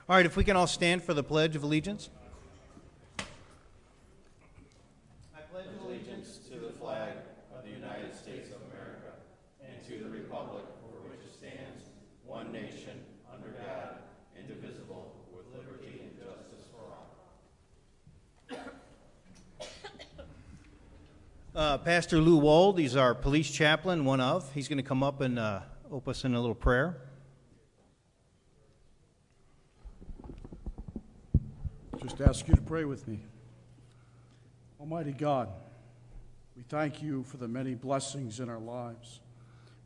All right, if we can all stand for the Pledge of Allegiance. I pledge allegiance to the flag of the United States of America and to the republic for which it stands, one nation, under God, indivisible, with liberty and justice for all. Pastor Lou Wold, he's our police chaplain, one of. He's going to come up and open us in a little prayer. Just ask you to pray with me. Almighty God, we thank you for the many blessings in our lives.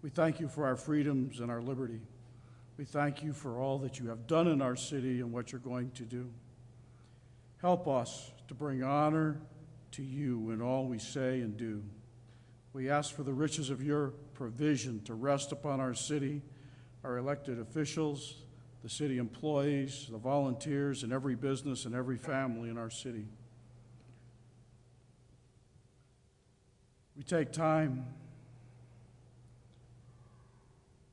We thank you for our freedoms and our liberty. We thank you for all that you have done in our city and what you're going to do. Help us to bring honor to you in all we say and do. We ask for the riches of your provision to rest upon our city, our elected officials, the city employees, the volunteers, and every business and every family in our city. We take time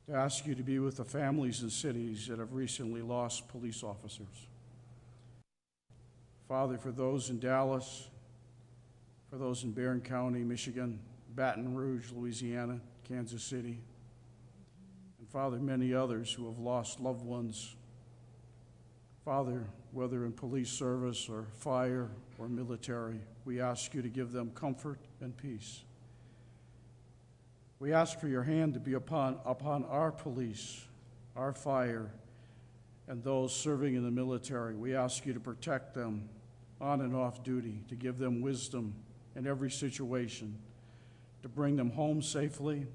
to ask you to be with the families and cities that have recently lost police officers. Father, for those in Dallas, for those in Barron County, Michigan, Baton Rouge, Louisiana, Kansas City, and Father, many others who have lost loved ones. Father, whether in police service or fire or military, we ask you to give them comfort and peace. We ask for your hand to be upon our police, our fire, and those serving in the military. We ask you to protect them on and off duty, to give them wisdom in every situation, to bring them home safely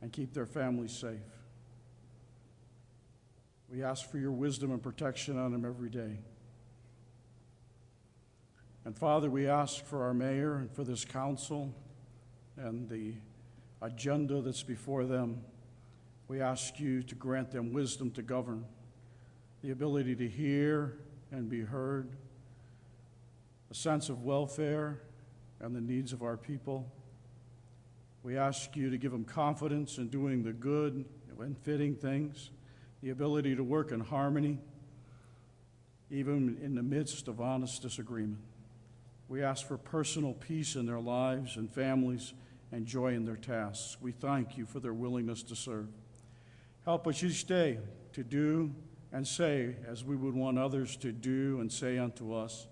and keep their families safe. We ask for your wisdom and protection on them every day. And Father, we ask for our mayor and for this council and the agenda that's before them. We ask you to grant them wisdom to govern, the ability to hear and be heard, a sense of welfare and the needs of our people. We ask you to give them confidence in doing the good and fitting things, the ability to work in harmony, even in the midst of honest disagreement. We ask for personal peace in their lives and families and joy in their tasks. We thank you for their willingness to serve. Help us each day to do and say as we would want others to do and say unto us,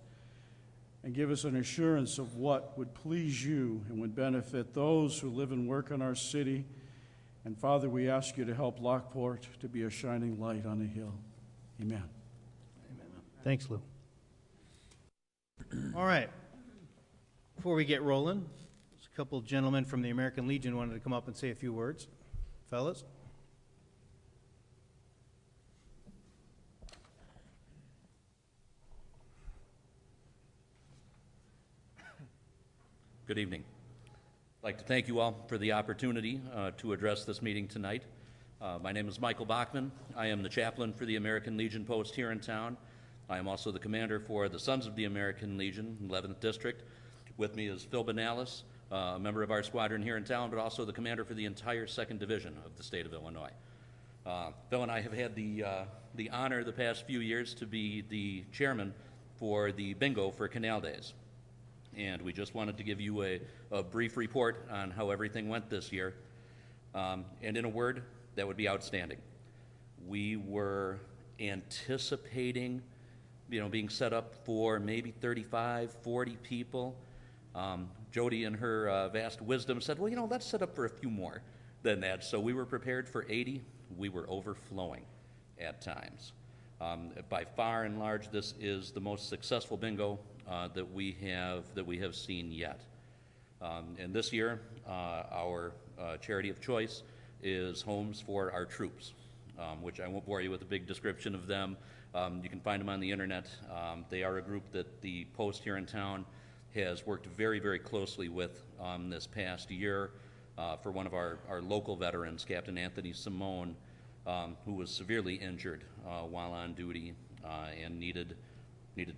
and give us an assurance of what would please you and would benefit those who live and work in our city. And Father, we ask you to help Lockport to be a shining light on a hill. Amen. Amen. Thanks, Lou. All right. Before we get rolling, there's a couple of gentlemen from the American Legion wanted to come up and say a few words. Fellas? Good evening. I'd like to thank you all for the opportunity to address this meeting tonight. My name is Michael Bachman. I am the chaplain for the American Legion post here in town. I am also the commander for the Sons of the American Legion, 11th District. With me is Phil Benalis, a member of our squadron here in town, but also the commander for the entire 2nd Division of the state of Illinois. Phil and I have had the honor the past few years to be the chairman for the bingo for Canal Days. And we just wanted to give you a brief report on how everything went this year. And in a word, that would be outstanding. We were anticipating, being set up for maybe 35, 40 people. Jody, in her vast wisdom, said, well, let's set up for a few more than that. So we were prepared for 80. We were overflowing at times. By far and large, this is the most successful bingo that we have seen yet. And this year, our charity of choice is Homes for Our Troops, which I won't bore you with a big description of them. You can find them on the internet. They are a group that the post here in town has worked very, very closely with this past year for one of our local veterans, Captain Anthony Simone, who was severely injured while on duty and needed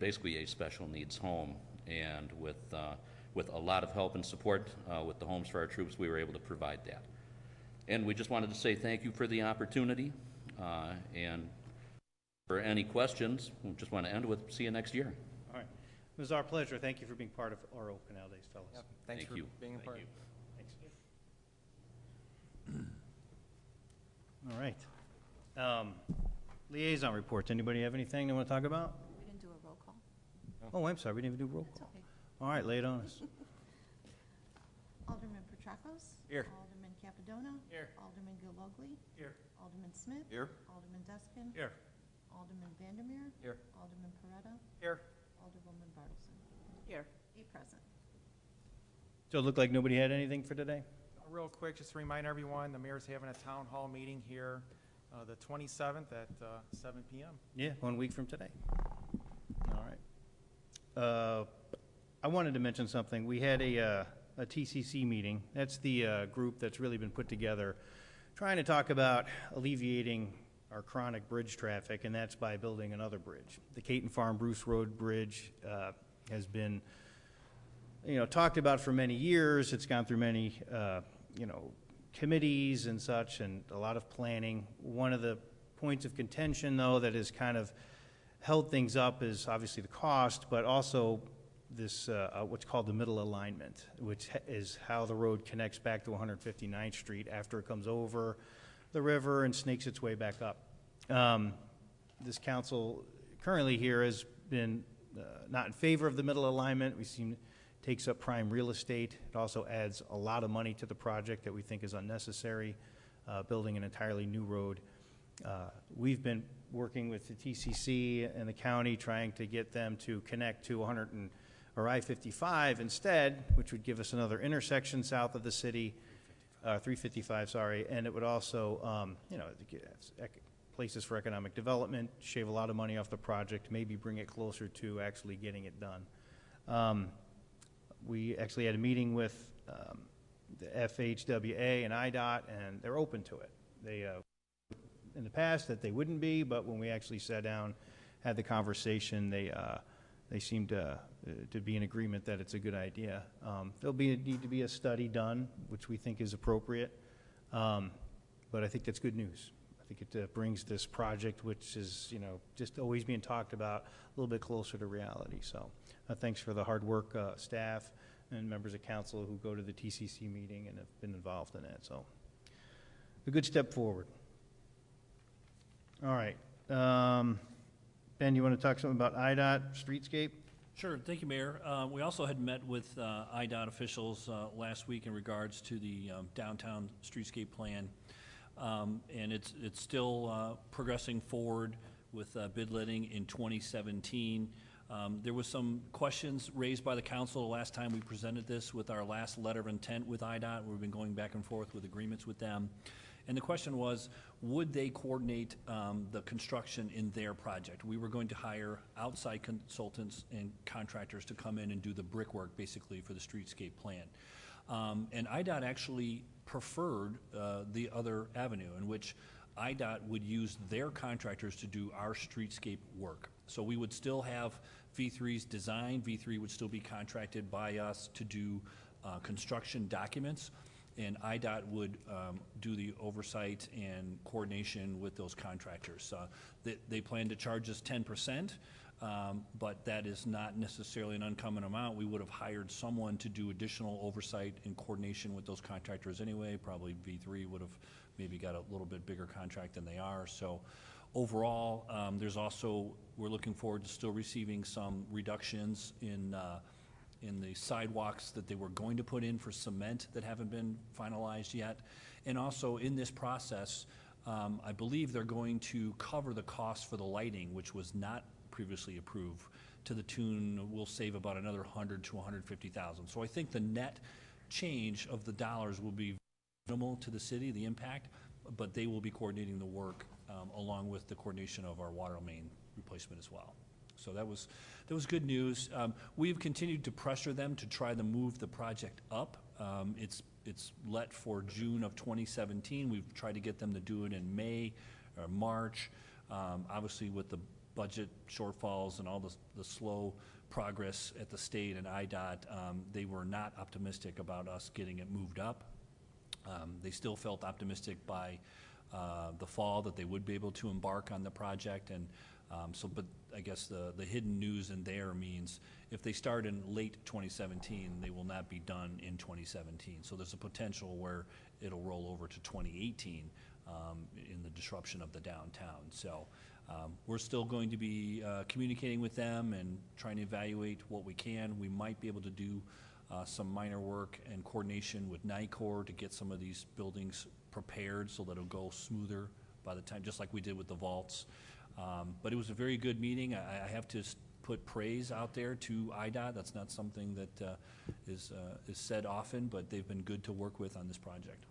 basically a special needs home. And with a lot of help and support with the Homes for Our Troops, we were able to provide that. And we just wanted to say thank you for the opportunity and For any questions, we just want to end with, see you next year. All right. It was our pleasure. Thank you for being part of our Old Canal Days, fellas. Yep, thanks Thank for you. being a part. Thanks. All right. Liaison reports. Anybody have anything they want to talk about? We didn't do a roll call. Oh, I'm sorry, we didn't even do roll That's call. okay. All right, lay it on us. Alderman Petracos. Here. Alderman Capadona. Here. Alderman Gilogly. Here. Alderman Smith. Here. Alderman Deskin. Here. Alderman Vandermeer. Here. Alderman Peretta. Here. Alderwoman Bartleson. Here. 8 present. So it looked like nobody had anything for today? Real quick, just to remind everyone, the mayor's having a town hall meeting here the 27th at 7 p.m. Yeah, 1 week from today. All right. I wanted to mention something. We had a TCC meeting. That's the group that's really been put together trying to talk about alleviating our chronic bridge traffic, and that's by building another bridge. The Caton Farm Bruce Road Bridge has been, talked about for many years. It's gone through many, committees and such, and a lot of planning. One of the points of contention, though, that has kind of held things up is obviously the cost, but also this, what's called the middle alignment, which is how the road connects back to 159th Street after it comes over the river and snakes its way back up. This council currently here has been not in favor of the middle alignment. We seem takes up prime real estate. It also adds a lot of money to the project that we think is unnecessary, building an entirely new road. We've been working with the TCC and the county trying to get them to connect to I-55 instead, which would give us another intersection south of the city, 355, sorry, and it would also, places for economic development, shave a lot of money off the project, maybe bring it closer to actually getting it done. We actually had a meeting with the FHWA and IDOT, and they're open to it. They, in the past, that they wouldn't be, but when we actually sat down, had the conversation, they seemed to be in agreement that it's a good idea. There'll need to be a study done, which we think is appropriate, but I think that's good news. I think it brings this project, which is just always being talked about, a little bit closer to reality. So thanks for the hard work, staff and members of council who go to the TCC meeting and have been involved in that. So a good step forward. All right. Ben, you want to talk something about IDOT streetscape? Sure. Thank you, Mayor. We also had met with IDOT officials last week in regards to the downtown streetscape plan. And it's still progressing forward with bid letting in 2017. There was some questions raised by the council the last time we presented this with our last letter of intent with IDOT. We've been going back and forth with agreements with them. And the question was, would they coordinate the construction in their project? We were going to hire outside consultants and contractors to come in and do the brickwork, basically, for the streetscape plan. And IDOT actually preferred the other avenue, in which IDOT would use their contractors to do our streetscape work. So we would still have V3's design. V3 would still be contracted by us to do construction documents, and IDOT would do the oversight and coordination with those contractors. They plan to charge us 10%, but that is not necessarily an uncommon amount. We would have hired someone to do additional oversight and coordination with those contractors anyway. Probably V3 would have maybe got a little bit bigger contract than they are. So overall, we're looking forward to still receiving some reductions in the sidewalks that they were going to put in for cement that haven't been finalized yet. And also in this process, I believe they're going to cover the cost for the lighting, which was not previously approved, to the tune, we'll save about another $100,000 to $150,000. So I think the net change of the dollars will be minimal to the city, the impact, but they will be coordinating the work along with the coordination of our water main replacement as well. So that was good news. We've continued to pressure them to try to move the project up. It's let for June of 2017. We've tried to get them to do it in May or March. Obviously, with the budget shortfalls and all the slow progress at the state and IDOT, they were not optimistic about us getting it moved up. They still felt optimistic by the fall that they would be able to embark on the project, and But I guess the hidden news in there means if they start in late 2017, they will not be done in 2017. So there's a potential where it'll roll over to 2018 in the disruption of the downtown. So we're still going to be communicating with them and trying to evaluate what we can. We might be able to do some minor work and coordination with NICOR to get some of these buildings prepared so that it'll go smoother by the time, just like we did with the vaults. But it was a very good meeting. I have to put praise out there to IDOT. That's not something that is said often, but they've been good to work with on this project.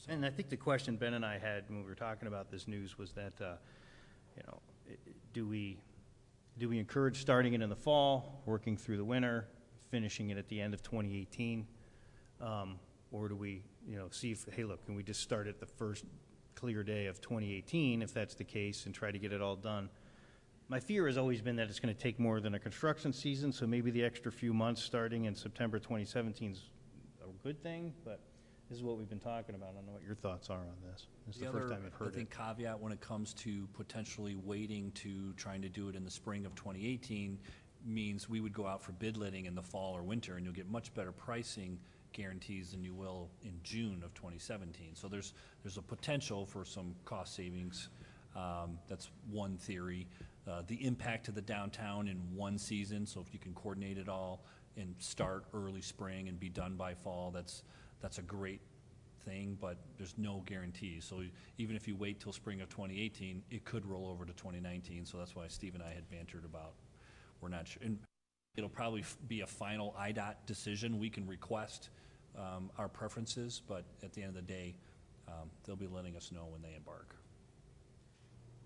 And I think the question Ben and I had when we were talking about this news was that, do we encourage starting it in the fall, working through the winter, finishing it at the end of 2018? Or do we, see if, hey, look, can we just start at the first clear day of 2018, if that's the case, and try to get it all done? My fear has always been that it's going to take more than a construction season, so maybe the extra few months starting in September 2017 is a good thing, but this is what we've been talking about. I don't know what your thoughts are on this. This is the first time I've heard I think, caveat when it comes to potentially waiting to trying to do it in the spring of 2018 means we would go out for bid letting in the fall or winter, and you'll get much better pricing guarantees than you will in June of 2017. So there's a potential for some cost savings. That's one theory. The impact to the downtown in one season, so if you can coordinate it all and start early spring and be done by fall, that's a great thing, but there's no guarantees. So even if you wait till spring of 2018, it could roll over to 2019. So that's why Steve and I had bantered about, we're not sure. And it'll probably be a final IDOT decision. We can request our preferences, but at the end of the day, they'll be letting us know when they embark.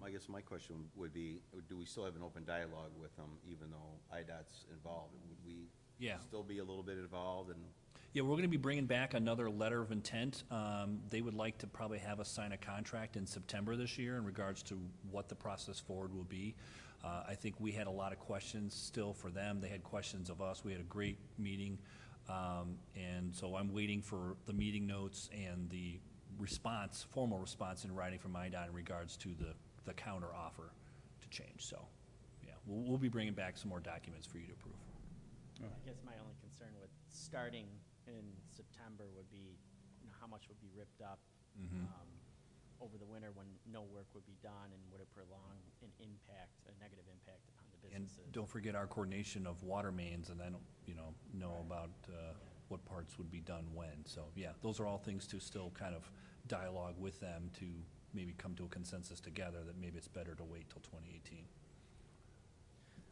I guess my question would be, do we still have an open dialogue with them, even though IDOT's involved? Would we still be a little bit involved? And yeah, we're going to be bringing back another letter of intent. They would like to probably have us sign a contract in September this year in regards to what the process forward will be. I think we had a lot of questions still for them. They had questions of us. We had a great meeting. And so I'm waiting for the meeting notes and the response, formal response in writing from IDOT in regards to the counter offer to change. So, yeah, we'll be bringing back some more documents for you to approve. I guess my only concern with starting in September would be, how much would be ripped up over the winter when no work would be done, and would it prolong a negative impact upon the businesses? And don't forget our coordination of water mains, and I don't, know about what parts would be done when. So, yeah, those are all things to still kind of dialogue with them to maybe come to a consensus together that maybe it's better to wait till 2018.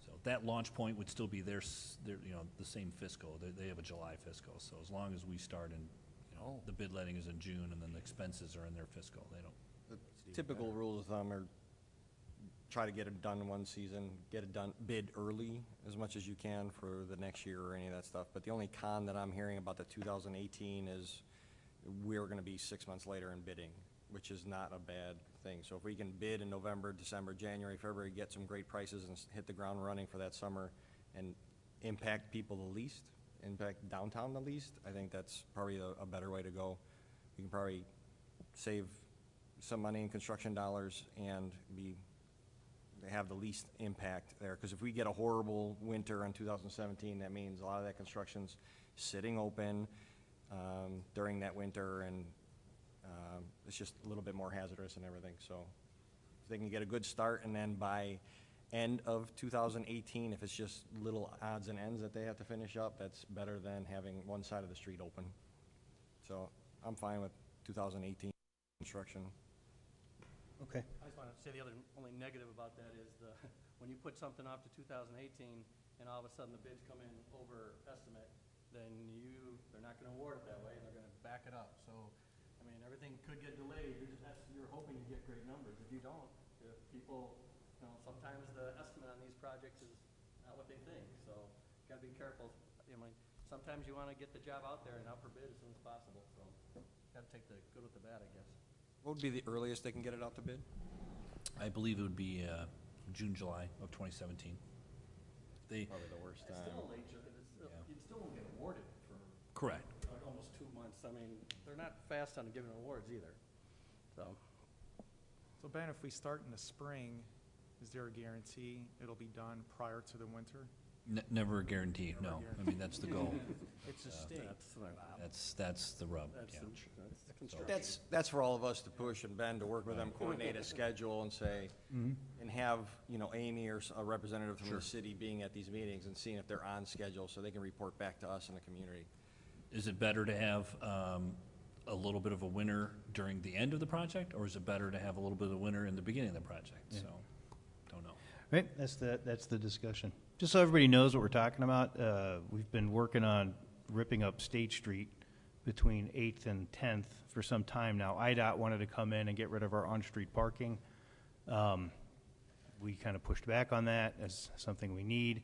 So that launch point would still be their the same fiscal. They have a July fiscal. So as long as we start in, the bid letting is in June, and then the expenses are in their fiscal. They don't. The typical rules of thumb are try to get it done in one season, get it done, bid early as much as you can for the next year or any of that stuff. But the only con that I'm hearing about the 2018 is we're going to be 6 months later in bidding, which is not a bad thing. So if we can bid in November, December, January, February, get some great prices and hit the ground running for that summer and impact people the least, impact downtown the least, I think that's probably a better way to go. We can probably save some money in construction dollars and have the least impact there. Because if we get a horrible winter in 2017, that means a lot of that construction's sitting open during that winter, and it's just a little bit more hazardous and everything. So if they can get a good start, and then by end of 2018, if it's just little odds and ends that they have to finish up, that's better than having one side of the street open. So I'm fine with 2018 construction. Okay. I just want to say the only negative about that is when you put something off to 2018 and all of a sudden the bids come in over estimate, then they're not going to award it that way, and they're going to back it up. So, I mean, everything could get delayed. You're hoping to get great numbers. If you don't, if people, sometimes the estimate on these projects is not what they think. So, got to be careful. Sometimes you want to get the job out there and out for bid as soon as possible. So, got to take the good with the bad, I guess. What would be the earliest they can get it out to bid? I believe it would be June, July of 2017. Probably the worst It's time. still late, you still won't get awarded for Correct. almost 2 months. I mean, they're not fast on giving awards either. So, So Ben, if we start in the spring, Is there a guarantee it'll be done prior to the winter? Never a guarantee, no. I mean, that's the goal. It's a state. That's the rub, yeah. That's for all of us to push and Ben to work with them, coordinate a schedule and say, and have, Amy or a representative from the city being at these meetings and seeing if they're on schedule so they can report back to us in the community. Is it better to have a little bit of a winter during the end of the project, or is it better to have a little bit of a winter in the beginning of the project? So, don't know. Right, that's the discussion. Just so everybody knows what we're talking about, we've been working on ripping up State Street between 8th and 10th for some time now. IDOT wanted to come in and get rid of our on-street parking. We kind of pushed back on that as something we need,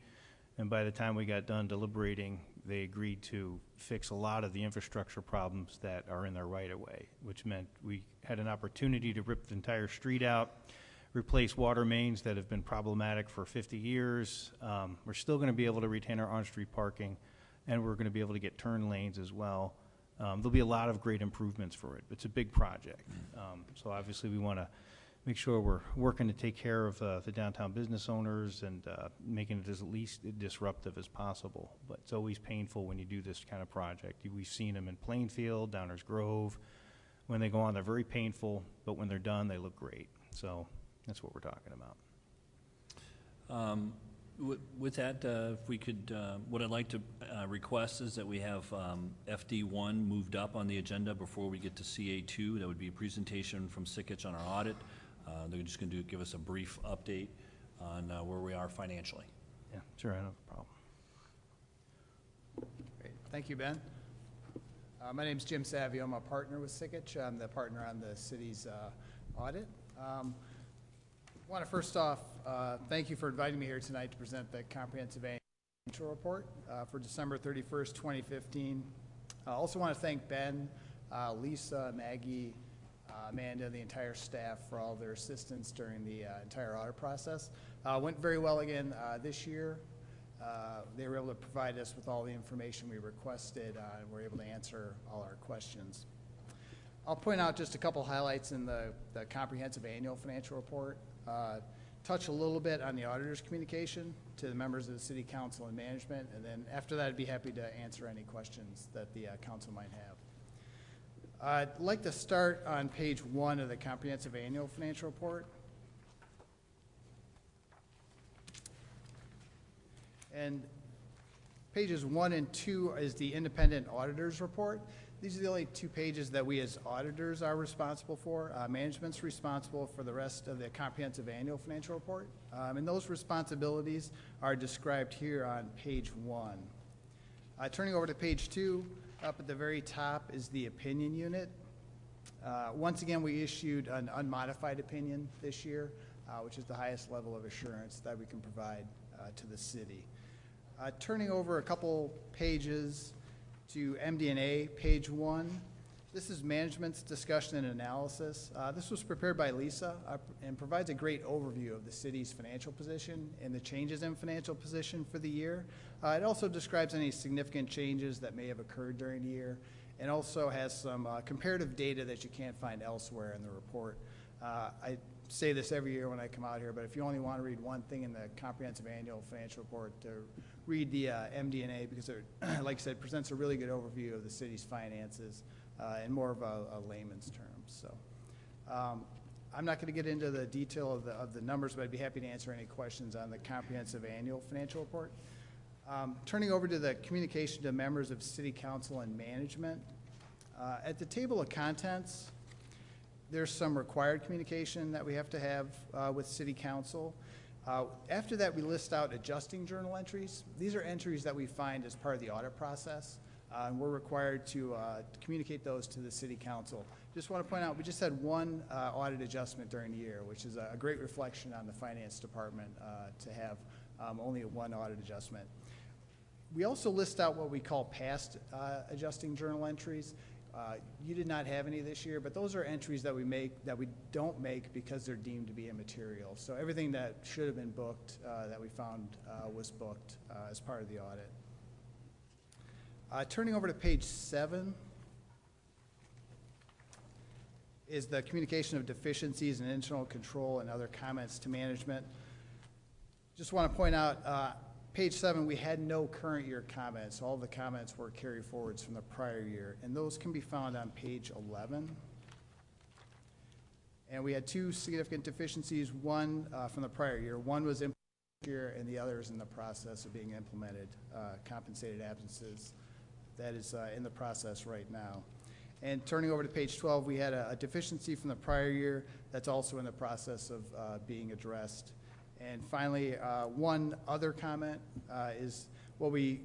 and by the time we got done deliberating, they agreed to fix a lot of the infrastructure problems that are in their right-of-way, which meant we had an opportunity to rip the entire street out, replace water mains that have been problematic for 50 years. We're still going to be able to retain our on-street parking, and we're going to be able to get turn lanes as well. There'll be a lot of great improvements for it. It's a big project. So obviously we want to make sure we're working to take care of the downtown business owners and making it as least disruptive as possible. But it's always painful when you do this kind of project. We've seen them in Plainfield, Downers Grove. When they go on, they're very painful, but when they're done, they look great. So that's what we're talking about. With that, if we could, what I'd like to request is that we have FD1 moved up on the agenda before we get to CA2. That would be a presentation from Sikich on our audit. They're just going to give us a brief update on where we are financially. Yeah, sure, I don't have a problem. Great. Thank you, Ben. My name's Jim Savio. I'm a partner with Sikich. I'm the partner on the city's audit. I want to first off thank you for inviting me here tonight to present the comprehensive annual financial report for December 31st, 2015. I also want to thank Ben, Lisa, Maggie, Amanda, and the entire staff for all their assistance during the entire audit process. Went very well again this year. They were able to provide us with all the information we requested and were able to answer all our questions. I'll point out just a couple highlights in the comprehensive annual financial report. Touch a little bit on the auditor's communication to the members of the city council and management, and then after that I'd be happy to answer any questions that the council might have. I'd like to start on page 1 of the comprehensive annual financial report. And pages 1 and 2 is the independent auditor's report. These are the only 2 pages that we as auditors are responsible for. Management's responsible for the rest of the comprehensive annual financial report. And those responsibilities are described here on page 1. Turning over to page 2, up at the very top is the opinion unit. Once again, we issued an unmodified opinion this year, which is the highest level of assurance that we can provide to the city. Turning over a couple pages to MD&A, page 1. This is management's discussion and analysis. This was prepared by Lisa and provides a great overview of the city's financial position and the changes in financial position for the year. It also describes any significant changes that may have occurred during the year, and also has some comparative data that you can't find elsewhere in the report. I say this every year when I come out here, but if you only want to read one thing in the comprehensive annual financial report, to read the MD&A, because it, like I said, presents a really good overview of the city's finances in more of a layman's terms. So I'm not going to get into the detail of the numbers, but I'd be happy to answer any questions on the comprehensive annual financial report. Turning over to the communication to members of city council and management. At the table of contents, there's some required communication that we have to have with city council. After that, we list out adjusting journal entries. These are entries that we find as part of the audit process, and we're required to communicate those to the city council. Just want to point out, we just had one audit adjustment during the year, which is a great reflection on the finance department to have only one audit adjustment. We also list out what we call past adjusting journal entries. You did not have any this year, but those are entries that we make that we don't make because they're deemed to be immaterial. So everything that should have been booked that we found was booked as part of the audit. Turning over to page 7 is the communication of deficiencies and internal control and other comments to management. Just want to point out, page 7, we had no current year comments. All the comments were carry forwards from the prior year, and those can be found on page 11. And we had 2 significant deficiencies, one from the prior year. One was implemented this year, and the other is in the process of being implemented, compensated absences. That is in the process right now. And turning over to page 12, we had a deficiency from the prior year that's also in the process of being addressed. And finally, one other comment is what we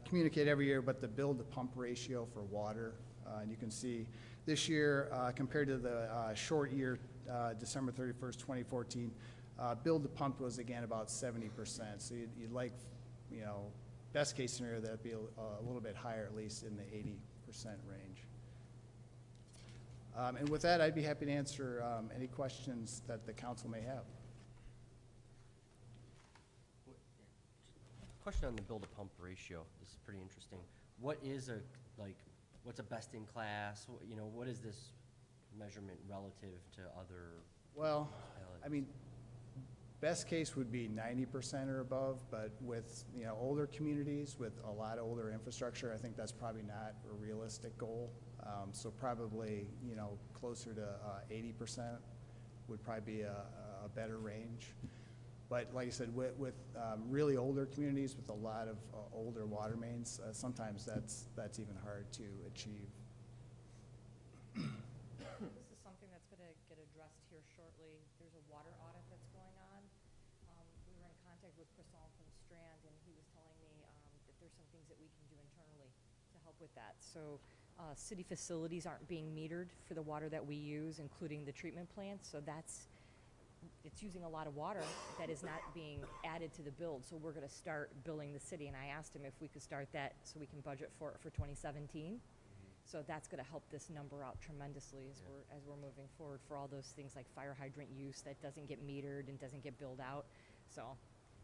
communicate every year, but the bill-to-pump ratio for water. And you can see this year, compared to the short year, December 31st, 2014, bill-to-pump was again about 70%. So you'd like, you know, best case scenario, that'd be a little bit higher, at least in the 80% range. And with that, I'd be happy to answer any questions that the council may have. Question on the bill-to-pump ratio. This is pretty interesting. What is what's a best in class? You know, what is this measurement relative to other? Well, I mean, best case would be 90% or above, but with, you know, older communities with a lot of older infrastructure, I think that's probably not a realistic goal. So probably, you know, closer to 80% would probably be a better range. But like I said, with really older communities with a lot of older water mains, sometimes that's even hard to achieve. This is something that's going to get addressed here shortly. There's a water audit that's going on. We were in contact with Chris Allen from Strand, and he was telling me that there's some things that we can do internally to help with that. So city facilities aren't being metered for the water that we use, including the treatment plants. So it's using a lot of water that is not being added to the build. So we're going to start billing the city. And I asked him if we could start that so we can budget for it for 2017. So that's going to help this number out tremendously as we're moving forward for all those things like fire hydrant use that doesn't get metered and doesn't get billed out. So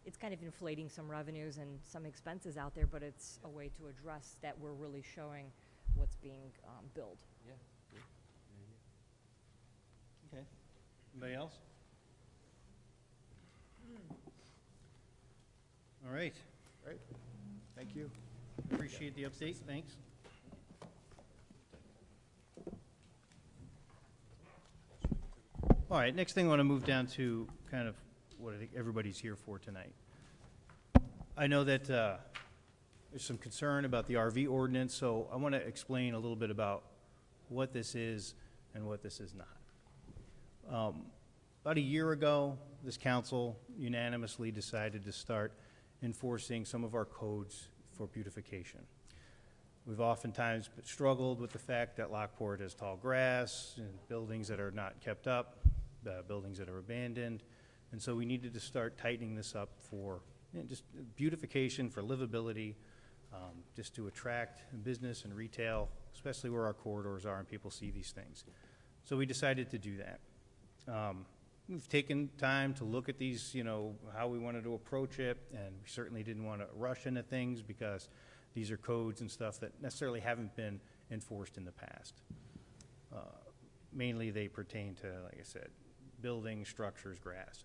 it's kind of inflating some revenues and some expenses out there, but it's a way to address that we're really showing what's being billed. Yeah. Okay. Anybody else? All right. Great. Thank you. Appreciate the update. Thanks. All right, next thing I want to move down to kind of what I think everybody's here for tonight. I know that there's some concern about the RV ordinance, so I want to explain a little bit about what this is and what this is not. About a year ago, this council unanimously decided to start enforcing some of our codes for beautification. We've oftentimes struggled with the fact that Lockport has tall grass and buildings that are not kept up, buildings that are abandoned, and so we needed to start tightening this up for just beautification, for livability, just to attract business and retail, especially where our corridors are and people see these things. So we decided to do that. We've taken time to look at these, you know, how we wanted to approach it, and we certainly didn't want to rush into things because these are codes and stuff that necessarily haven't been enforced in the past. Mainly they pertain to, like I said, buildings, structures, grass.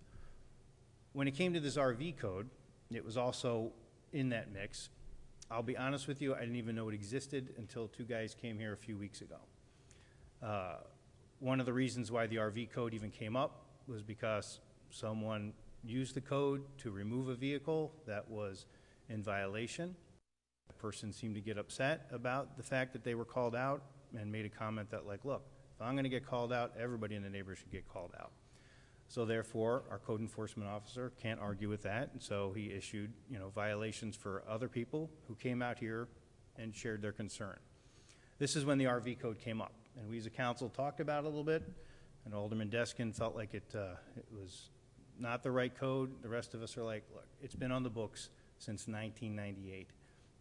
When it came to this RV code, it was also in that mix. I'll be honest with you, I didn't even know it existed until 2 guys came here a few weeks ago. One of the reasons why the RV code even came up was because someone used the code to remove a vehicle that was in violation. The person seemed to get upset about the fact that they were called out and made a comment that, like, look, if I'm going to get called out, everybody in the neighborhood should get called out. So therefore, our code enforcement officer can't argue with that, and so he issued, you know, violations for other people who came out here and shared their concern. This is when the RV code came up, and we as a council talked about it a little bit, and Alderman Deskin felt like it was not the right code. The rest of us are like, look, it's been on the books since 1998.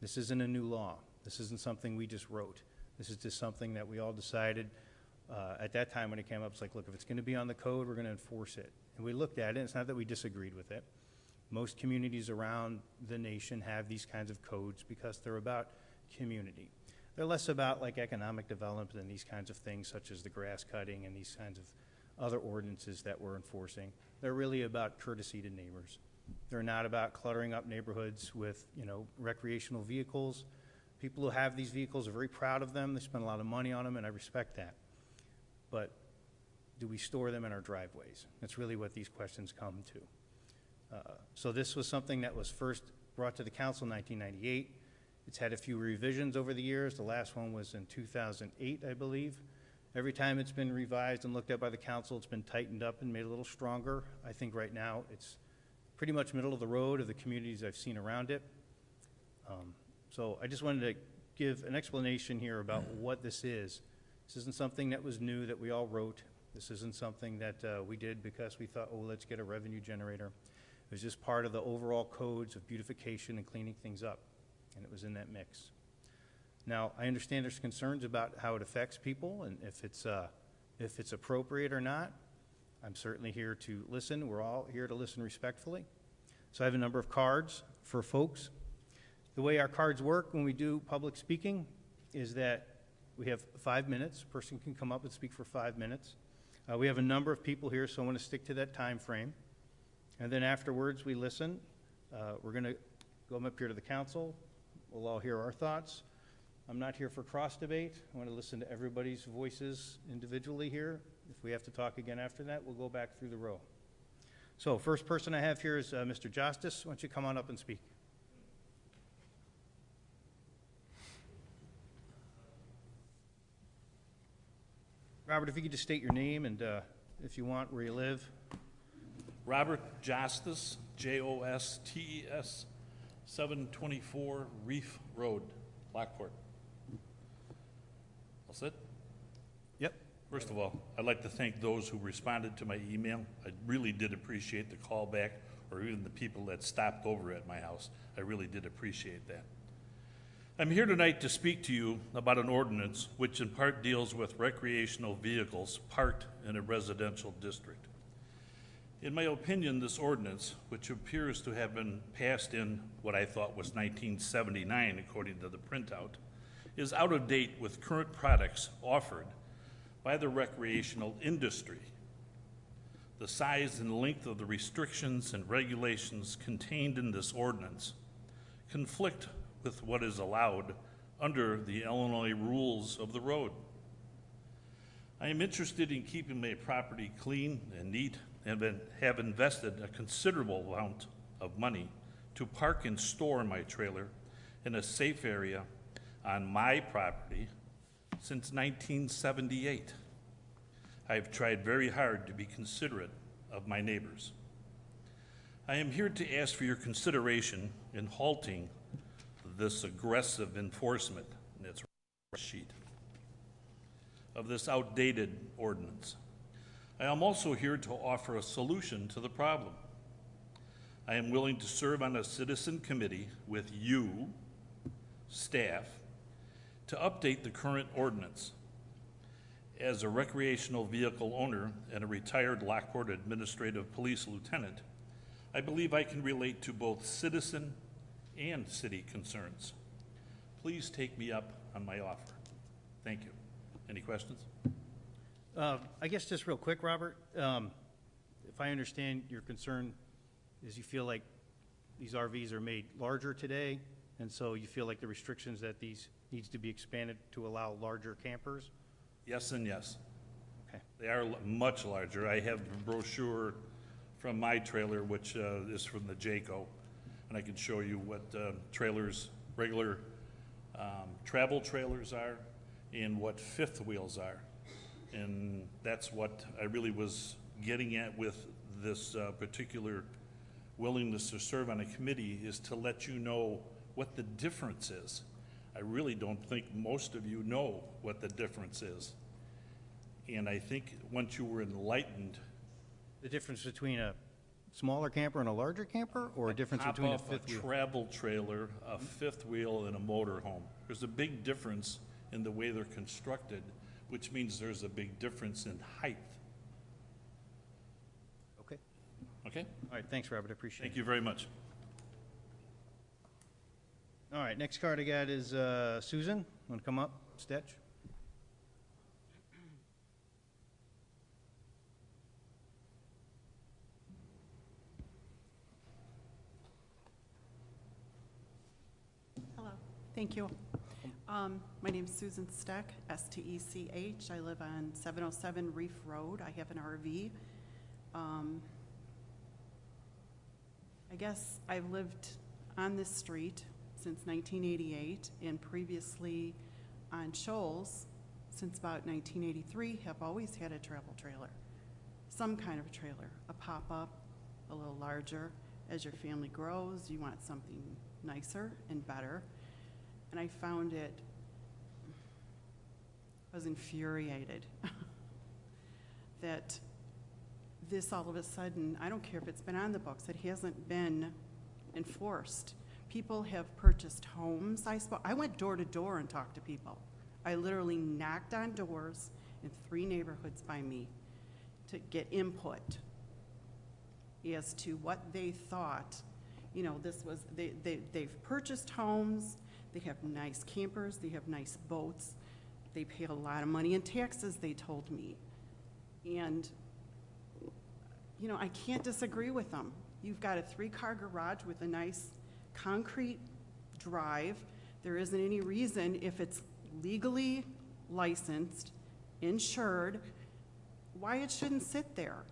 This isn't a new law. This isn't something we just wrote. This is just something that we all decided at that time when it came up. It's like, look, if it's going to be on the code, we're going to enforce it. And we looked at it. It's not that we disagreed with it. Most communities around the nation have these kinds of codes because they're about community. They're less about like economic development and these kinds of things such as the grass cutting and these kinds of other ordinances that we're enforcing. They're really about courtesy to neighbors. They're not about cluttering up neighborhoods with, you know, recreational vehicles. People who have these vehicles are very proud of them. They spend a lot of money on them, and I respect that. But do we store them in our driveways? That's really what these questions come to. So this was something that was first brought to the council in 1998. It's had a few revisions over the years. The last one was in 2008, I believe. Every time it's been revised and looked at by the council, it's been tightened up and made a little stronger. I think right now it's pretty much middle of the road of the communities I've seen around it. So I just wanted to give an explanation here about what this is. This isn't something that was new that we all wrote. This isn't something that we did because we thought, oh, let's get a revenue generator. It was just part of the overall codes of beautification and cleaning things up, and it was in that mix. Now, I understand there's concerns about how it affects people and if it's appropriate or not. I'm certainly here to listen. We're all here to listen respectfully. So I have a number of cards for folks. The way our cards work when we do public speaking is that we have 5 minutes. A person can come up and speak for 5 minutes. We have a number of people here, so I want to stick to that time frame. And then afterwards, we listen. We're going to go up here to the council. We'll all hear our thoughts. I'm not here for cross debate. I want to listen to everybody's voices individually here. If we have to talk again after that, we'll go back through the row. So first person I have here is Mr. Justice. Why don't you come on up and speak? Robert, if you could just state your name and, if you want, where you live. Robert Jostes, Jostes, 724 Reef Road, Lockport. All set? Yep. First of all, I'd like to thank those who responded to my email. I really did appreciate the call back, or even the people that stopped over at my house. I really did appreciate that. I'm here tonight to speak to you about an ordinance which in part deals with recreational vehicles parked in a residential district. In my opinion, this ordinance, which appears to have been passed in what I thought was 1979 according to the printout, is out of date with current products offered by the recreational industry. The size and length of the restrictions and regulations contained in this ordinance conflict with what is allowed under the Illinois rules of the road. I am interested in keeping my property clean and neat and have invested a considerable amount of money to park and store my trailer in a safe area on my property since 1978. I have tried very hard to be considerate of my neighbors. I am here to ask for your consideration in halting this aggressive enforcement, and it's a sheet, of this outdated ordinance. I am also here to offer a solution to the problem. I am willing to serve on a citizen committee with you, staff, to update the current ordinance. As a recreational vehicle owner and a retired Lockport Administrative Police Lieutenant, I believe I can relate to both citizen and city concerns. Please take me up on my offer. Thank you. Any questions? I guess just real quick, Robert, if I understand your concern is you feel like these RVs are made larger today, and so you feel like the restrictions that these needs to be expanded to allow larger campers? Yes and yes. Okay. They are much larger. I have a brochure from my trailer, which is from the Jayco, and I can show you what trailers, regular travel trailers are and what fifth wheels are. And that's what I really was getting at with this particular willingness to serve on a committee, is to let you know what the difference is. I really don't think most of you know what the difference is. And I think once you were enlightened. The difference between a smaller camper and a larger camper, or a difference between a fifth wheel? A travel trailer, a fifth wheel, and a motorhome. There's a big difference in the way they're constructed, which means there's a big difference in height. Okay. Okay? All right, thanks, Robert, I appreciate it. Thank you very much. All right, next card I got is Susan. Want to come up, Stetch? Thank you. My name's Susan Steck, S-T-E-C-H. I live on 707 Reef Road. I have an RV. I guess I've lived on this street since 1988, and previously on Shoals since about 1983, have always had a travel trailer, some kind of a trailer, a pop-up, a little larger. As your family grows, you want something nicer and better. And I found it, I was infuriated that this all of a sudden, I don't care if it's been on the books, it hasn't been enforced. People have purchased homes. I went door to door and talked to people. I literally knocked on doors in 3 neighborhoods by me to get input as to what they thought. You know, this was, they've purchased homes, they have nice campers, they have nice boats, they pay a lot of money in taxes, they told me. And, you know, I can't disagree with them. You've got a 3-car garage with a nice concrete drive. There isn't any reason, if it's legally licensed, insured, why it shouldn't sit there.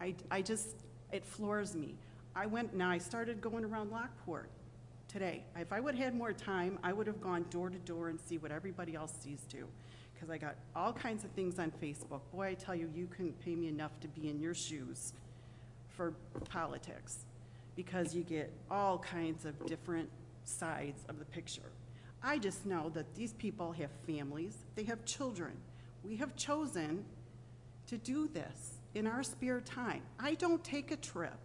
I just, it floors me. I started going around Lockport today. If I would have had more time, I would have gone door to door and see what everybody else sees too. Because I got all kinds of things on Facebook. Boy, I tell you, you couldn't pay me enough to be in your shoes for politics. Because you get all kinds of different sides of the picture. I just know that these people have families, they have children. We have chosen to do this in our spare time. I don't take a trip.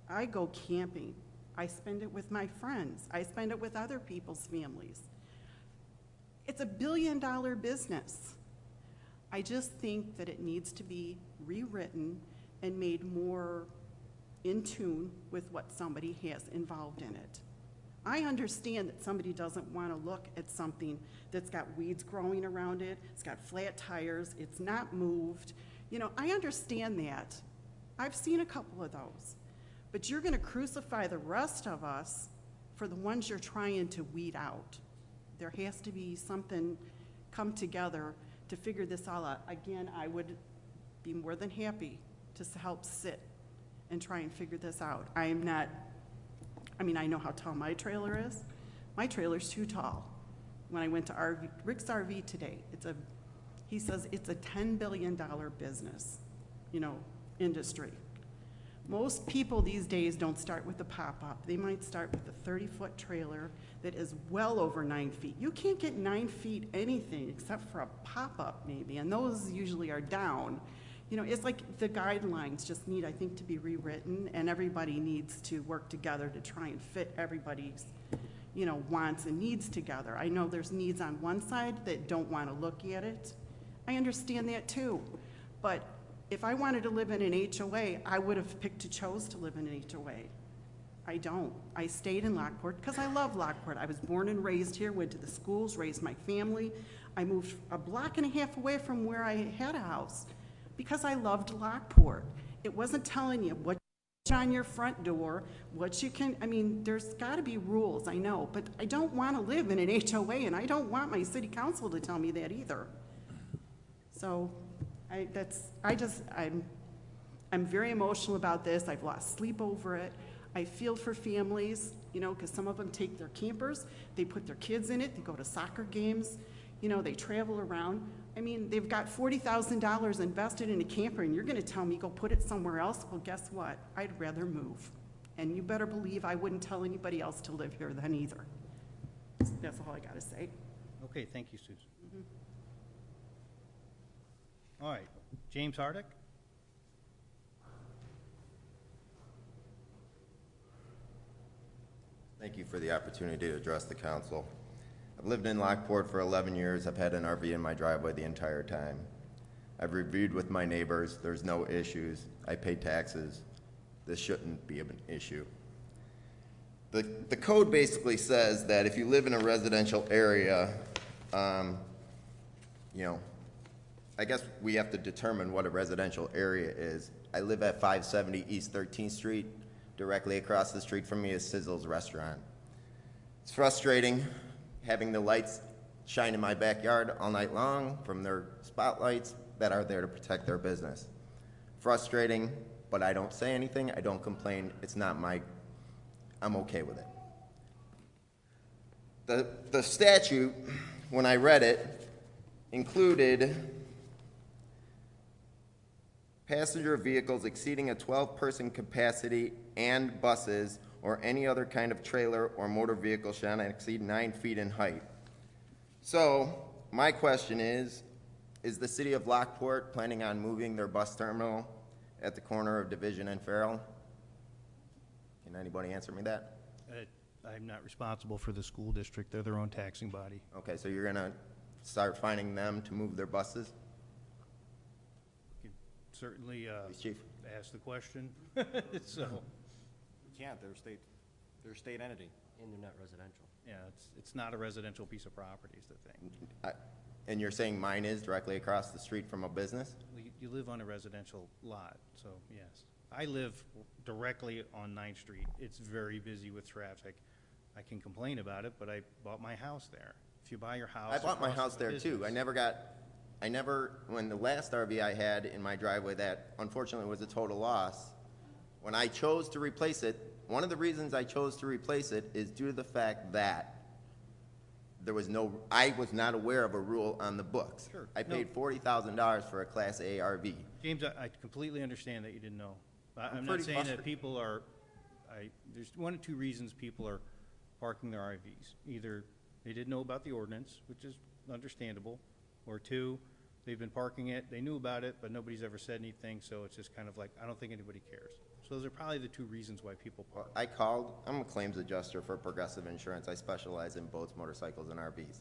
I go camping. I spend it with my friends. I spend it with other people's families. It's a billion-dollar business. I just think that it needs to be rewritten and made more in tune with what somebody has involved in it. I understand that somebody doesn't want to look at something that's got weeds growing around it, it's got flat tires, it's not moved. You know, I understand that. I've seen a couple of those. But you're going to crucify the rest of us for the ones you're trying to weed out. There has to be something come together to figure this all out. Again, I would be more than happy to help sit and try and figure this out. I know how tall my trailer is. My trailer's too tall. When I went to Rick's RV today, he says it's a $10 billion business, industry. Most people these days don't start with a pop-up. They might start with a 30-foot trailer that is well over 9 feet. You can't get 9 feet anything except for a pop-up maybe, and those usually are down. It's like the guidelines just need, I think, to be rewritten, and everybody needs to work together to try and fit everybody's, wants and needs together. I know there's needs on one side that don't want to look at it. I understand that too, but if I wanted to live in an HOA, I would have chose to live in an HOA. I don't. I stayed in Lockport because I love Lockport. I was born and raised here, went to the schools, raised my family. I moved a block and a half away from where I had a house because I loved Lockport. It wasn't telling you what on your front door, what you can, there's gotta be rules, I know, but I don't want to live in an HOA, and I don't want my city council to tell me that either. So, I'm very emotional about this. I've lost sleep over it. I feel for families, because some of them take their campers, they put their kids in it, they go to soccer games, they travel around. They've got $40,000 invested in a camper, and you're gonna tell me go put it somewhere else? Well, guess what? I'd rather move. And you better believe I wouldn't tell anybody else to live here then either. That's all I gotta say. Okay, thank you, Susan. All right, James Hardick? Thank you for the opportunity to address the council. I've lived in Lockport for 11 years. I've had an RV in my driveway the entire time. I've reviewed with my neighbors. There's no issues. I pay taxes. This shouldn't be an issue. The code basically says that if you live in a residential area, I guess we have to determine what a residential area is. I live at 570 East 13th Street. Directly across the street from me is Sizzle's Restaurant. It's frustrating having the lights shine in my backyard all night long from their spotlights that are there to protect their business. Frustrating, but I don't say anything, I don't complain, I'm okay with it. The statute, when I read it, included passenger vehicles exceeding a 12-person capacity and buses or any other kind of trailer or motor vehicle shall not exceed 9 feet in height. So, my question is the city of Lockport planning on moving their bus terminal at the corner of Division and Farrell? Can anybody answer me that? I'm not responsible for the school district. They're their own taxing body. Okay, so you're gonna start finding them to move their buses? You can certainly Chief. ask the question. So, You can't, they're a state entity. And they're not residential. yeah, it's not a residential piece of property is the thing. And you're saying mine is directly across the street from a business? You live on a residential lot, so yes. I live directly on 9th Street. It's very busy with traffic. I can complain about it, but I bought my house there. If you buy your house. I bought my across house from a there too. business- When the last RV I had in my driveway that unfortunately was a total loss, when I chose to replace it, one of the reasons I chose to replace it is due to the fact that I was not aware of a rule on the books. Sure. I paid $40,000 for a Class A RV. James, I completely understand that you didn't know. I'm not pretty saying that frustrated. people are, there's one or two reasons people are parking their RVs. Either they didn't know about the ordinance, which is understandable, or two, they've been parking it, they knew about it, but nobody's ever said anything, so it's just kind of like, I don't think anybody cares. So those are probably the two reasons why people park. I'm a claims adjuster for Progressive Insurance. I specialize in boats, motorcycles, and RVs.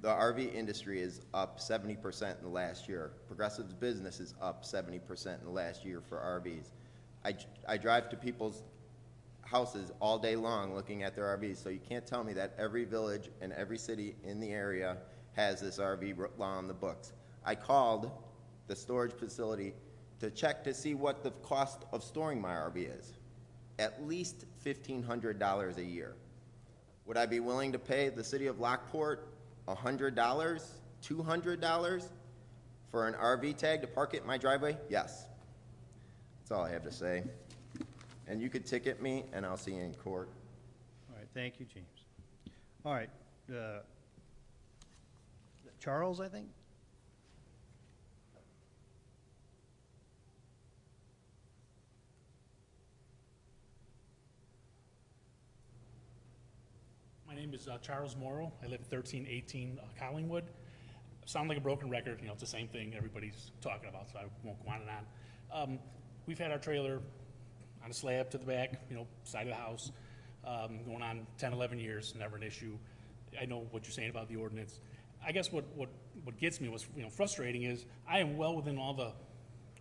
The RV industry is up 70% in the last year. Progressive's business is up 70% in the last year for RVs. I drive to people's houses all day long looking at their RVs, so you can't tell me that every village and every city in the area has this RV law on the books. I called the storage facility to check to see what the cost of storing my RV is. At least $1,500 a year. Would I be willing to pay the city of Lockport $100, $200 for an RV tag to park it in my driveway? Yes. That's all I have to say. And you could ticket me, and I'll see you in court. All right, thank you, James. All right, Charles, I think? My name is Charles Morrow. I live at 1318 Collingwood. Sound like a broken record, it's the same thing everybody's talking about, so I won't go on and on. We've had our trailer on a slab to the back, side of the house, going on 10, 11 years, never an issue. I know what you're saying about the ordinance. I guess what gets me was, frustrating is I am well within all the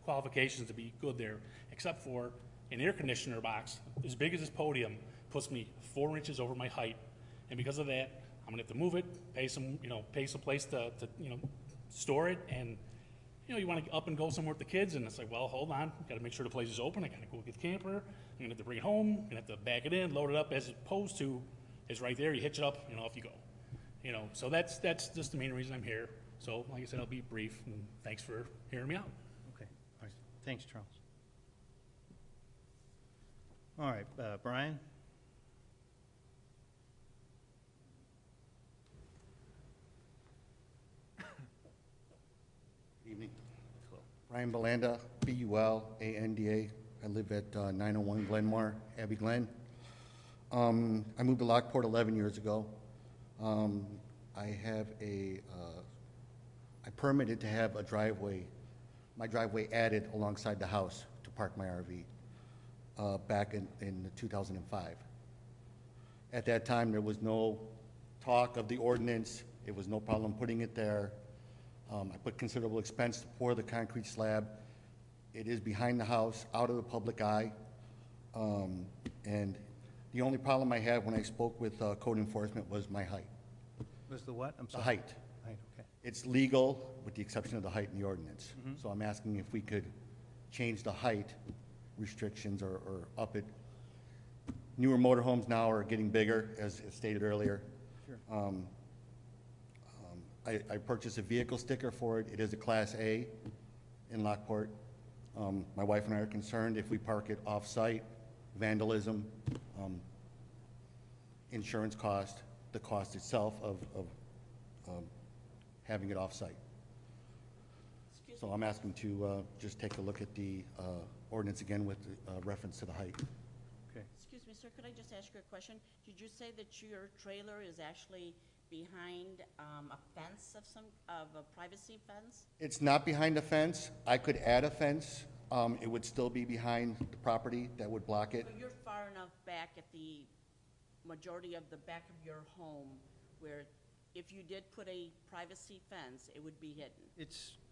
qualifications to be good there, except for an air conditioner box as big as this podium puts me 4 inches over my height. And because of that, I'm gonna have to move it, pay some place to store it, and you want to up and go somewhere with the kids, and it's like, well, hold on, got to make sure the place is open. I got to go get the camper. I'm gonna have to bring it home. I'm gonna have to back it in, load it up, as opposed to it's right there. You hitch it up, off you go. So that's just the main reason I'm here. So, like I said, I'll be brief, and thanks for hearing me out. Okay, all right, thanks, Charles. All right, Brian? Evening. Brian Belanda, B-U-L-A-N-D-A. I live at 901 Glenmore, Abbey Glen. I moved to Lockport 11 years ago. I have I permitted to have my driveway added alongside the house to park my RV back in 2005. At that time, there was no talk of the ordinance. It was no problem putting it there. I put considerable expense to pour the concrete slab. It is behind the house, out of the public eye. And the only problem I had when I spoke with code enforcement was my height. Was the what? I'm The sorry. height. Height, okay. It's legal with the exception of the height in the ordinance. So I'm asking if we could change the height restrictions or up it Newer motorhomes now are getting bigger, as stated earlier. Sure. I purchased a vehicle sticker for it. It is a Class A in Lockport. My wife and I are concerned if we park it off-site, vandalism, insurance cost, the cost itself of having it off-site. So I'm asking to just take a look at the ordinance again with reference to the height. Okay. Excuse me, sir, could I just ask you a question? Did you say that your trailer is actually behind a fence of a privacy fence? It's not behind a fence. I could add a fence. It would still be behind the property that would block it. So you're far enough back at the majority of the back of your home where if you did put a privacy fence, it would be hidden?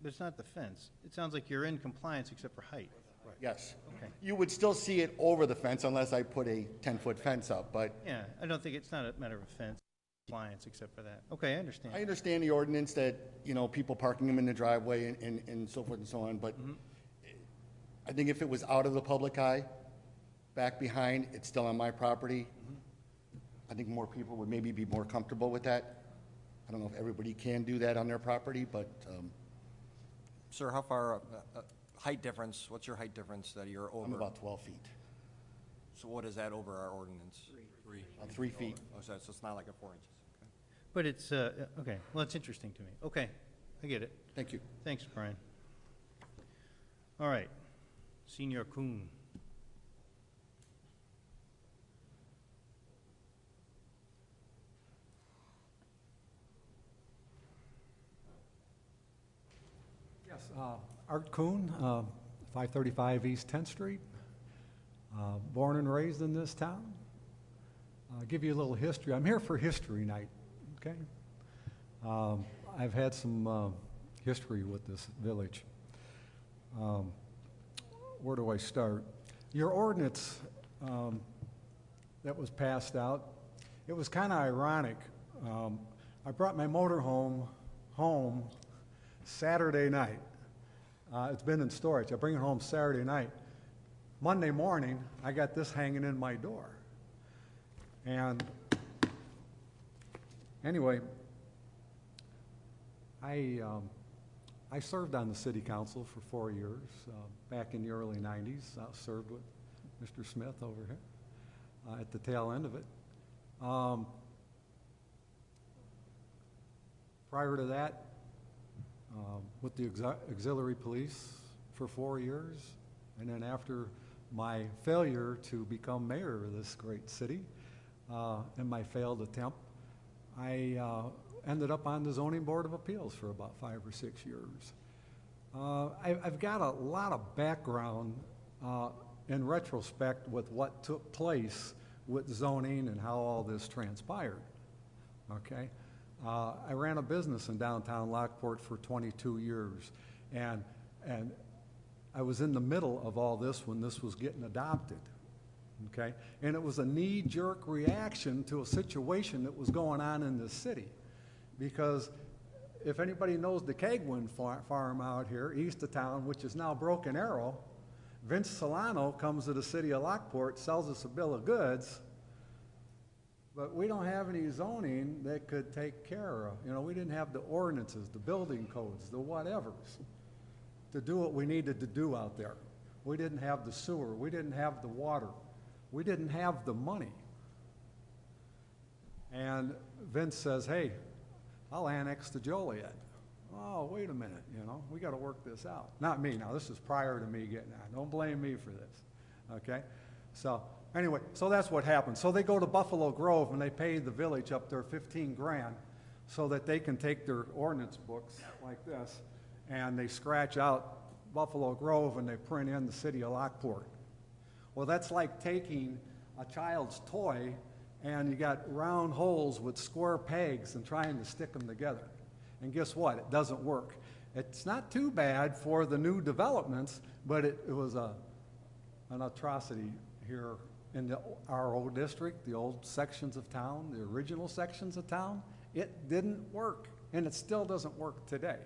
But it's not the fence. It sounds like you're in compliance except for height. Yes. Okay. You would still see it over the fence unless I put a 10-foot fence up, but Yeah, I don't think it's not a matter of a fence, compliance except for that. Okay, I understand. I understand the ordinance that, people parking them in the driveway and so forth and so on, but I think if it was out of the public eye, back behind, it's still on my property, I think more people would maybe be more comfortable with that. I don't know if everybody can do that on their property, but Sir, how far, height difference, what's your height difference that you're over? I'm about 12 feet, So what is that over our ordinance? about 3 feet. Oh, so it's not like a 4 inches. Okay. But it's, okay, well, it's interesting to me. Okay, I get it. Thank you. Thanks, Brian. All right, Senior Kuhn. Yes, Art Kuhn, 535 East 10th Street, born and raised in this town. I'll give you a little history. I'm here for history night, okay? I've had some history with this village. Where do I start? Your ordinance that was passed out, it was kind of ironic. I brought my motorhome home Saturday night. It's been in storage. I bring it home Saturday night. Monday morning, I got this hanging in my door. And anyway, I served on the city council for 4 years, back in the early 90s. I served with Mr. Smith over here at the tail end of it. Prior to that, with the auxiliary police for 4 years, and then after my failure to become mayor of this great city, in my failed attempt, I ended up on the zoning board of appeals for about 5 or 6 years. I've got a lot of background in retrospect with what took place with zoning and how all this transpired, okay? I ran a business in downtown Lockport for 22 years, and I was in the middle of all this when this was getting adopted, okay? And it was a knee-jerk reaction to a situation that was going on in this city, because if anybody knows the Kegwin farm out here, east of town, which is now Broken Arrow, Vince Solano comes to the city of Lockport, sells us a bill of goods, but we don't have any zoning that could take care of, we didn't have the ordinances, the building codes, the whatevers to do what we needed to do out there. We didn't have the sewer, we didn't have the water, we didn't have the money. And Vince says, hey, I'll annex to Joliet. Oh, wait a minute, we got to work this out. Not me, now this is prior to me getting on. Don't blame me for this, okay? So anyway, so that's what happened. So they go to Buffalo Grove and they pay the village up there 15 grand so that they can take their ordinance books like this and they scratch out Buffalo Grove and they print in the city of Lockport. Well, that's like taking a child's toy and you got round holes with square pegs and trying to stick them together. And guess what? It doesn't work. It's not too bad for the new developments, but it was an atrocity here in our old district, the old sections of town, the original sections of town. It didn't work, and it still doesn't work today,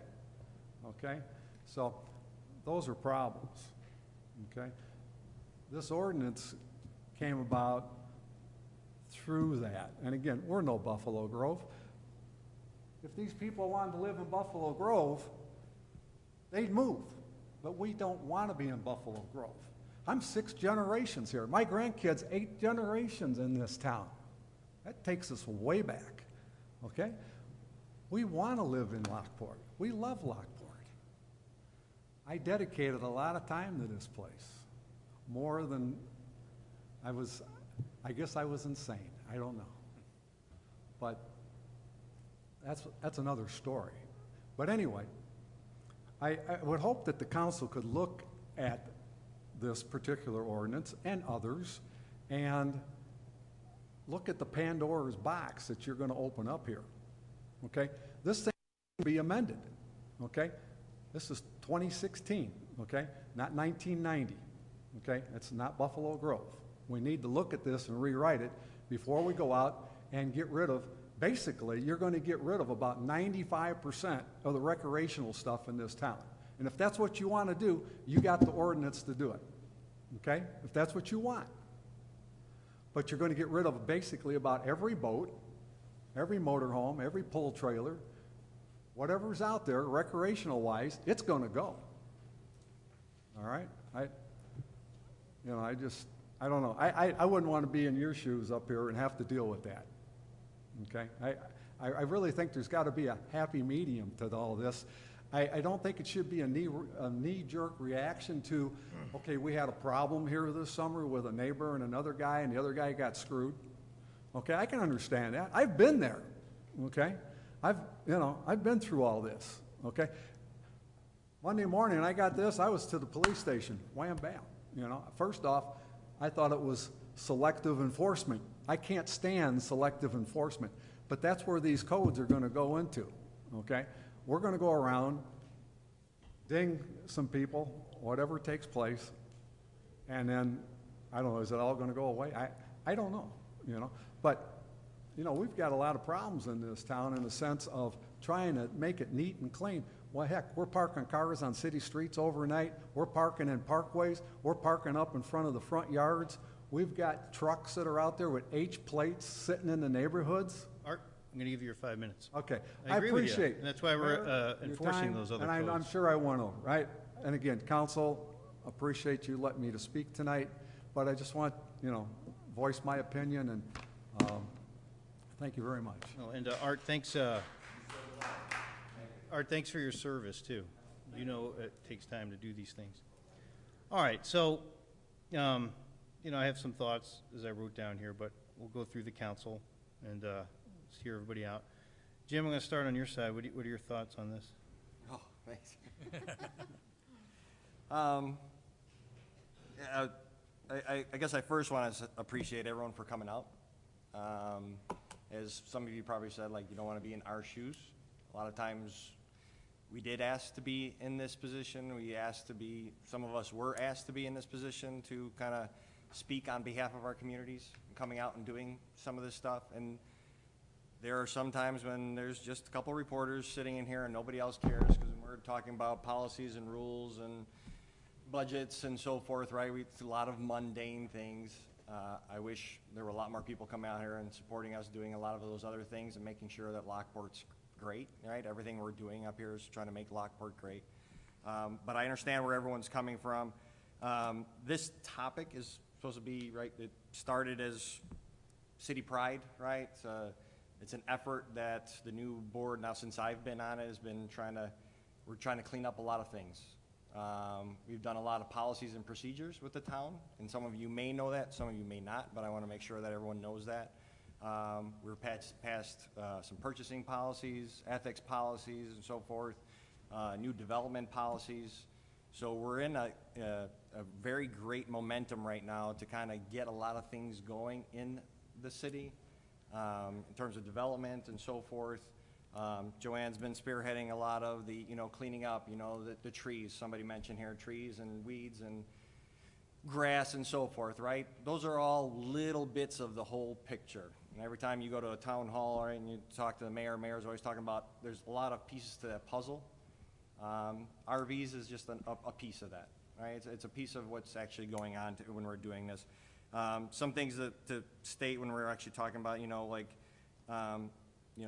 okay? So those are problems, okay? This ordinance came about through that. And again, we're no Buffalo Grove. If these people wanted to live in Buffalo Grove, they'd move. But we don't want to be in Buffalo Grove. I'm 6 generations here. My grandkids, 8 generations in this town. That takes us way back, okay? We want to live in Lockport. We love Lockport. I dedicated a lot of time to this place, more than I guess I was insane. I don't know. But that's another story. But anyway, I would hope that the council could look at this particular ordinance and others and look at the Pandora's box that you're going to open up here. Okay? This thing can be amended. Okay? This is 2016. Okay? Not 1990. Okay? That's not Buffalo Grove. We need to look at this and rewrite it before we go out and get rid of, basically, you're going to get rid of about 95% of the recreational stuff in this town. And if that's what you want to do, you got the ordinance to do it. Okay? If that's what you want. But you're going to get rid of basically about every boat, every motorhome, every pull trailer, whatever's out there recreational-wise, it's going to go. All right? I don't know. I wouldn't want to be in your shoes up here and have to deal with that. Okay? I really think there's got to be a happy medium to all this. I don't think it should be a knee-jerk reaction to, okay, we had a problem here this summer with a neighbor and another guy, and the other guy got screwed. Okay, I can understand that. I've been there. Okay? I've been through all this. Okay? Monday morning, I got this. I was to the police station. Wham, bam. First off, I thought it was selective enforcement. I can't stand selective enforcement, but that's where these codes are going to go into. Okay? We're going to go around, ding some people, whatever takes place, and then, I don't know, is it all going to go away? I don't know, But, we've got a lot of problems in this town in the sense of trying to make it neat and clean. Well, heck, we're parking cars on city streets overnight. We're parking in parkways. We're parking up in front of the front yards. We've got trucks that are out there with H plates sitting in the neighborhoods. Art, I'm going to give you your 5 minutes. Okay. I agree with you. appreciate And that's why we're enforcing those other codes. And I'm sure I went over, right? And again, council, appreciate you letting me to speak tonight, but I just want, voice my opinion, and thank you very much. Oh, and Art, thanks. Art, thanks for your service too. It takes time to do these things. All right, so I have some thoughts as I wrote down here, but we'll go through the council and hear everybody out. Jim, I'm going to start on your side. What are your thoughts on this? Oh, thanks. I guess I first want to appreciate everyone for coming out. As some of you probably said, you don't want to be in our shoes. A lot of times we did ask to be in this position. Some of us were asked to be in this position to kind of speak on behalf of our communities, coming out and doing some of this stuff. And there are some times when there's just a couple reporters sitting in here and nobody else cares, because we're talking about policies and rules and budgets and so forth, right? It's a lot of mundane things. I wish there were a lot more people coming out here and supporting us doing a lot of those other things and making sure that Lockport's great, right? Everything we're doing up here is trying to make Lockport great. But I understand where everyone's coming from. This topic is supposed to be, right, it started as city pride, right? It's an effort that the new board, now since I've been on it, we're trying to clean up a lot of things. We've done a lot of policies and procedures with the town, and some of you may know that, some of you may not, but I want to make sure that everyone knows that. We're passed some purchasing policies, ethics policies, and so forth, new development policies. So we're in a very great momentum right now to kind of get a lot of things going in the city in terms of development and so forth. Joanne's been spearheading a lot of the, cleaning up, the trees. Somebody mentioned here, trees and weeds and grass and so forth, right? Those are all little bits of the whole picture. And every time you go to a town hall, right, and you talk to the mayor's always talking about there's a lot of pieces to that puzzle. RVs is just a piece of that, right? It's a piece of what's actually going on when we're doing this. Some things to state when we're actually talking about,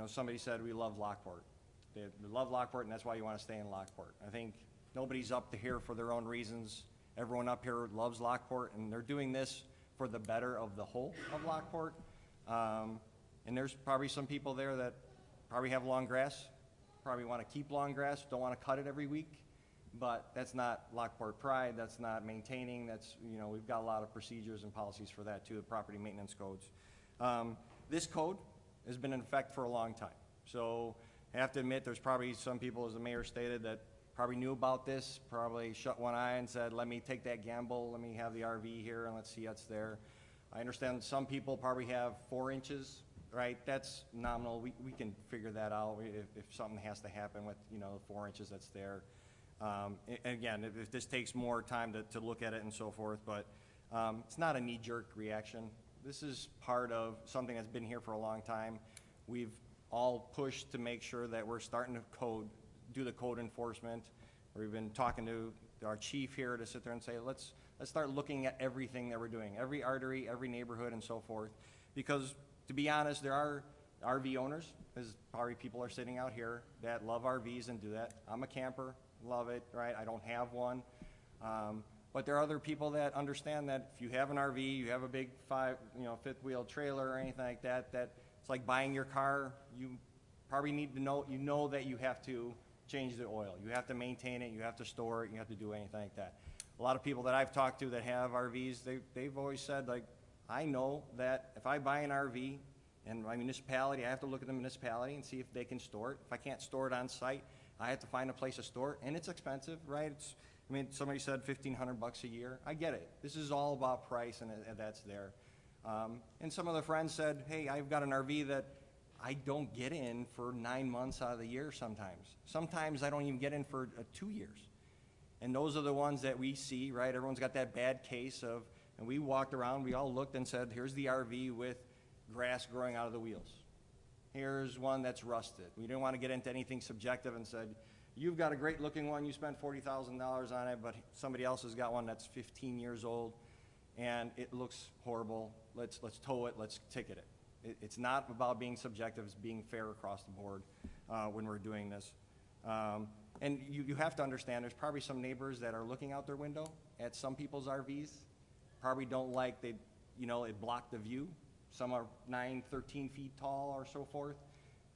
somebody said we love Lockport. They love Lockport, and that's why you want to stay in Lockport. I think nobody's up to here for their own reasons. Everyone up here loves Lockport, and they're doing this for the better of the whole of Lockport. And there's probably some people there that probably have long grass, probably want to keep long grass, don't want to cut it every week. But that's not Lockport pride, that's not maintaining, we've got a lot of procedures and policies for that too, the property maintenance codes. This code has been in effect for a long time. So I have to admit, there's probably some people, as the mayor stated, that probably knew about this, probably shut one eye and said, let me take that gamble, let me have the RV here and let's see what's there. I understand some people probably have 4 inches, right? That's nominal, we can figure that out if something has to happen with, the 4 inches that's there. And again, if this takes more time to look at it and so forth, but it's not a knee-jerk reaction. This is part of something that's been here for a long time. We've all pushed to make sure that we're starting to do the code enforcement. We've been talking to our chief here to sit there and say, let's start looking at everything that we're doing, every artery, every neighborhood, and so forth. Because to be honest, there are RV owners, as probably people are sitting out here, that love RVs and do that. I'm a camper. Love it, right? I don't have one. But there are other people that understand that if you have an RV, you have a big fifth wheel trailer or anything like that, that it's like buying your car. You probably need to know that you have to change the oil. You have to maintain it. You have to store it. You have to do anything like that. A lot of people that I've talked to that have RVs, they've always said, like, I know that if I buy an RV in my municipality, I have to look at the municipality and see if they can store it. If I can't store it on site, I have to find a place to store it, and it's expensive, right? Somebody said $1,500 a year. I get it. This is all about price, and that's there. And some of the friends said, hey, I've got an RV that I don't get in for 9 months out of the year sometimes. Sometimes I don't even get in for 2 years. And those are the ones that we see, right? Everyone's got that bad case of, and we walked around, we all looked and said, here's the RV with grass growing out of the wheels. Here's one that's rusted. We didn't want to get into anything subjective and said, you've got a great looking one, you spent $40,000 on it, but somebody else has got one that's 15 years old and it looks horrible. Let's tow it, let's ticket it. It's not about being subjective, it's being fair across the board when we're doing this. And you have to understand, there's probably some neighbors that are looking out their window at some people's RVs, probably don't like it blocked the view. Some are 9, 13 feet tall or so forth.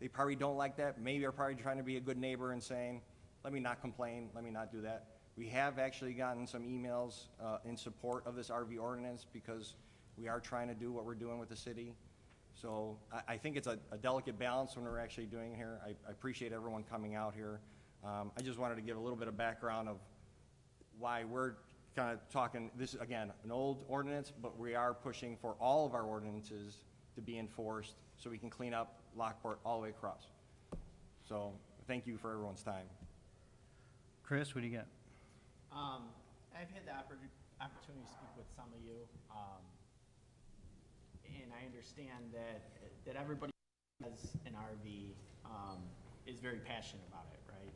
They probably don't like that. Maybe are probably trying to be a good neighbor and saying, let me not complain, let me not do that. We have actually gotten some emails in support of this RV ordinance because we are trying to do what we're doing with the city. So I think it's a delicate balance when we're actually doing it here. I appreciate everyone coming out here. I just wanted to give a little bit of background of why we're kind of talking, this is, again, an old ordinance, but we are pushing for all of our ordinances to be enforced so we can clean up Lockport all the way across. So thank you for everyone's time. Chris, what do you got? I've had the opportunity to speak with some of you, and I understand that everybody who has an RV is very passionate about it, right?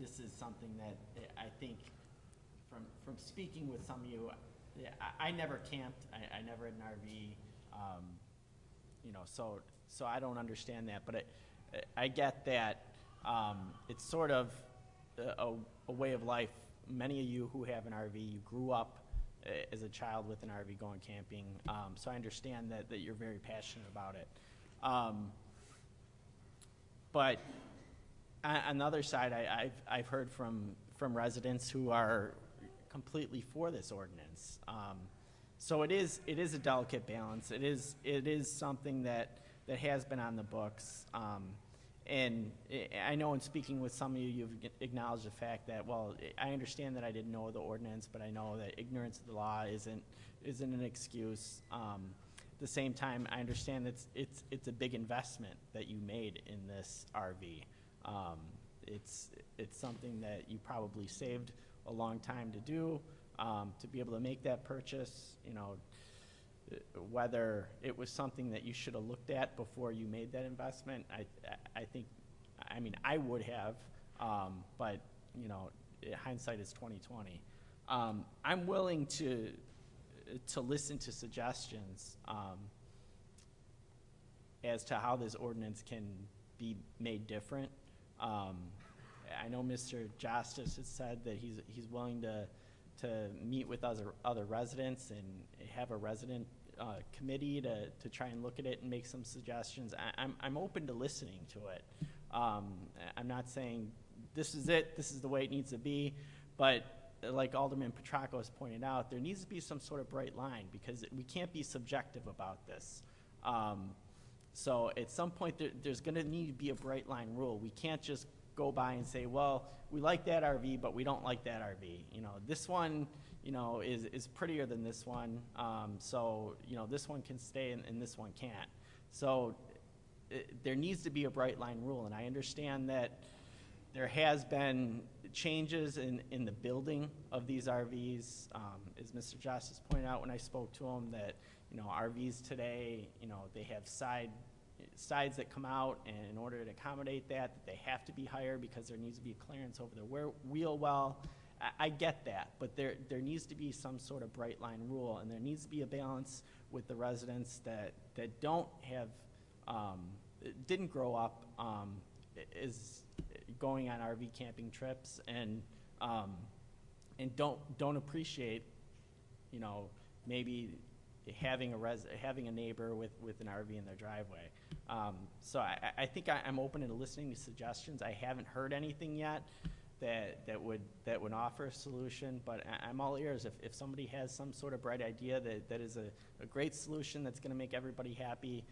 This is something that I think from speaking with some of you, I never camped, I never had an RV, so I don't understand that, but I get that it's sort of a way of life. Many of you who have an RV, you grew up as a child with an RV going camping, so I understand that you're very passionate about it. But on the other side, I've heard from residents who are completely for this ordinance. So it is a delicate balance. It is something that has been on the books. And I know in speaking with some of you, you've acknowledged the fact that, well, I understand that I didn't know the ordinance, but I know that ignorance of the law isn't an excuse. At the same time, I understand that it's a big investment that you made in this RV. It's something that you probably saved a long time to do, to be able to make that purchase. Whether it was something that you should have looked at before you made that investment, I would have, but hindsight is 20/20. I'm willing to to listen to suggestions as to how this ordinance can be made different. I know Mr. Justice has said that he's willing to meet with other residents and have a resident committee to try and look at it and make some suggestions. I'm open to listening to it. I'm not saying this is it, this is the way it needs to be, but like Alderman Petracco has pointed out, there needs to be some sort of bright line because we can't be subjective about this. So at some point there's going to need to be a bright line rule. We can't just go by and say, well, we like that RV, but we don't like that RV. You know, this one, you know, is prettier than this one. So, you know, this one can stay and this one can't. So there needs to be a bright line rule. And I understand that there has been changes in the building of these RVs. As Mr. Justice pointed out when I spoke to him, that, you know, RVs today, you know, they have sides that come out, and in order to accommodate that they have to be higher because there needs to be a clearance over the wheel well. I get that, but there needs to be some sort of bright line rule, and there needs to be a balance with the residents that don't have, didn't grow up is going on RV camping trips and don't appreciate, you know, maybe having a neighbor with an RV in their driveway. So I think I'm open to listening to suggestions. I haven't heard anything yet that would offer a solution, but I'm all ears. If somebody has some sort of bright idea that is a great solution that's going to make everybody happy,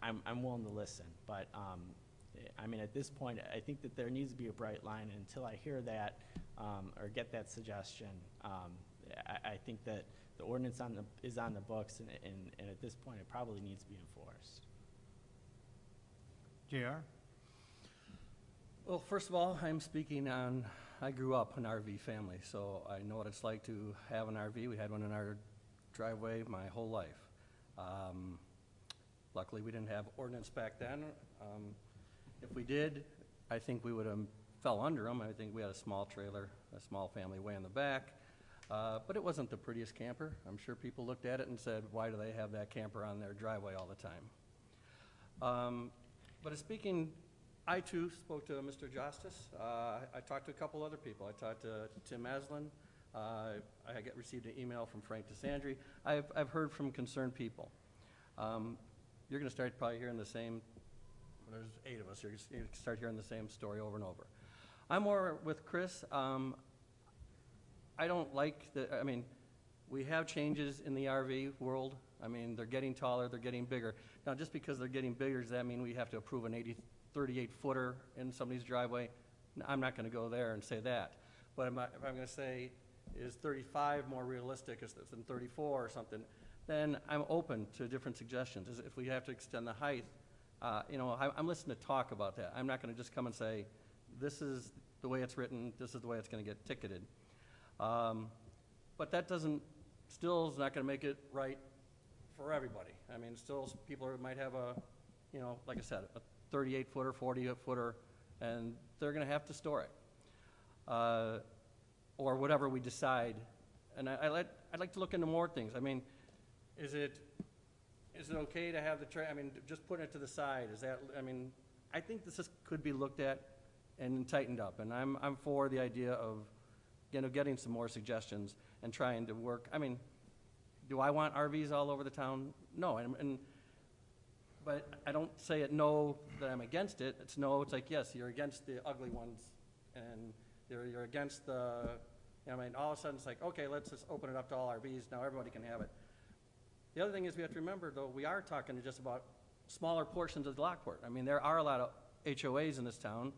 I'm willing to listen. But I mean, at this point, I think that there needs to be a bright line. And until I hear that or get that suggestion, I think that the ordinance is on the books, and at this point, it probably needs to be enforced. JR? Well, first of all, I'm speaking on, I grew up in an RV family, so I know what it's like to have an RV. We had one in our driveway my whole life. Luckily, we didn't have ordinance back then. If we did, I think we would have fell under them. I think we had a small trailer, a small family way in the back. But it wasn't the prettiest camper. I'm sure people looked at it and said, why do they have that camper on their driveway all the time? But speaking, I too spoke to Mr. Justice. I talked to a couple other people. I talked to Tim Maslin. I received an email from Frank DeSandri. I've heard from concerned people. You're going to start probably hearing the same, there's 8 of us, you're going to start hearing the same story over and over. I'm more with Chris. I don't like I mean, we have changes in the RV world. I mean, they're getting taller, they're getting bigger. Now, just because they're getting bigger, does that mean we have to approve an 38-footer in somebody's driveway? No, I'm not going to go there and say that. But if I'm going to say, is 35 more realistic than 34 or something, then I'm open to different suggestions. If we have to extend the height, you know, I'm listening to talk about that. I'm not going to just come and say, this is the way it's written, this is the way it's going to get ticketed. But that still is not going to make it right for everybody. I mean, still people might have you know, like I said, a 38-footer, 40-footer, and they're going to have to store it. Or whatever we decide. And I'd like to look into more things. I mean, is it okay to have I mean, just putting it to the side, I mean, I think this could be looked at and tightened up. And I'm for the idea of, you know, getting some more suggestions and trying to work. I mean, do I want RVs all over the town? No, but I don't say it no that I'm against it. It's no, it's like, yes, you're against the ugly ones, and you're against the, you know, I mean, all of a sudden it's like, okay, let's just open it up to all RVs, now everybody can have it. The other thing is we have to remember, though, we are talking just about smaller portions of the Lockport. I mean, there are a lot of HOAs in this town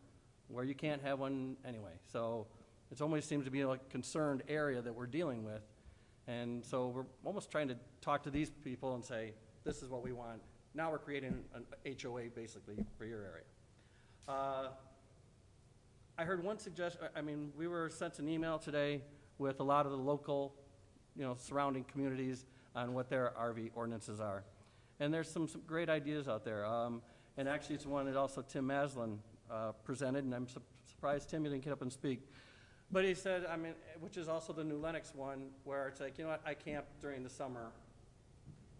where you can't have one anyway. So it almost seems to be a concerned area that we're dealing with. And so we're almost trying to talk to these people and say, this is what we want. Now we're creating an HOA basically for your area. I heard one suggestion. I mean, we were sent an email today with a lot of the local, you know, surrounding communities on what their RV ordinances are. And there's some great ideas out there. And actually it's one that also Tim Maslin presented, and I'm surprised Tim, you didn't get up and speak. But he said, I mean, which is also the new Lennox one, where it's like, you know what, I camp during the summer.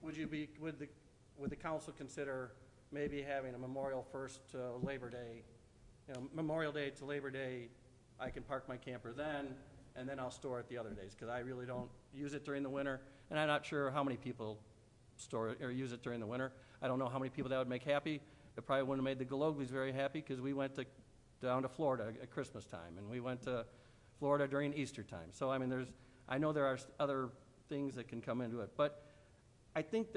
Would the council consider maybe having a Memorial 1st to Labor Day, you know, Memorial Day to Labor Day, I can park my camper then, and then I'll store it the other days, because I really don't use it during the winter, and I'm not sure how many people store it or use it during the winter. I don't know how many people that would make happy. It probably wouldn't have made the Galogles very happy, because we went down to Florida at Christmas time, and we went to Florida during Easter time. So, I mean, I know there are other things that can come into it, but I think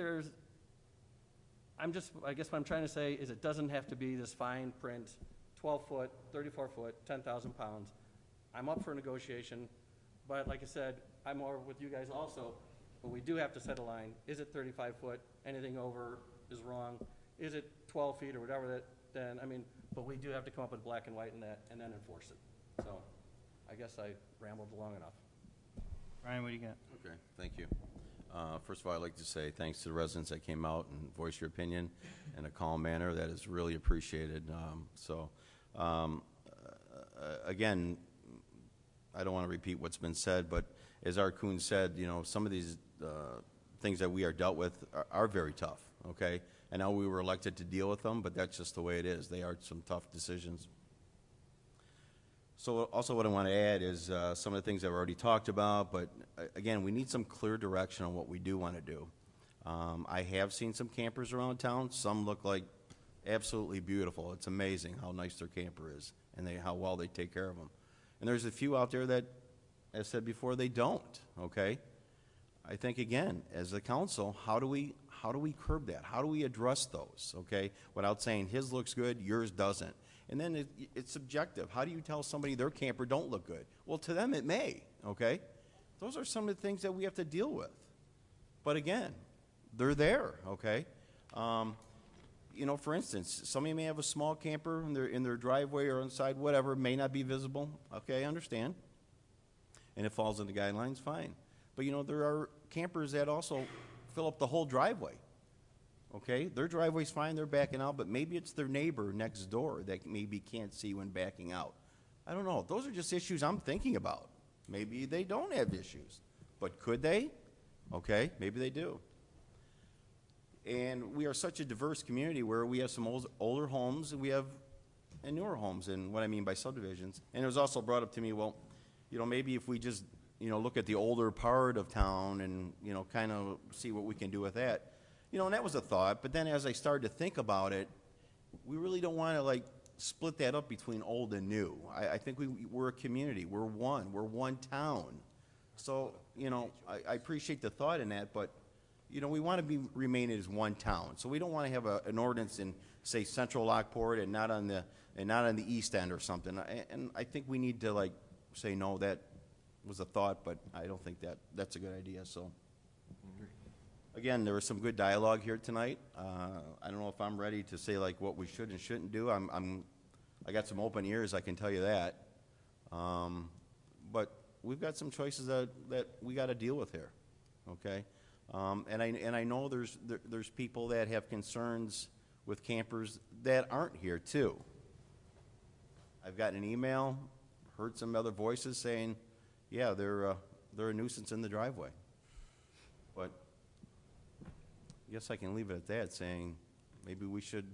I guess what I'm trying to say is it doesn't have to be this fine print, 12 foot, 34 foot, 10,000 pounds. I'm up for negotiation, but like I said, I'm more with you guys also, but we do have to set a line. Is it 35 foot? Anything over is wrong. Is it 12 feet or whatever but we do have to come up with black and white in that and then enforce it. So I guess I rambled long enough. Brian, what do you got? Okay, thank you. First of all, I'd like to say thanks to the residents that came out and voiced your opinion in a calm manner. That is really appreciated. Again, I don't want to repeat what's been said, but as Art Kuhn said, you know, some of these things that we are dealt with are very tough, okay? And now we were elected to deal with them, but that's just the way it is. They are some tough decisions. So also what I want to add is some of the things I've already talked about, but again, we need some clear direction on what we do want to do. I have seen some campers around town. Some look like absolutely beautiful. It's amazing how nice their camper is and how well they take care of them. And there's a few out there that, as said before, they don't, okay? I think, again, as a council, how do we curb that? How do we address those, okay? Without saying his looks good, yours doesn't. And then it's subjective. How do you tell somebody their camper don't look good? Well, to them it may, okay? Those are some of the things that we have to deal with. But again, they're there, okay? You know, for instance, somebody may have a small camper in their driveway or inside, whatever, may not be visible. Okay, I understand. And it falls into guidelines, fine. But, you know, there are campers that also fill up the whole driveway. Okay, their driveway's fine, they're backing out, but maybe it's their neighbor next door that maybe can't see when backing out. I don't know. Those are just issues I'm thinking about. Maybe they don't have issues, but could they? Okay, maybe they do. And we are such a diverse community where we have some older homes and we have newer homes, and what I mean by subdivisions. And it was also brought up to me, well, you know, maybe if we just, you know, look at the older part of town and, you know, kind of see what we can do with that. You know, and that was a thought, but then as I started to think about it, we really don't want to, like, split that up between old and new. I think we're a community. We're one town. So, you know, I appreciate the thought in that, but, you know, we want to remain as one town. So we don't want to have an ordinance in, say, central Lockport and not on the east end or something. And I think we need to, like, say, no, that was a thought, but I don't think that's a good idea, so. Again, there was some good dialogue here tonight. I don't know if I'm ready to say like what we should and shouldn't do. I got some open ears, I can tell you that. But we've got some choices that we got to deal with here, okay? And I know there's people that have concerns with campers that aren't here too. I've gotten an email, heard some other voices saying, yeah, they're a nuisance in the driveway. But I guess I can leave it at that, saying maybe we should,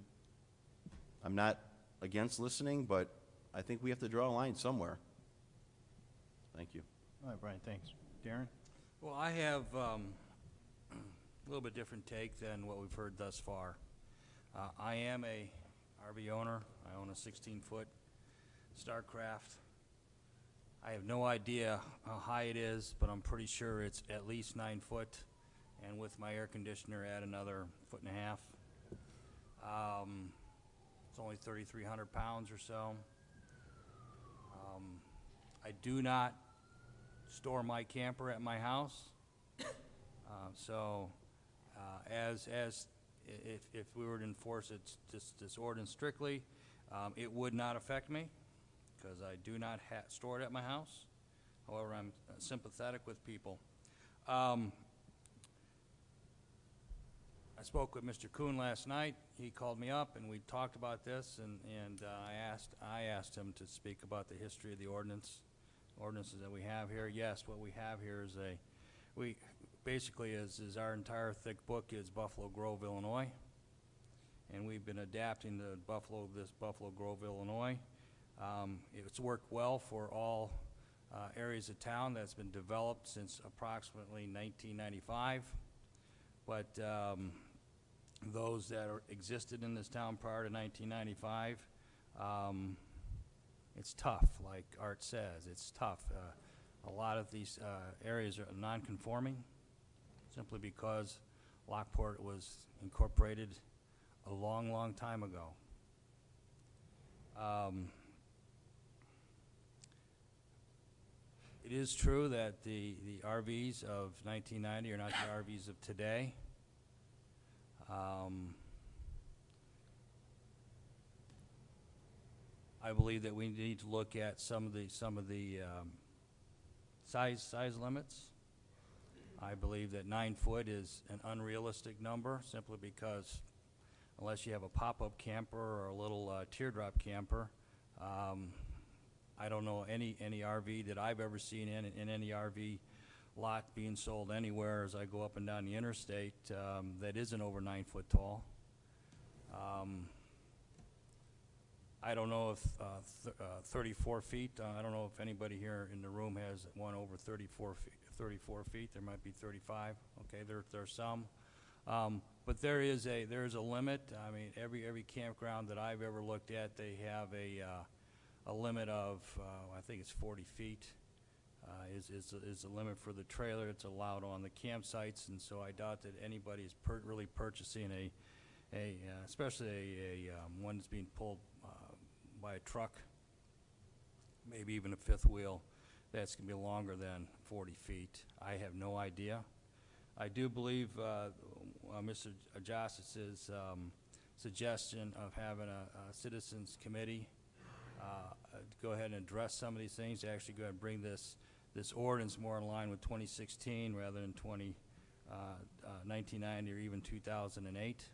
I'm not against listening, but I think we have to draw a line somewhere. Thank you. All right, Brian, thanks. Darren? Well, I have a little bit different take than what we've heard thus far. I am a RV owner. I own a 16-foot Starcraft. I have no idea how high it is, but I'm pretty sure it's at least 9 foot. And with my air conditioner, add another 1.5 feet. It's only 3,300 pounds or so. I do not store my camper at my house. If we were to enforce this ordinance strictly, it would not affect me because I do not store it at my house. However, I'm sympathetic with people. I spoke with Mr. Kuhn last night. He called me up and we talked about this, and I asked him to speak about the history of the ordinance, ordinances that we have here. Yes, what we have here is basically is our entire thick book is Buffalo Grove, Illinois. And we've been adapting this Buffalo Grove, Illinois. It's worked well for all areas of town that's been developed since approximately 1995. But those that existed in this town prior to 1995, it's tough, like Art says, it's tough. A lot of these areas are non-conforming simply because Lockport was incorporated a long, long time ago. It is true that the RVs of 1990 are not the RVs of today. I believe that we need to look at some of the size limits. I believe that 9 foot is an unrealistic number simply because unless you have a pop-up camper or a little teardrop camper, I don't know any RV that I've ever seen in any RV lot being sold anywhere as I go up and down the interstate that isn't over 9 foot tall. I don't know if 34 feet, I don't know if anybody here in the room has one over 34 feet. There might be 35. Okay, there's some. But there is a limit. I mean, every campground that I've ever looked at, they have a limit of, I think it's 40 feet is the limit for the trailer. It's allowed on the campsites, and so I doubt that anybody is really purchasing especially a one that's being pulled by a truck, maybe even a fifth wheel, that's going to be longer than 40 feet. I have no idea. I do believe Mr. Justice's suggestion of having a citizens committee go ahead and address some of these things, actually go ahead and bring this ordinance more in line with 2016 rather than 1990 or even 2008.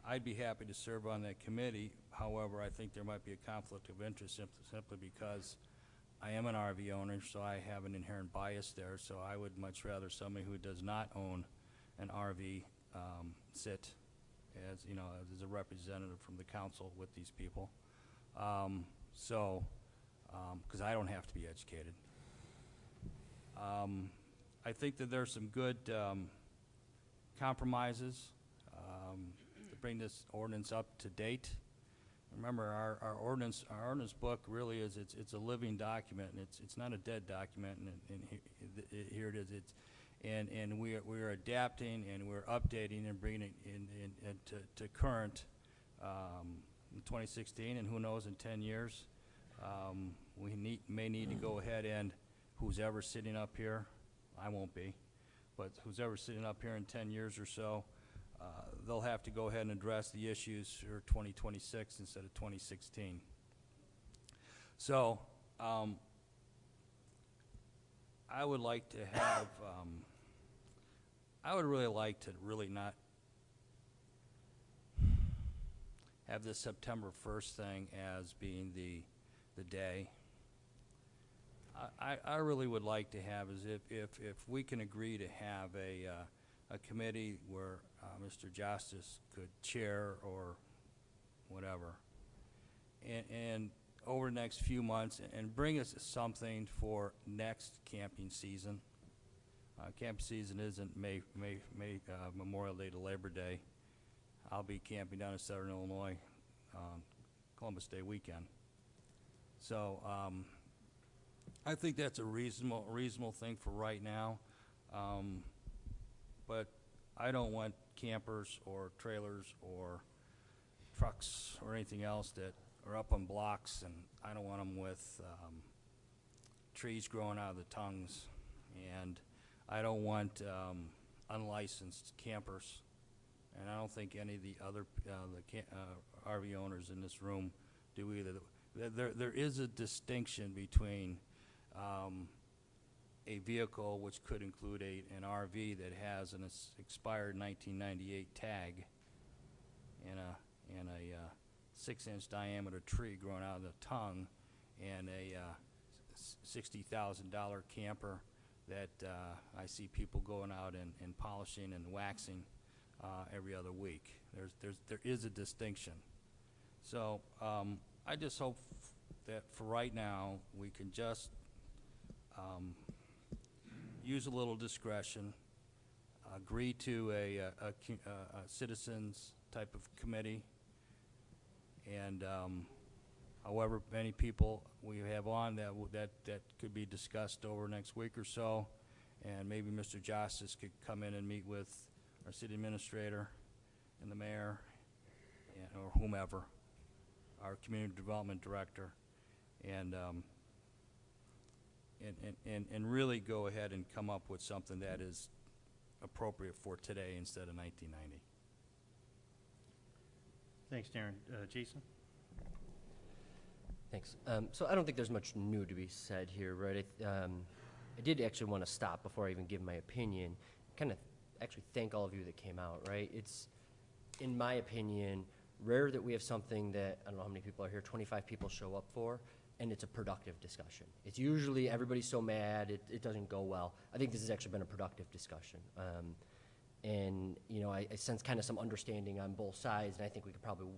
I'd be happy to serve on that committee. However, I think there might be a conflict of interest simply because I am an RV owner, so I have an inherent bias there. So I would much rather somebody who does not own an RV sit as a representative from the council with these people. Because I don't have to be educated. I think that there's some good compromises to bring this ordinance up to date. Remember, our ordinance book really is it's a living document, and it's not a dead document. And here it is. And we are adapting and we're updating and bringing it to current in 2016, and who knows, in 10 years we may need to go ahead and who's ever sitting up here, I won't be, but who's ever sitting up here in 10 years or so, they'll have to go ahead and address the issues for 2026 instead of 2016. So I would like to have, I would really like to not have this September 1st thing as being the day. I really would like to have is if we can agree to have a committee where Mr. Justice could chair or whatever, and over the next few months and bring us something for next camping season. Camping season isn't May Memorial Day to Labor Day. I'll be camping down in Southern Illinois Columbus Day weekend. So I think that's a reasonable thing for right now. But I don't want campers or trailers or trucks or anything else that are up on blocks, and I don't want them with trees growing out of the tongues, and I don't want unlicensed campers, and I don't think any of the other RV owners in this room do either. There is a distinction between a vehicle, which could include an RV that has an expired 1998 tag and a 6-inch diameter tree growing out of the tongue, and a $60,000 camper that I see people going out and polishing and waxing every other week. There is a distinction. So I just hope that for right now, we can just use a little discretion, agree to a citizens type of committee, and however many people we have on that could be discussed over next week or so, and maybe Mr. Justice could come in and meet with our city administrator and the mayor or whomever, our community development director, and really go ahead and come up with something that is appropriate for today instead of 1990. Thanks, Darren. Jason? Thanks. So I don't think there's much new to be said here, right? I did actually want to stop before I even give my opinion, kind of actually thank all of you that came out, right? It's, in my opinion, rare that we have something that, I don't know how many people are here, 25 people show up for, and it's a productive discussion. It's usually everybody's so mad, it doesn't go well. I think this has actually been a productive discussion. And, you know, I sense kind of some understanding on both sides, and I think we could probably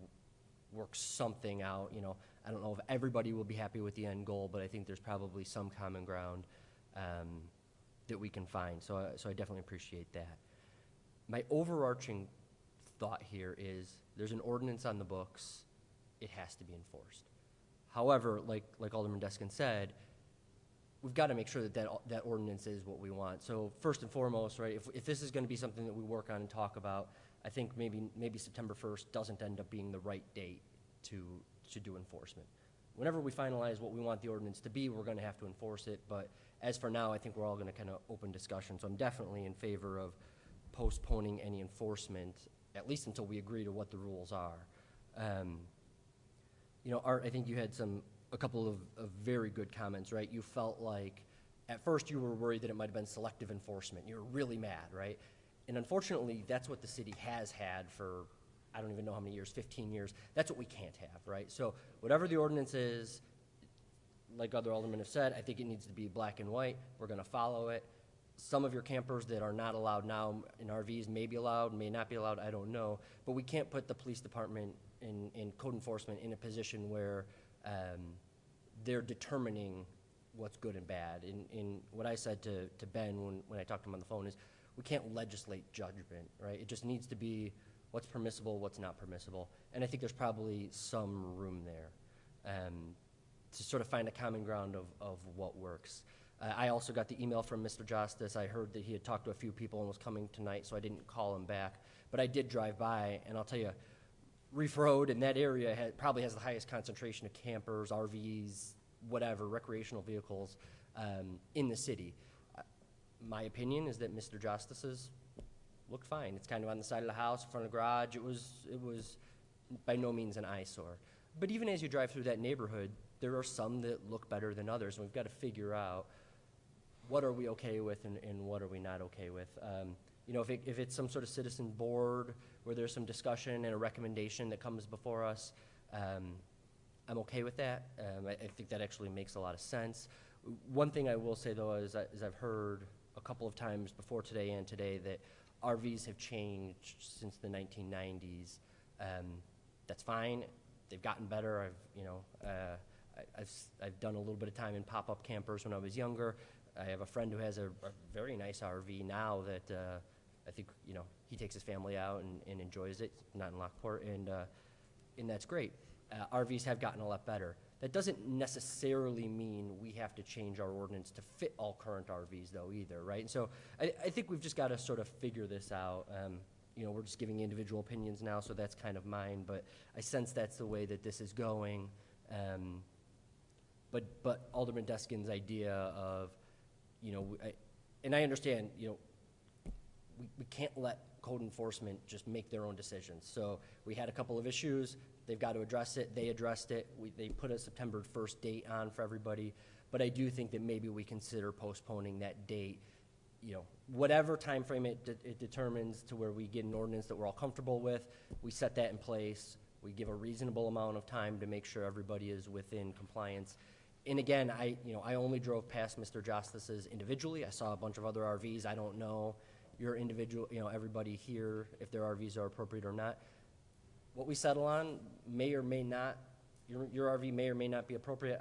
work something out. You know, I don't know if everybody will be happy with the end goal, but I think there's probably some common ground that we can find. So I definitely appreciate that. My overarching thought here is there's an ordinance on the books. It has to be enforced. However, like Alderman Deskin said, we've got to make sure that that ordinance is what we want. So first and foremost, right, if this is going to be something that we work on and talk about, I think maybe September 1st doesn't end up being the right date to do enforcement. Whenever we finalize what we want the ordinance to be, we're going to have to enforce it. But as for now, I think we're all going to kind of open discussion. So I'm definitely in favor of postponing any enforcement, at least until we agree to what the rules are. You know, Art, I think you had a couple of very good comments, right? You felt like at first you were worried that it might have been selective enforcement. You were really mad, right? And unfortunately, that's what the city has had for, I don't even know how many years, 15 years. That's what we can't have, right? So whatever the ordinance is, like other aldermen have said, I think it needs to be black and white. We're going to follow it. Some of your campers that are not allowed now in RVs may be allowed, may not be allowed, I don't know. But we can't put the police department in code enforcement in a position where they're determining what's good and bad. In what I said to Ben when I talked to him on the phone is, we can't legislate judgment, right? It just needs to be what's permissible, what's not permissible. And I think there's probably some room there to sort of find a common ground of what works. I also got the email from Mr. Justice. I heard that he had talked to a few people and was coming tonight, so I didn't call him back. But I did drive by, and I'll tell you, Reef Road in that area probably has the highest concentration of campers, RVs, whatever, recreational vehicles in the city. My opinion is that Mr. Justice's looked fine. It's kind of on the side of the house, in front of the garage. It was by no means an eyesore. But even as you drive through that neighborhood, there are some that look better than others, and we've got to figure out what are we okay with and what are we not okay with. You know, if it's some sort of citizen board where there's some discussion and a recommendation that comes before us, I'm okay with that. I think that actually makes a lot of sense. One thing I will say, though, is I've heard a couple of times before today and today that RVs have changed since the 1990s. That's fine. They've gotten better. I've done a little bit of time in pop-up campers when I was younger. I have a friend who has a very nice RV now that I think, you know, he takes his family out and enjoys it, not in Lockport, and that's great. RVs have gotten a lot better. That doesn't necessarily mean we have to change our ordinance to fit all current RVs, though, either, right? And so I think we've just got to sort of figure this out. You know, we're just giving individual opinions now, so that's kind of mine, but I sense that's the way that this is going. But Alderman Deskin's idea of, you know, and I understand, you know, we can't let code enforcement just make their own decisions. So we had a couple of issues. They've got to address it. They addressed it. They put a September 1st date on for everybody. But I do think that maybe we consider postponing that date, you know, whatever time frame it determines to where we get an ordinance that we're all comfortable with. We set that in place. We give a reasonable amount of time to make sure everybody is within compliance. And again, I only drove past Mr. Justice's individually. I saw a bunch of other RVs. I don't know your individual, everybody here, if their RVs are appropriate or not. What we settle on may or may not, your RV may or may not be appropriate.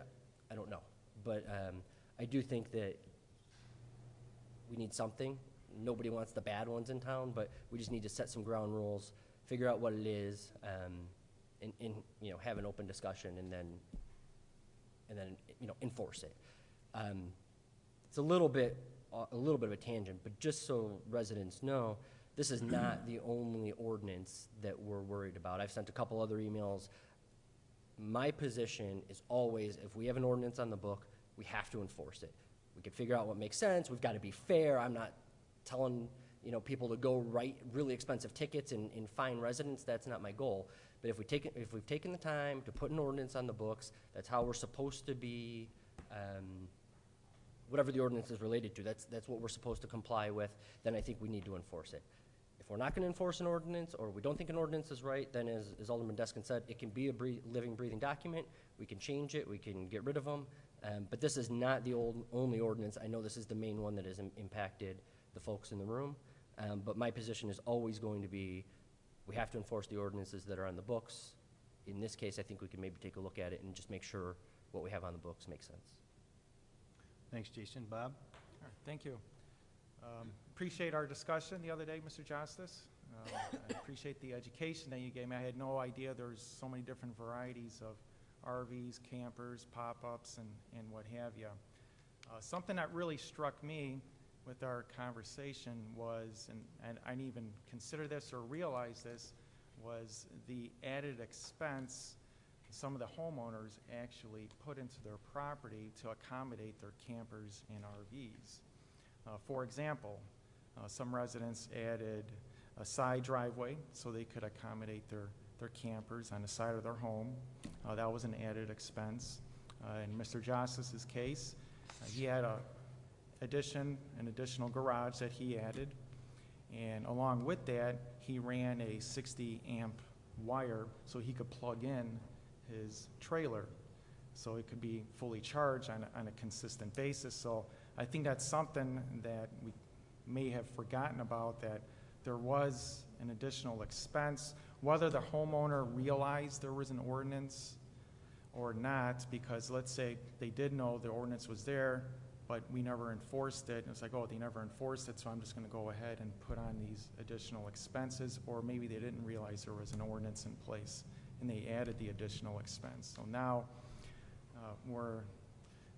I don't know. But I do think that we need something. Nobody wants the bad ones in town, but we just need to set some ground rules, figure out what it is, and have an open discussion, and then enforce it. It's a little bit of a tangent, but just so residents know, this is not the only ordinance that we're worried about. I've sent a couple other emails. My position is always, if we have an ordinance on the book, we have to enforce it. We can figure out what makes sense. We've got to be fair. I'm not telling people to go write really expensive tickets and fine residents. That's not my goal. But if we've taken the time to put an ordinance on the books, that's how we're supposed to be. Whatever the ordinance is related to, that's what we're supposed to comply with. Then I think we need to enforce it. If we're not going to enforce an ordinance, or we don't think an ordinance is right, then as Alderman Deskin said, it can be a living, breathing document. We can change it. We can get rid of them. But this is not the only ordinance. I know this is the main one that has impacted the folks in the room. But my position is always going to be, we have to enforce the ordinances that are on the books. In this case, I think we can maybe take a look at it and just make sure what we have on the books makes sense. Thanks, Jason. Bob? All right, thank you. Appreciate our discussion the other day, Mr. Justice. I appreciate the education that you gave me. I had no idea there's so many different varieties of RVs, campers, pop-ups, and what have you. Something that really struck me with our conversation was, and I didn't even consider this or realize this, was the added expense some of the homeowners actually put into their property to accommodate their campers and RVs. For example, some residents added a side driveway so they could accommodate their campers on the side of their home. That was an added expense. In Mr. Justice's case, he had an additional garage that he added, and along with that, he ran a 60-amp wire so he could plug in his trailer so it could be fully charged on a consistent basis. So I think that's something that we may have forgotten about, that there was an additional expense, whether the homeowner realized there was an ordinance or not, because let's say they did know the ordinance was there, but we never enforced it. And it's like, oh, they never enforced it, so I'm just going to go ahead and put on these additional expenses. Or maybe they didn't realize there was an ordinance in place and they added the additional expense. So now we're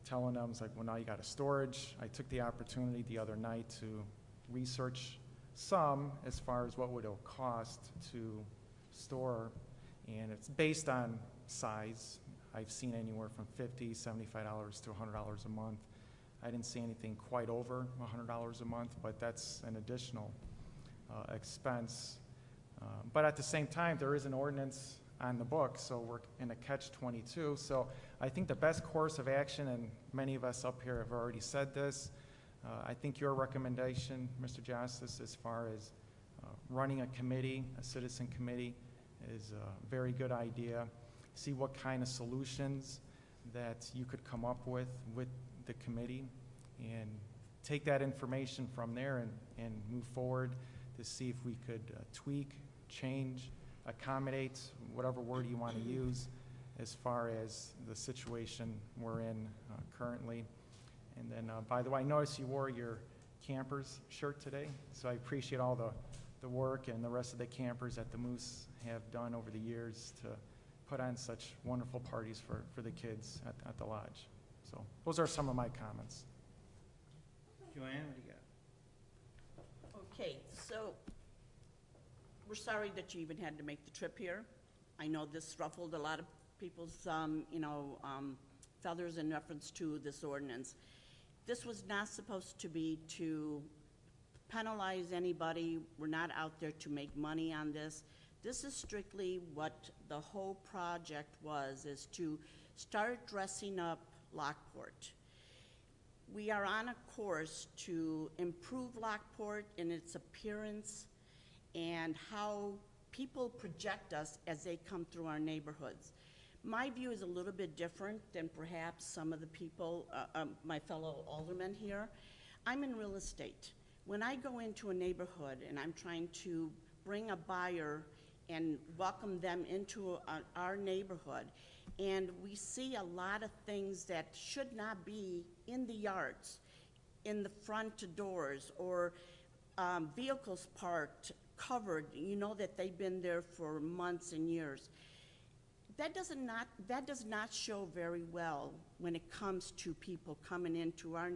telling them, it's like, well, now you got a storage. I took the opportunity the other night to research some as far as what would it cost to store, and it's based on size. I've seen anywhere from $50, $75 to $100 a month. I didn't see anything quite over $100 a month, but that's an additional expense. But at the same time, there is an ordinance on the book, so we're in a catch-22. So I think the best course of action, and many of us up here have already said this, I think your recommendation, Mr. Justice, as far as running a committee, a citizen committee, is a very good idea. See what kind of solutions that you could come up with the committee, and take that information from there and move forward to see if we could tweak, change, accommodate, whatever word you want to use, as far as the situation we're in currently. And then, by the way, I noticed you wore your campers shirt today, so I appreciate all the work and the rest of the campers that the Moose have done over the years to put on such wonderful parties for the kids at the lodge. So those are some of my comments. Joanne, what do you got? Okay, so we're sorry that you even had to make the trip here. I know this ruffled a lot of people's, feathers in reference to this ordinance. This was not supposed to be to penalize anybody. We're not out there to make money on this. This is strictly what the whole project was, is to start dressing up Lockport. We are on a course to improve Lockport in its appearance and how people project us as they come through our neighborhoods. My view is a little bit different than perhaps some of the people, my fellow aldermen here. I'm in real estate. When I go into a neighborhood and I'm trying to bring a buyer and welcome them into our neighborhood, and we see a lot of things that should not be in the yards, in the front doors, or vehicles parked, covered, you know that they've been there for months and years. That does not show very well when it comes to people coming into our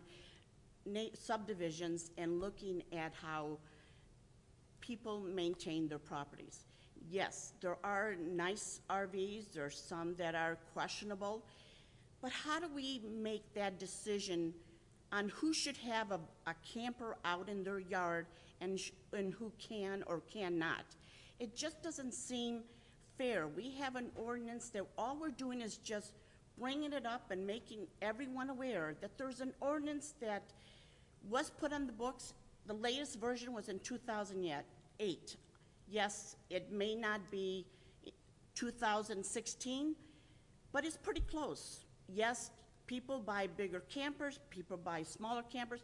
subdivisions and looking at how people maintain their properties. Yes, there are nice RVs, there are some that are questionable, but how do we make that decision on who should have a camper out in their yard and who can or cannot? It just doesn't seem fair. We have an ordinance that all we're doing is just bringing it up and making everyone aware that there's an ordinance that was put on the books. The latest version was in 2008. Yes, it may not be 2016, but it's pretty close. Yes, people buy bigger campers, people buy smaller campers.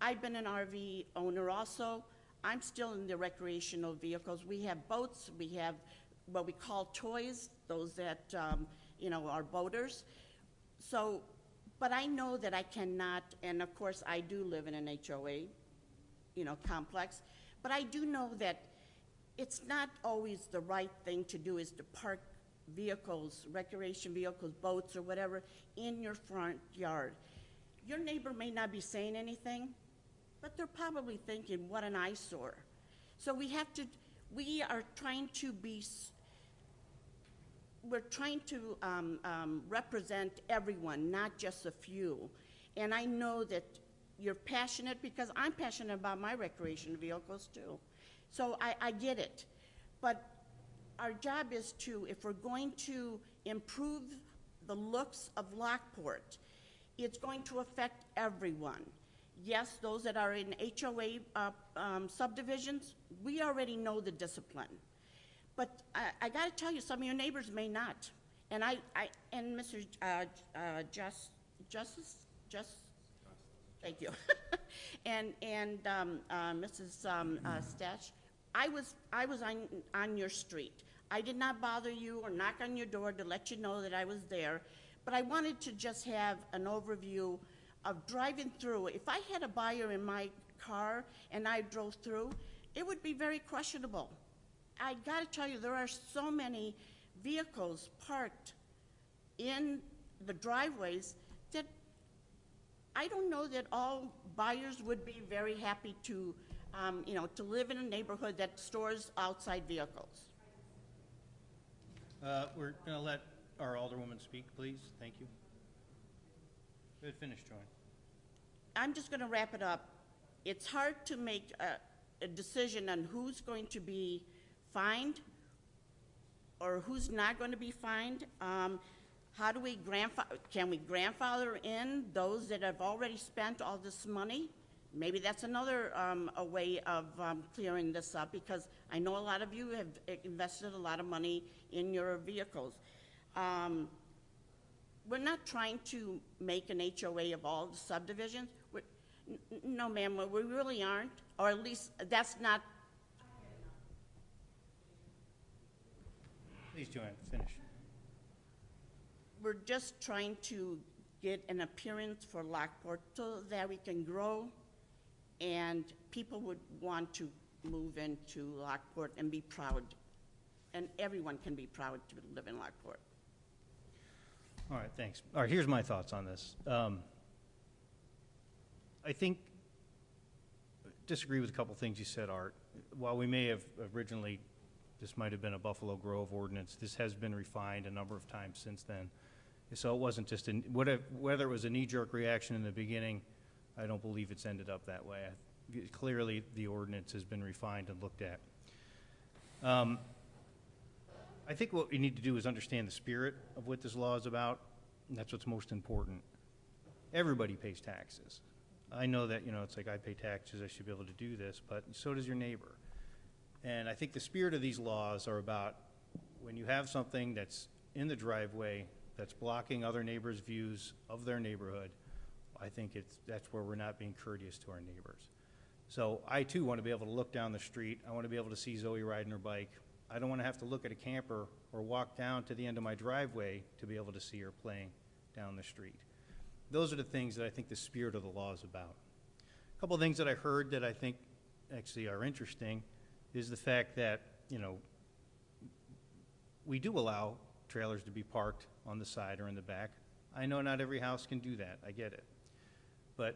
I've been an RV owner also. I'm still in the recreational vehicles. We have boats, we have what we call toys, those that, are boaters. So, but I know that I cannot, and of course I do live in an HOA, complex, but I do know that it's not always the right thing to do is to park vehicles, recreation vehicles, boats or whatever, in your front yard. Your neighbor may not be saying anything, but they're probably thinking, what an eyesore. So we are trying to be, we're trying to represent everyone, not just a few. And I know that you're passionate because I'm passionate about my recreation vehicles too. So I get it. But our job is to, if we're going to improve the looks of Lockport, it's going to affect everyone. Yes, those that are in HOA subdivisions, we already know the discipline. But I gotta tell you, some of your neighbors may not. And and Mr. Justice, thank you. and Mrs. Stetch, I was on your street. I did not bother you or knock on your door to let you know that I was there, but I wanted to just have an overview of driving through. If I had a buyer in my car and I drove through, it would be very questionable. I gotta tell you, there are so many vehicles parked in the driveways that I don't know that all buyers would be very happy to, to live in a neighborhood that stores outside vehicles. We're going to let our alderwoman speak, please. Thank you. Go ahead, finish, Joy. I'm just going to wrap it up. It's hard to make a decision on who's going to be fined or who's not going to be fined. How do we can we grandfather in those that have already spent all this money? Maybe that's another a way of clearing this up, because I know a lot of you have invested a lot of money in your vehicles. We're not trying to make an HOA of all the subdivisions. No, ma'am, we really aren't, or at least that's not. Please, Joanne, finish. We're just trying to get an appearance for Lockport so that we can grow and people would want to move into Lockport and be proud. And everyone can be proud to live in Lockport. All right, thanks. All right, here's my thoughts on this. I think, disagree with a couple things you said, Art. While we may have originally, this might have been a Buffalo Grove ordinance, this has been refined a number of times since then. So it wasn't just, whether it was a knee-jerk reaction in the beginning, I don't believe it's ended up that way. Clearly, the ordinance has been refined and looked at. I think what we need to do is understand the spirit of what this law is about, and that's what's most important. Everybody pays taxes. I know that, it's like I pay taxes, I should be able to do this, but so does your neighbor. And I think the spirit of these laws are about when you have something that's in the driveway that's blocking other neighbors' views of their neighborhood, I think that's where we're not being courteous to our neighbors. So I too want to be able to look down the street. I want to be able to see Zoe riding her bike. I don't want to have to look at a camper or walk down to the end of my driveway to be able to see her playing down the street. Those are the things that I think the spirit of the law is about. A couple of things that I heard that I think actually are interesting is the fact that, you know, we do allow trailers to be parked on the side or in the back. I know not every house can do that. I get it. But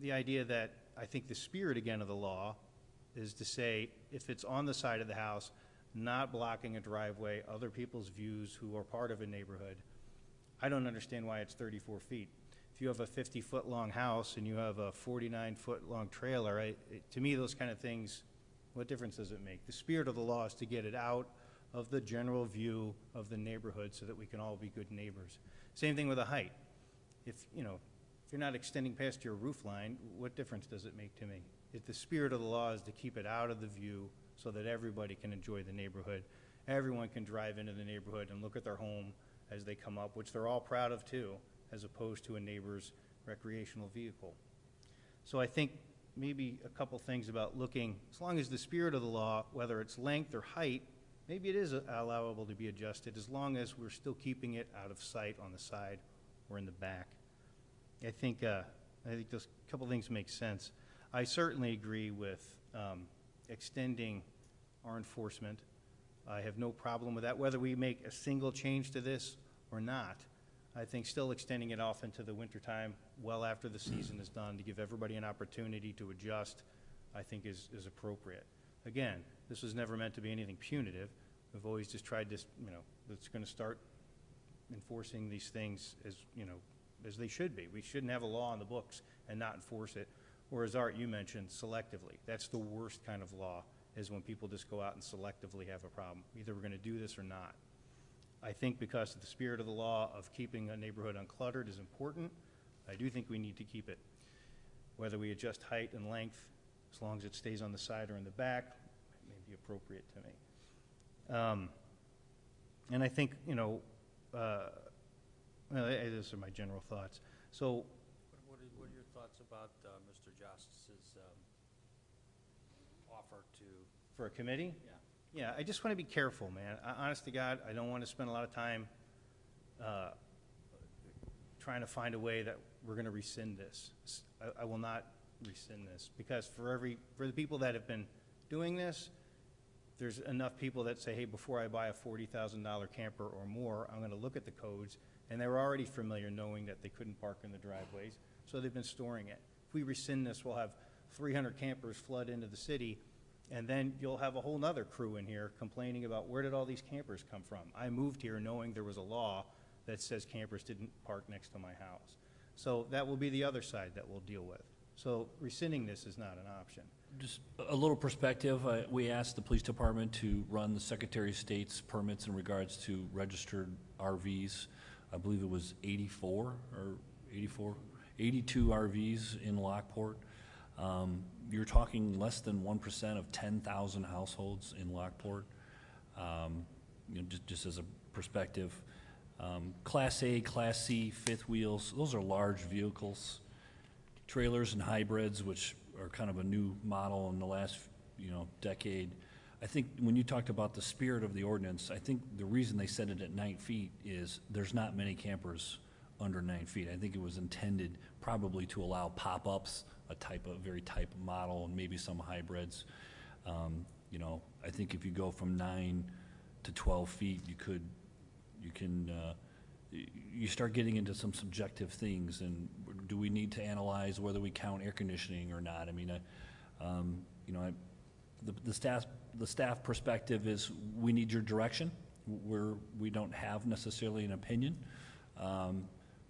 the idea that I think the spirit, again, of the law is to say if it's on the side of the house, not blocking a driveway, other people's views who are part of a neighborhood, I don't understand why it's 34 feet. If you have a 50-foot-long house and you have a 49-foot-long trailer, to me, those kind of things, what difference does it make? The spirit of the law is to get it out of the general view of the neighborhood so that we can all be good neighbors. Same thing with the height. If you're not extending past your roof line, what difference does it make to me? If the spirit of the law is to keep it out of the view so that everybody can enjoy the neighborhood. Everyone can drive into the neighborhood and look at their home as they come up, which they're all proud of too, as opposed to a neighbor's recreational vehicle. So I think maybe a couple things about looking, as long as the spirit of the law, whether it's length or height, maybe it is allowable to be adjusted as long as we're still keeping it out of sight on the side or in the back. I think those couple things make sense. I certainly agree with extending our enforcement. I have no problem with that, whether we make a single change to this or not. I think still extending it off into the wintertime, well after the season is done, to give everybody an opportunity to adjust, I think is appropriate. Again, this was never meant to be anything punitive. We've always just tried to, that's going to start enforcing these things as they should be. We shouldn't have a law on the books and not enforce it. Or as Art, you mentioned, selectively. That's the worst kind of law, is when people just go out and selectively have a problem. Either we're going to do this or not. I think because of the spirit of the law of keeping a neighborhood uncluttered is important, I do think we need to keep it. Whether we adjust height and length, as long as it stays on the side or in the back, it may be appropriate to me. And I think, those are my general thoughts. So, What are your thoughts about Mr. Justice's offer to... For a committee? Yeah. Yeah, I just want to be careful, man. Honest to God, I don't want to spend a lot of time trying to find a way that we're going to rescind this. I will not rescind this, because for the people that have been doing this, there's enough people that say, hey, before I buy a $40,000 camper or more, I'm going to look at the codes, and they were already familiar knowing that they couldn't park in the driveways, so they've been storing it. If we rescind this, we'll have 300 campers flood into the city, and then you'll have a whole nother crew in here complaining about where did all these campers come from. I moved here knowing there was a law that says campers didn't park next to my house. So that will be the other side that we'll deal with. So rescinding this is not an option. Just a little perspective, we asked the police department to run the Secretary of State's permits in regards to registered RVs. I believe it was 82 RVs in Lockport. You're talking less than 1% of 10,000 households in Lockport. Just as a perspective, Class A, Class C, fifth wheels, those are large vehicles. Trailers and hybrids, which are kind of a new model in the last decade. I think when you talked about the spirit of the ordinance, I think the reason they set it at 9 feet is there's not many campers under 9 feet. I think it was intended probably to allow pop-ups, a very type of model, and maybe some hybrids. I think if you go from 9 to 12 feet, you start getting into some subjective things, and do we need to analyze whether we count air conditioning or not? I mean, the staff perspective is we need your direction. We don't have necessarily an opinion.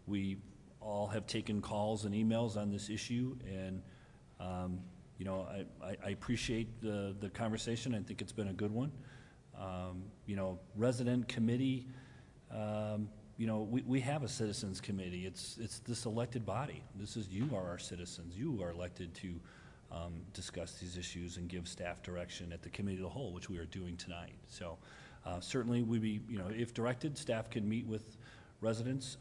We all have taken calls and emails on this issue, and I appreciate the conversation. I think it's been a good one. Resident committee. We have a citizens committee. It's this elected body. You are our citizens. You are elected to discuss these issues and give staff direction at the committee of the whole, which we are doing tonight. So Certainly, we'd be, if directed, staff can meet with residents.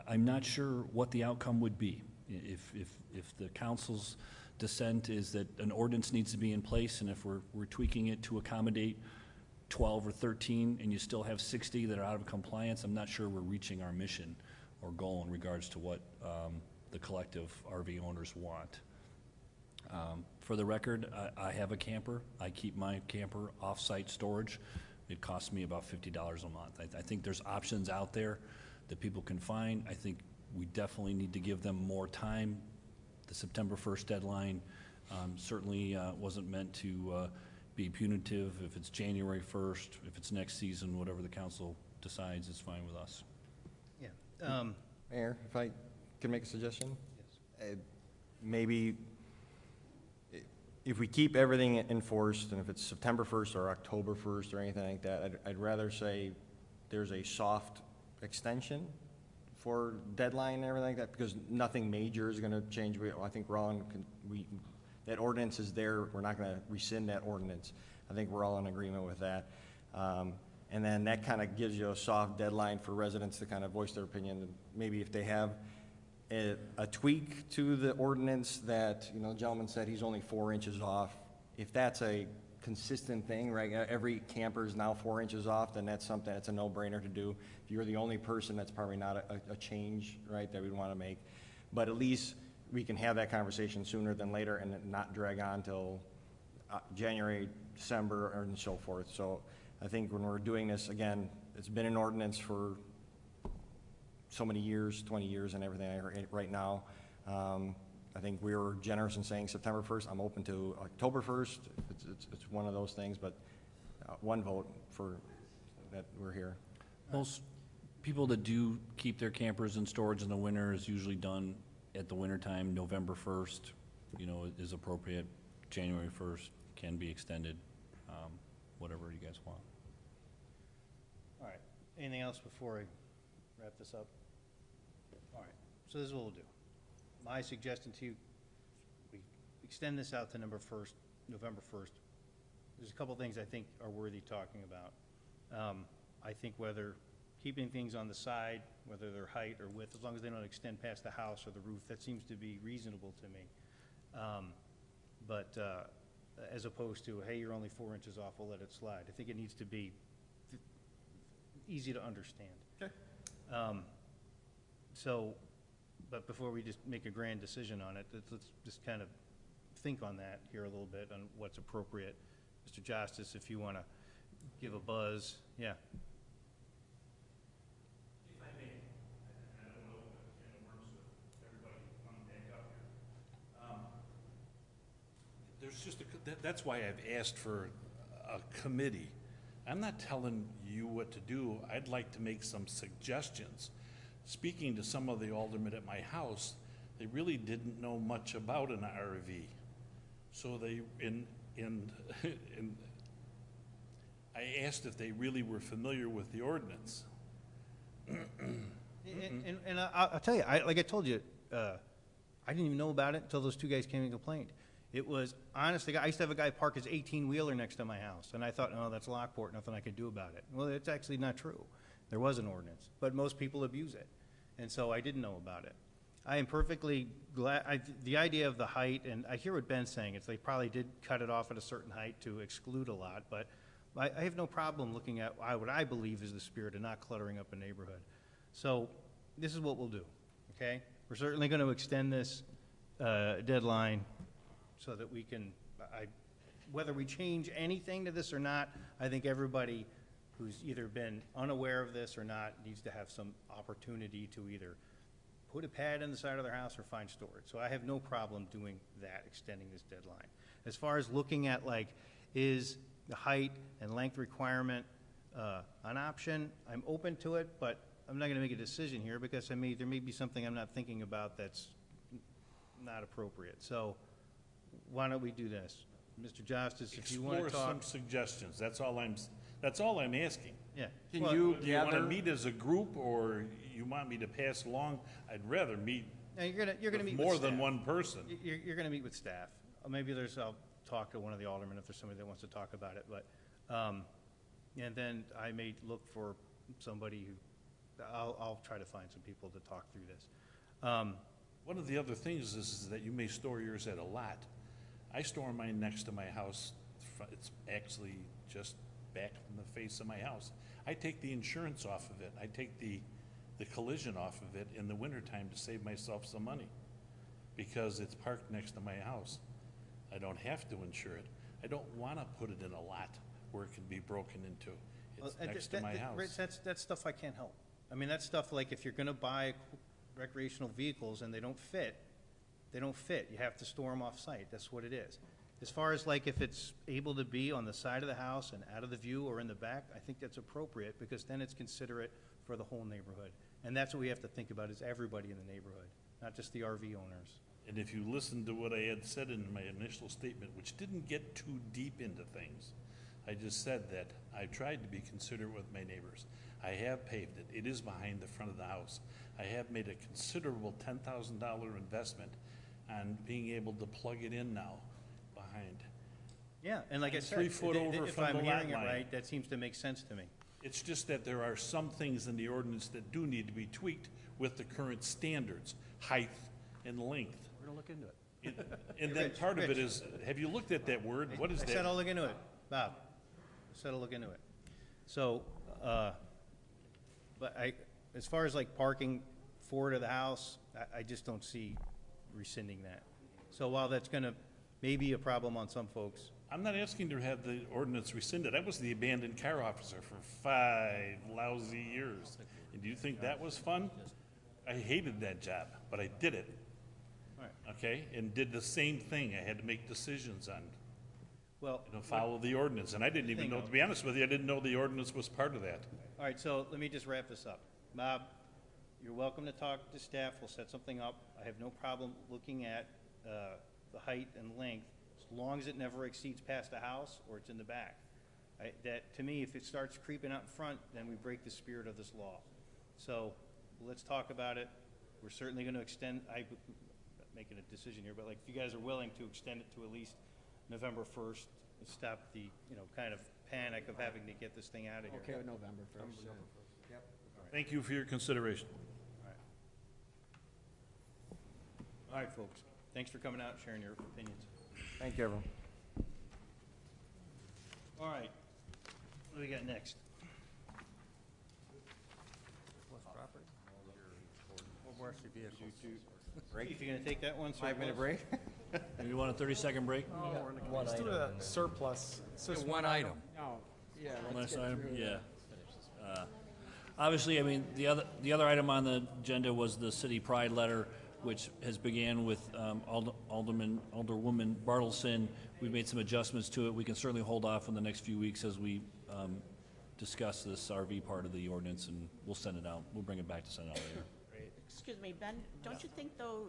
I'm not sure what the outcome would be. If the council's dissent is that an ordinance needs to be in place, and if we're tweaking it to accommodate 12 or 13, and you still have 60 that are out of compliance, I'm not sure we're reaching our mission or goal in regards to what the collective RV owners want. For the record, I have a camper. I keep my camper off-site storage. It costs me about $50 a month. I think there's options out there that people can find. I think we definitely need to give them more time. The September 1st deadline certainly wasn't meant to be punitive. If it's January 1st, if it's next season, whatever the council decides is fine with us. Yeah. Mayor, if I can make a suggestion? Yes. Maybe if we keep everything enforced, and if it's September 1st or October 1st or anything like that, I'd rather say there's a soft extension for deadline and everything like that, because nothing major is going to change. I think we're all that ordinance is there. We're not going to rescind that ordinance. I think we're all in agreement with that. And then that kind of gives you a soft deadline for residents to kind of voice their opinion. And maybe if they have a tweak to the ordinance that, the gentleman said he's only 4 inches off, if that's a consistent thing, right, every camper is now 4 inches off, then that's something that's a no-brainer to do. If you're the only person, that's probably not a change, right, that we'd want to make. But at least we can have that conversation sooner than later and not drag on till January, December, and so forth. So I think when we're doing this, again, it's been an ordinance for so many years, 20 years and everything right now. I think we were generous in saying September 1st. I'm open to October 1st. It's one of those things, but one vote for that we're here. Most people that do keep their campers in storage in the winter is usually done at the winter time. November 1st, is appropriate. January 1st can be extended, whatever you guys want. All right. Anything else before I wrap this up? All right. So this is what we'll do. My suggestion to you, we extend this out to November 1st. There's a couple things I think are worthy talking about. I think whether keeping things on the side, whether they're height or width, as long as they don't extend past the house or the roof, that seems to be reasonable to me. But as opposed to, hey, you're only 4 inches off, we'll let it slide. I think it needs to be easy to understand. Okay. But before we just make a grand decision on it, let's just kind of think on that here a little bit on what's appropriate. Mr. Justice, if you want to give a buzz. Yeah. If I may, I don't know if it kind of works with everybody coming back up here. There's just that's why I've asked for a committee. I'm not telling you what to do. I'd like to make some suggestions. Speaking to some of the aldermen at my house, they really didn't know much about an RV. So I asked if they really were familiar with the ordinance. And I'll tell you, like I told you, I didn't even know about it until those two guys came and complained. It was, honestly, I used to have a guy park his 18-wheeler next to my house, and I thought, no, that's Lockport, nothing I could do about it. Well, it's actually not true. There was an ordinance, but most people abuse it, and so I didn't know about it. I am perfectly glad, the idea of the height, and I hear what Ben's saying, it's they probably did cut it off at a certain height to exclude a lot, but I have no problem looking at what I believe is the spirit of not cluttering up a neighborhood. So this is what we'll do, okay? We're certainly going to extend this deadline so that we can, whether we change anything to this or not, I think everybody who's either been unaware of this or not needs to have some opportunity to either put a pad in the side of their house or find storage. So I have no problem doing that, extending this deadline. As far as looking at is the height and length requirement an option, I'm open to it, but I'm not going to make a decision here because there may be something I'm not thinking about that's not appropriate. So why don't we do this? Mr. Justice, if you want to Explore talk. some suggestions. That's all I'm asking. Yeah. Can Do you you want to gather? meet as a group, or you want me to pass along? I'd rather meet Now, you're gonna meet more with than staff. one person. You're going to meet with staff. Maybe I'll talk to one of the aldermen if there's somebody that wants to talk about it. But And then I may look for somebody who, I'll try to find some people to talk through this. One of the other things is that you may store yours at a lot. I store mine next to my house. It's actually just back from the face of my house. I take the insurance off of it. I take the collision off of it in the wintertime to save myself some money because it's parked next to my house. I don't have to insure it. I don't want to put it in a lot where it can be broken into. It's next to my house. Rich, that's stuff I can't help. I mean, that's stuff like if you're gonna buy recreational vehicles and they don't fit, they don't fit. You have to store them off-site. That's what it is. As far as like if it's able to be on the side of the house and out of the view or in the back, I think that's appropriate because then it's considerate for the whole neighborhood. And that's what we have to think about is everybody in the neighborhood, not just the RV owners. And if you listen to what I had said in my initial statement, which didn't get too deep into things, I just said that I tried to be considerate with my neighbors. I have paved it. It is behind the front of the house. I have made a considerable $10,000 investment on being able to plug it in now behind. Yeah, and like I said, 3 foot over if from I'm the lot hearing it line. right, that seems to make sense to me. It's just that there are some things in the ordinance that do need to be tweaked with the current standards, height and length. We're gonna look into it. And then Rich, part of it Rich. is, have you looked at that word? What is I that? said I'll look into it, Bob. I said I'll look into it. So, but as far as like parking forward of the house, I just don't see rescinding that. So while that's gonna maybe a problem on some folks, I'm not asking to have the ordinance rescinded. I was the abandoned car officer for 5 lousy years. And do you think that was fun? I hated that job, but I did it. All right. Okay? And did the same thing. I had to make decisions on, well. follow the ordinance. And I didn't even know, to be honest with you, I didn't know the ordinance was part of that. All right, so let me just wrap this up. Bob, you're welcome to talk to staff. We'll set something up. I have no problem looking at the height and length, as long as it never exceeds past the house or it's in the back. That, to me, if it starts creeping out in front, then we break the spirit of this law. So let's talk about it. We're certainly going to extend, I'm not making a decision here, but like if you guys are willing to extend it to at least November 1st and stop the, kind of panic of having to get this thing out of here. Okay with November 1st. Yep. Thank you for your consideration. All right, folks. Thanks for coming out and sharing your opinions. Thank you, everyone. All right. What do we got next? Break? If you're going to take that one, 5-minute break? You want a 30-second break? Let's do the surplus. It's just One item. No, yeah, Last item, yeah. Obviously, I mean, the other item on the agenda was the city pride letter, which has began with Alderwoman Bartleson. We've made some adjustments to it. We can certainly hold off in the next few weeks as we discuss this RV part of the ordinance, and we'll send it out. We'll bring it back to send it out later. Excuse me, Ben, don't you think though,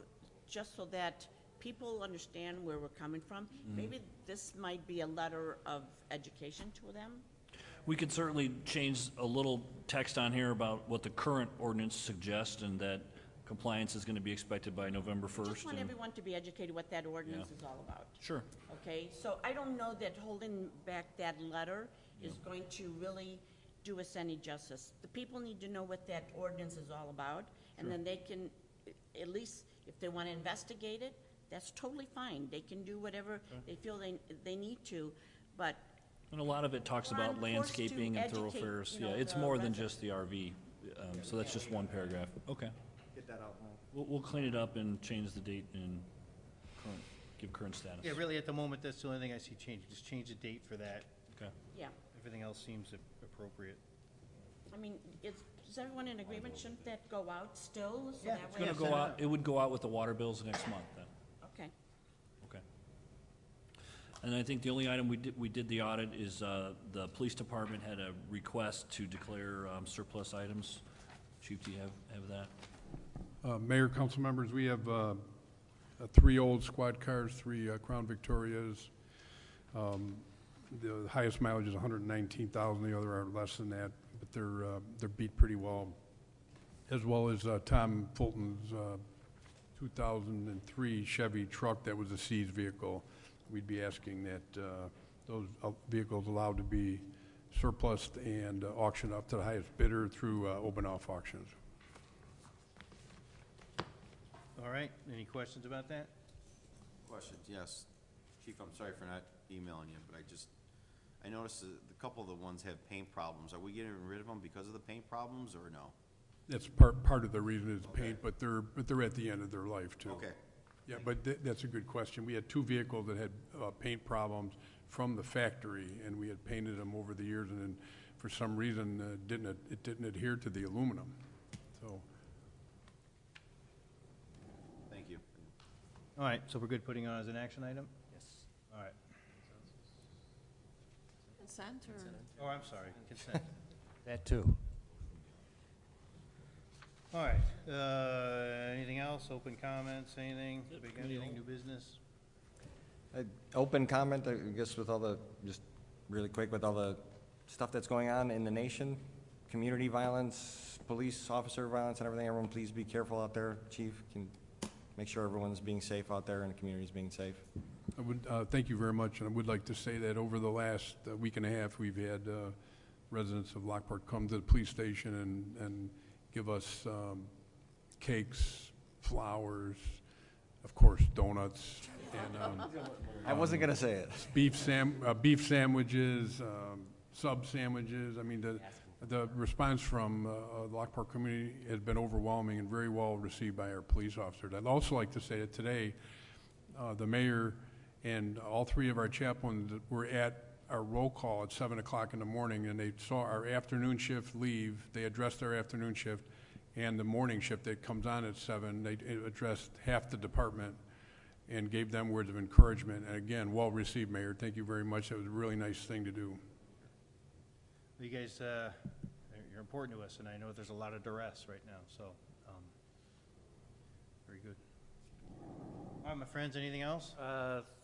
just so that people understand where we're coming from, maybe this might be a letter of education to them? We could certainly change a little text on here about what the current ordinance suggests and that compliance is going to be expected by November 1st. I just want everyone to be educated what that ordinance is all about. Sure. Okay, so I don't know that holding back that letter is going to really do us any justice. The people need to know what that ordinance is all about, and then they can, at least if they want to investigate it, that's totally fine. They can do whatever they feel they need to, but And a lot of it talks We're on about course to landscaping and educate, thoroughfares. you know, Yeah, it's the more than residents. just the RV. So that's just one paragraph. Okay. Get that out. We'll clean it up and change the date and give current status. Yeah, really, at the moment, that's the only thing I see changing. Just change the date for that. Okay. yeah. Everything else seems appropriate. I mean, is everyone in agreement? Shouldn't that go out still? So Yeah, that it's way It's gonna go out, it would go out with the water bills next month then. Okay. Okay. And I think the only item we did the audit is, the police department had a request to declare surplus items. Chief, do you have that? Mayor, council members, we have 3 old squad cars, 3 Crown Victorias. The highest mileage is 119,000. The other are less than that, but they're beat pretty well. As well as Tom Fulton's 2003 Chevy truck that was a seized vehicle. We'd be asking that those vehicles allowed to be surplus and auction up to the highest bidder through open off auctions. All right, any questions about that? Questions, yes. Chief, I'm sorry for not emailing you, but I noticed a couple of the ones have paint problems. Are we getting rid of them because of the paint problems, or no? That's part of the reason is paint, but they're at the end of their life too. Okay. Yeah, but that's a good question. We had 2 vehicles that had paint problems from the factory, and we had painted them over the years, and then for some reason it didn't adhere to the aluminum. So. Thank you. All right, so we're good putting on as an action item? Yes. All right. Consent or? Oh, I'm sorry, consent. That too. All right, anything else, open comments, anything, anything, new business? Open comment, I guess, with all the, just really quick, with all the stuff that's going on in the nation, community violence, police officer violence and everything, everyone please be careful out there. Chief, can make sure everyone's being safe out there and the community's being safe. I would, thank you very much, and I would like to say that over the last week and a half, we've had residents of Lockport come to the police station and give us cakes, flowers, of course, donuts, and I wasn't going to say it. Beef sandwiches, sub sandwiches. I mean, the response from the Lockport community has been overwhelming and very well received by our police officers. I'd also like to say that today, the mayor and all 3 of our chaplains were at our roll call at 7 o'clock in the morning, and they saw our afternoon shift leave. They addressed our afternoon shift, and the morning shift that comes on at 7, they addressed half the department and gave them words of encouragement. And again, well received, Mayor. Thank you very much. That was a really nice thing to do. You guys, you're important to us, and I know there's a lot of duress right now, so, very good. All right, my friends, anything else?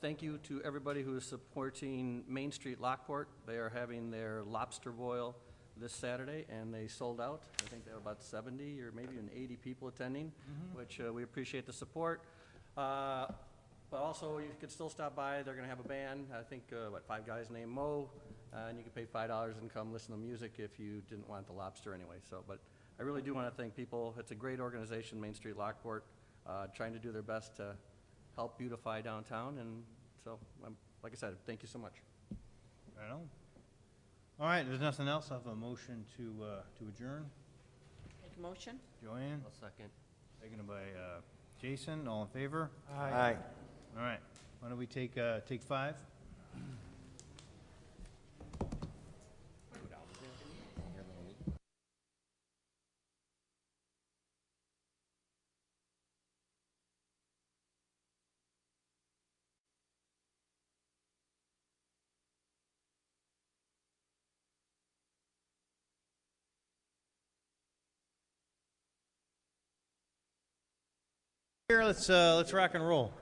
Thank you to everybody who is supporting Main Street Lockport. They are having their lobster boil this Saturday, and they sold out. I think there were about 70 or maybe even 80 people attending, which we appreciate the support. But also, you could still stop by. They're going to have a band. I think, 5 guys named Mo, and you can pay $5 and come listen to music if you didn't want the lobster anyway. So, but I really do want to thank people. It's a great organization, Main Street Lockport, trying to do their best to help beautify downtown. And so, like I said, thank you so much. Right on. All right, if there's nothing else, I'll have a motion to adjourn. Make a motion? Joanne? I'll second. Seconded by Jason, all in favor? Aye. All right, why don't we take 5? Here, let's rock and roll.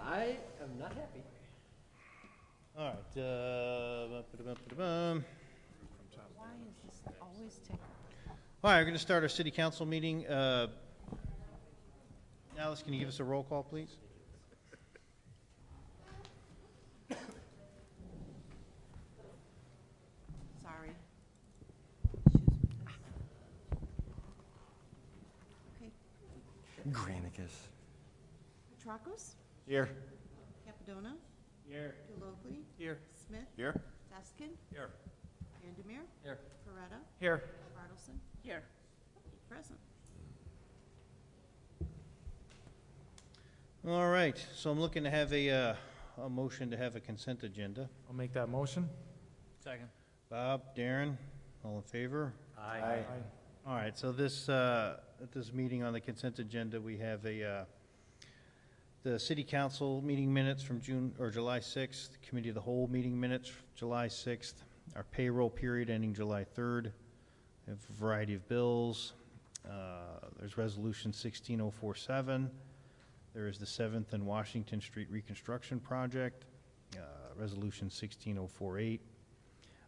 I am not happy. All right, Why is this always taking? all right, we're going to start our city council meeting. Alice, can you give us a roll call, please? Sorry. Okay. Granicus. Petracos? Here. Capadona? Here. Delocli? Here. Smith? Here? Deskin? Here. Vandermeer? Here. Coretta? Here. Bartleson? Here. Present. All right, so I'm looking to have a motion to have a consent agenda. I'll make that motion. Second. Bob, Darren, all in favor? Aye. All right, so this, at this meeting on the consent agenda, we have the city council meeting minutes from July 6th, committee of the whole meeting minutes, July 6th, our payroll period ending July 3rd. We have a variety of bills. There's resolution 16047. There is the 7th and Washington Street reconstruction project, resolution 16048.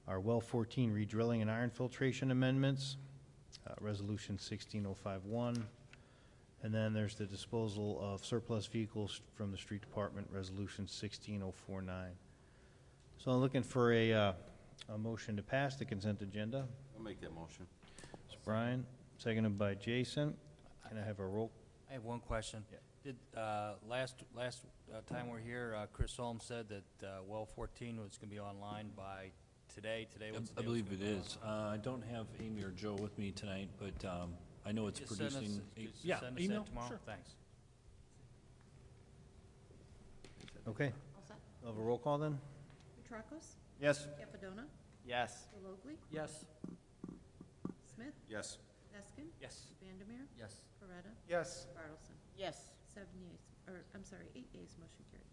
Our well 14 redrilling and iron filtration amendments, resolution 16051. And then there's the disposal of surplus vehicles from the street department, resolution 16049. So I'm looking for a motion to pass the consent agenda. I'll make that motion. It's Brian, seconded by Jason. Can I have a roll? I have one question. Yeah. Did, last time we were here, Chris Holmes said that, well 14 was gonna be online by today. Today, what's the I day believe it's it gonna be is. I don't have Amy or Joe with me tonight, but I know it's Just send us- producing. just Yeah, send us that email, tomorrow? sure. Thanks. Okay. All set? We'll have a roll call then? Petracos? Yes. Capadona? Yes. Sologli? Yes. Smith? Yes. Eskin? Yes. Vandermeer? Yes. Coretta? Yes. Bartleson? Yes. 7 yeas, or, I'm sorry, 8 yeas, motion carried.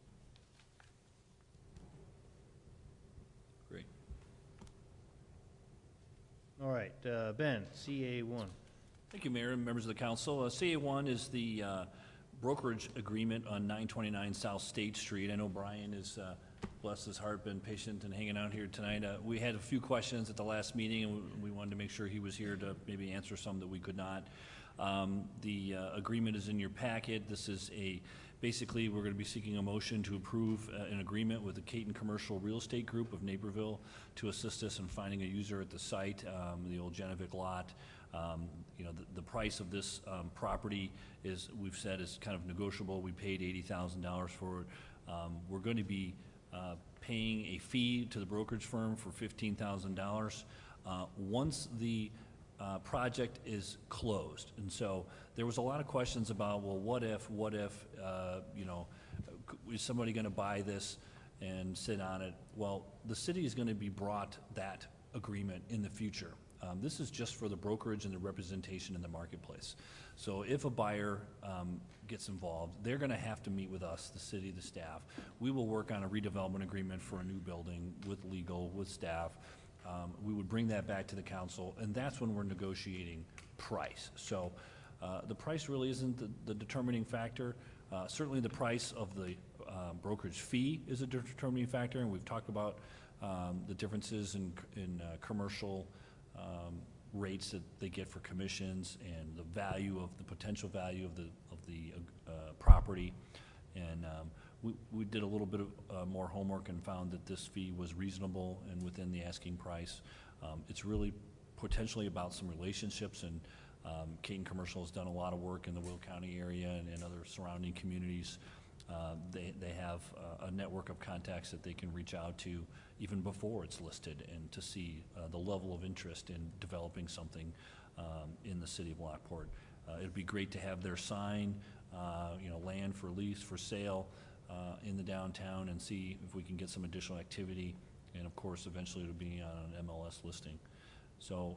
Great. All right, Ben, CA1. Thank you, Mayor and members of the council. CA1 is the brokerage agreement on 929 South State Street. I know Brian is, bless his heart, been patient and hanging out here tonight. We had a few questions at the last meeting, and we wanted to make sure he was here to maybe answer some that we could not. The agreement is in your packet. This is basically, we're going to be seeking a motion to approve an agreement with the Caton Commercial Real Estate Group of Naperville to assist us in finding a user at the site, the old Genovic lot. The price of this property is, we've said, is kind of negotiable. We paid $80,000 for it. We're going to be paying a fee to the brokerage firm for $15,000 once the project is closed. And so there was a lot of questions about, well, what if, is somebody going to buy this and sit on it? Well, the city is going to be brought that agreement in the future. This is just for the brokerage and the representation in the marketplace. So if a buyer gets involved, they're going to have to meet with us, the city, the staff. We will work on a redevelopment agreement for a new building with legal, with staff. We would bring that back to the council, and that's when we're negotiating price. So the price really isn't the determining factor. Certainly the price of the brokerage fee is a determining factor, and we've talked about the differences in commercial rates that they get for commissions and the value of the potential value of the property. And we did a little bit of more homework and found that this fee was reasonable and within the asking price. It's really potentially about some relationships, and Caton Commercial has done a lot of work in the Will County area and other surrounding communities. They have a network of contacts that they can reach out to even before it's listed, and to see the level of interest in developing something in the city of Lockport. It'd be great to have their sign, land for lease, for sale in the downtown, and see if we can get some additional activity. And of course, eventually it'll be on an MLS listing. So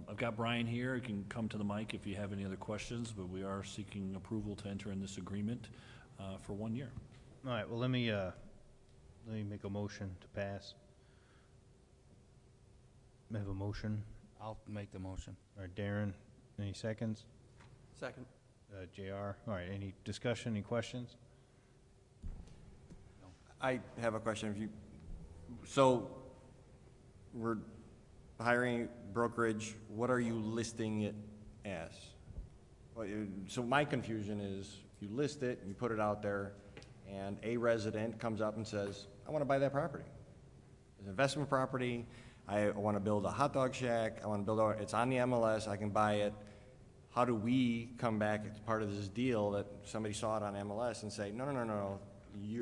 I've got Brian here. You can come to the mic if you have any other questions, but we are seeking approval to enter in this agreement for 1 year. All right, well, let me make a motion to pass. May I have a motion? I'll make the motion. All right, Darren, any seconds? Second. JR, all right, any discussion, any questions? I have a question. So we're hiring brokerage, what are you listing it as? So my confusion is, you list it, you put it out there, and a resident comes up and says, I want to buy that property. It's an investment property, I want to build a hot dog shack, I want to build it's on the MLS, I can buy it. How do we come back as part of this deal that somebody saw it on MLS and say, no,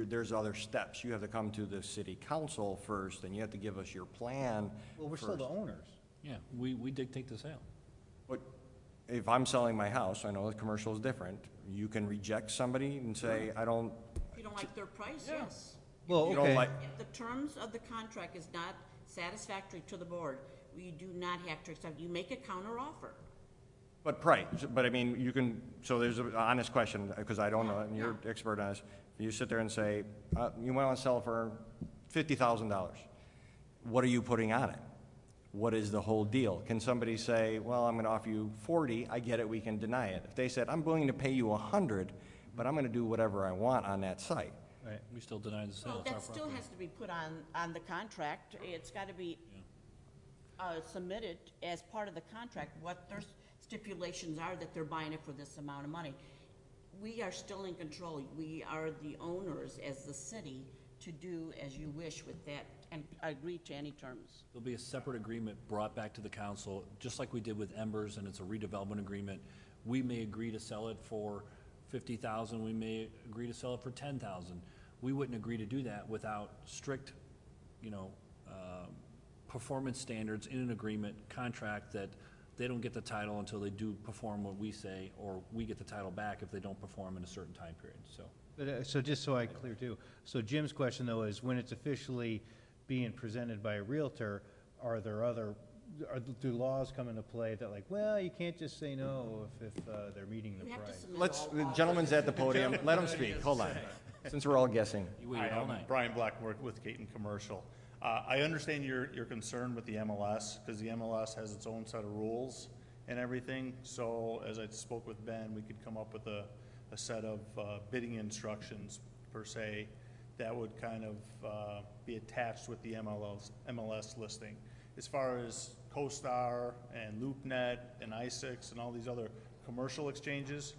there's other steps. You have to come to the city council first, and you have to give us your plan. Well, we're first. still the owners. Yeah, we dictate the sale. But if I'm selling my house, I know the commercial is different. You can reject somebody and say, I don't. If you don't like their price, yes. Well, You okay. don't like, If the terms of the contract is not satisfactory to the board, we do not have to accept, you make a counter offer. but price, but I mean, you can, so there's an honest question, because I don't know, and you're expert on this. You sit there and say, you want to sell for $50,000. What are you putting on it? What is the whole deal? Can somebody say, well, I'm going to offer you 40, I get it, we can deny it. If they said, I'm willing to pay you 100, but I'm going to do whatever I want on that site. Right. We still deny the sale. Well, It's our that still property. has to be put on the contract. It's got to be submitted as part of the contract, what their stipulations are that they're buying it for this amount of money. we are still in control. We are the owners as the city to do as you wish with that and agree to any terms. There'll be a separate agreement brought back to the council, just like we did with Embers, and it's a redevelopment agreement. We may agree to sell it for $50,000, we may agree to sell it for $10,000. We wouldn't agree to do that without strict, performance standards in an agreement, contract, that they don't get the title until they do perform what we say, or we get the title back if they don't perform in a certain time period, so. But, so just so I clear too, so Jim's question though is, when it's officially being presented by a Realtor, do laws come into play that like, well, you can't just say no if they're meeting the You have to price? submit The all gentleman's at the offers. podium, let him speak, hold on, since we're all guessing. You waited Hi, all I'm night. Brian Blackmore with Caton Commercial. I understand your concern with the MLS, because the MLS has its own set of rules and everything. So as I spoke with Ben, we could come up with a set of bidding instructions, per se, that would kind of be attached with the MLS listing. As far as CoStar and LoopNet and i6 and all these other commercial exchanges,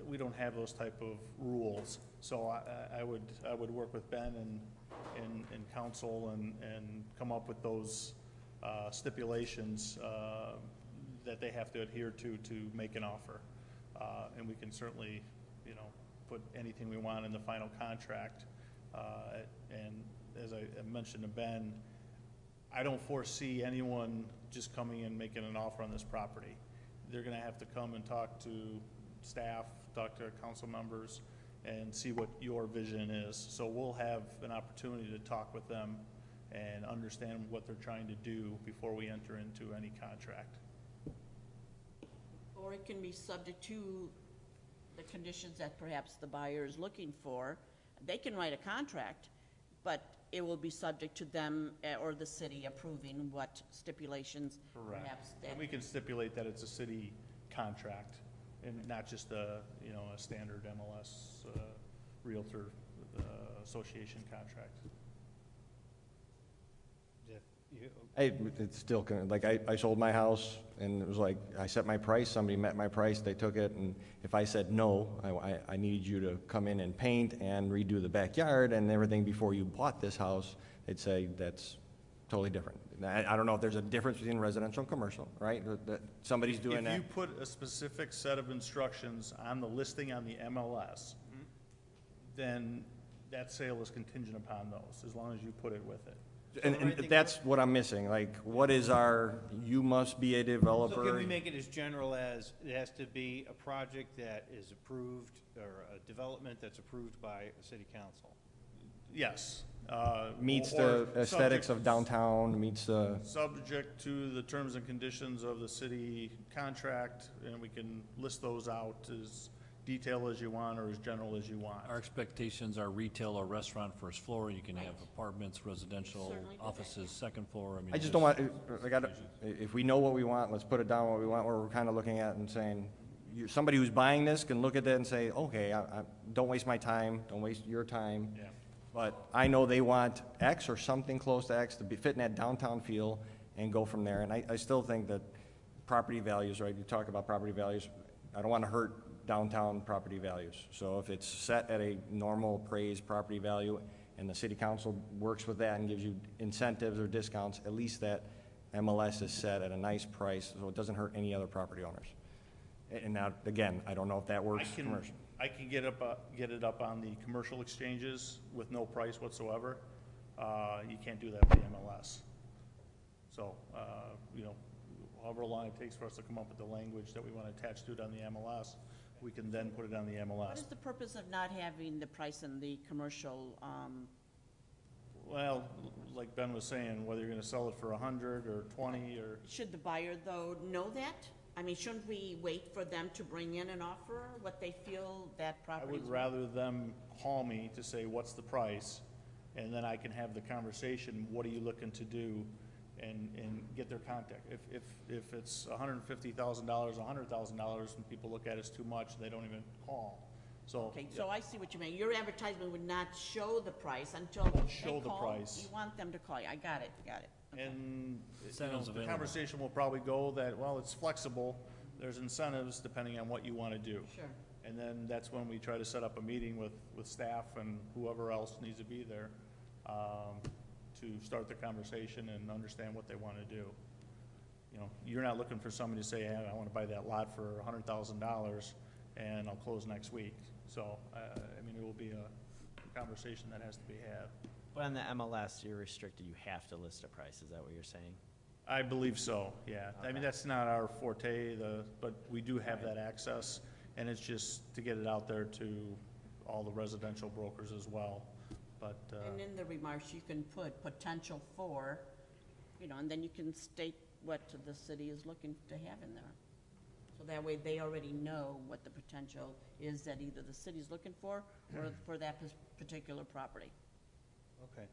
we don't have those type of rules. So I would work with Ben and council and come up with those stipulations that they have to adhere to make an offer. And we can certainly, put anything we want in the final contract. And as I mentioned to Ben, I don't foresee anyone just coming in making an offer on this property. They're gonna have to come and talk to staff, talk to council members, and see what your vision is. So we'll have an opportunity to talk with them and understand what they're trying to do before we enter into any contract. Or it can be subject to the conditions that perhaps the buyer is looking for. They can write a contract, but it will be subject to them or the city approving what stipulations perhaps that. And we can stipulate that it's a city contract and not just a standard MLS Realtor Association contract. It's still, like, I sold my house, and it was like, I set my price, somebody met my price, they took it, and if I said no, I needed you to come in and paint and redo the backyard and everything before you bought this house, they'd say that's totally different. I don't know if there's a difference between residential and commercial, right? That somebody's doing that. If you put a specific set of instructions on the listing on the MLS, then that sale is contingent upon those, as long as you put it with it. And that's what I'm missing, like, what is you must be a developer? So can we make it as general as it has to be a project that is approved, or a development that's approved by a city council? Yes. Meets or the aesthetics of downtown, meets the... Subject to the terms and conditions of the city contract, and we can list those out as detailed as you want or as general as you want. Our expectations are retail or restaurant first floor. You can have apartments, residential, offices, second floor. I just don't want, if we know what we want, let's put it down what we want, where we're kind of looking at and saying, somebody who's buying this can look at that and say, okay, don't waste my time, don't waste your time. Yeah. But I know they want X or something close to X to be fit in that downtown feel and go from there. And I still think that property values, right, you talk about property values, I don't want to hurt downtown property values. So if it's set at a normal appraised property value and the city council works with that and gives you incentives or discounts, at least that MLS is set at a nice price so it doesn't hurt any other property owners. And now, again, I don't know if that works commercial. I can get it up on the commercial exchanges with no price whatsoever. You can't do that with the MLS. So, however long it takes for us to come up with the language that we want to attach to it on the MLS, we can then put it on the MLS. What is the purpose of not having the price in the commercial? Well, like Ben was saying, whether you're going to sell it for 100 or 20 or... Should the buyer, though, know that? I mean, shouldn't we wait for them to bring in an offer, what they feel that property I is would worth? rather them call me to say, what's the price? And then I can have the conversation, what are you looking to do? And get their contact. If it's $150,000, $100,000, and people look at it as too much, they don't even call. So, Okay, so I see what you mean. Your advertisement would not show the price until Won't they show the call? price. You want them to call you. I got it. Okay. And Incentives the available. conversation will probably go that, well, it's flexible, there's incentives depending on what you want to do. Sure. And then that's when we try to set up a meeting with staff and whoever else needs to be there to start the conversation and understand what they want to do. You know, you're not looking for somebody to say, hey, I want to buy that lot for $100,000 and I'll close next week. So, I mean, it will be a conversation that has to be had. But on the MLS, you're restricted, you have to list a price, is that what you're saying? I believe so, yeah. I mean, Okay. that's not our forte, but we do have that access, and it's just to get it out there to all the residential brokers as well. But, And in the remarks, you can put potential for, you know, and then you can state what the city is looking to have in there. So that way they already know what the potential is that either the city's looking for or for that particular property. Okay.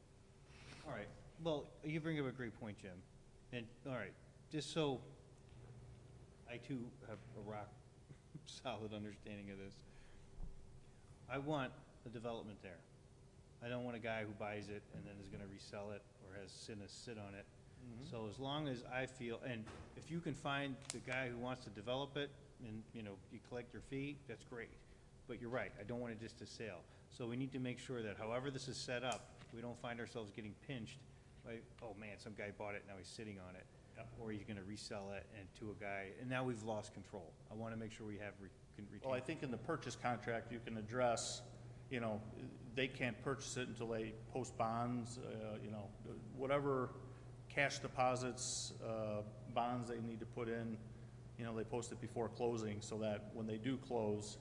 All right. Well, you bring up a great point, Jim. And, all right, just so I too have a rock solid understanding of this, I want a development there. I don't want a guy who buys it and then is gonna resell it or has sit on it. So as long as I feel, and if you can find the guy who wants to develop it and, you know, you collect your fee, that's great. But you're right, I don't want it just to sell. So we need to make sure that however this is set up, we don't find ourselves getting pinched by, oh man, some guy bought it, now he's sitting on it. Or he's gonna resell it and to a guy, and now we've lost control. I wanna make sure we have can retain. well, I think in the purchase contract, you can address, you know, they can't purchase it until they post bonds, you know, whatever cash deposits, bonds they need to put in, you know, they post it before closing so that when they do close,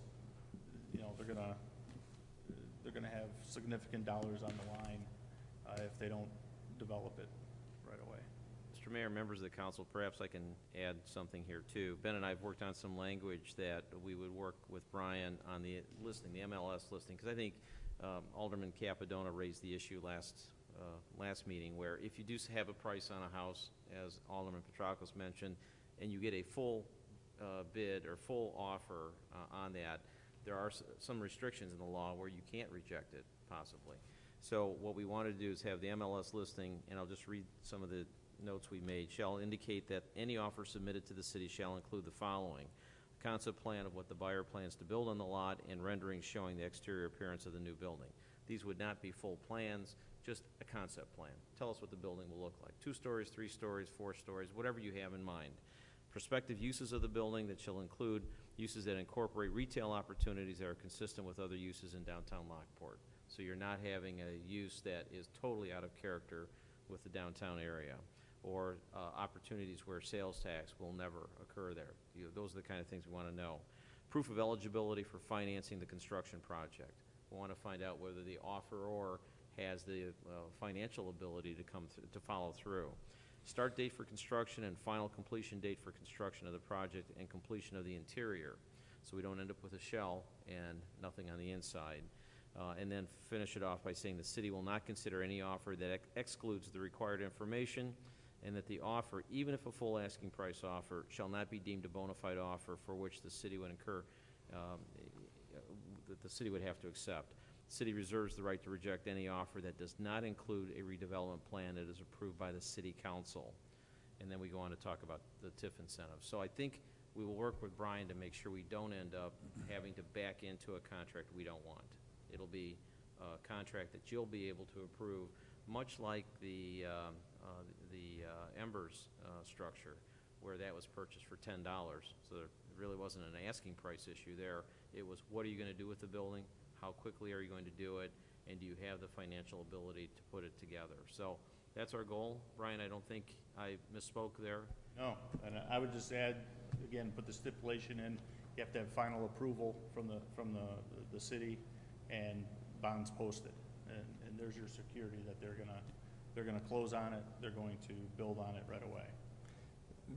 you know, they're gonna have significant dollars on the line if they don't develop it right away. Mr. Mayor, members of the council, perhaps I can add something here too. Ben and I have worked on some language that we would work with Brian on the listing, the MLS listing, because I think Alderman Capadona raised the issue last meeting, where if you do have a price on a house, as Alderman Petrakos mentioned, and you get a full bid or full offer on that, there are some restrictions in the law where you can't reject it, possibly. So what we want to do is have the MLS listing, and I'll just read some of the notes we made, shall indicate that any offer submitted to the city shall include the following: a concept plan of what the buyer plans to build on the lot and renderings showing the exterior appearance of the new building. These would not be full plans, just a concept plan. Tell us what the building will look like. 2 stories, 3 stories, 4 stories, whatever you have in mind. Prospective uses of the building that shall include uses that incorporate retail opportunities that are consistent with other uses in downtown Lockport. So you're not having a use that is totally out of character with the downtown area, or opportunities where sales tax will never occur there. Those are the kind of things we want to know. Proof of eligibility for financing the construction project. We want to find out whether the offeror has the financial ability to to follow through. Start date for construction and final completion date for construction of the project and completion of the interior, so we don't end up with a shell and nothing on the inside. And then finish it off by saying the city will not consider any offer that excludes the required information, and that the offer, even if a full asking price offer, shall not be deemed a bona fide offer for which the city would incur, that the city would have to accept. The city reserves the right to reject any offer that does not include a redevelopment plan that is approved by the city council. And then we go on to talk about the TIF incentives. So I think we will work with Brian to make sure we don't end up having to back into a contract we don't want. It'll be a contract that you'll be able to approve, much like the Embers structure, where that was purchased for $10. So there really wasn't an asking price issue there. It was, what are you going to do with the building? How quickly are you going to do it? And do you have the financial ability to put it together? So that's our goal. Brian, I don't think I misspoke there. No, and I would just add, again, put the stipulation in, you have to have final approval from the city and bonds posted. And there's your security that they're gonna close on it, they're going to build on it right away.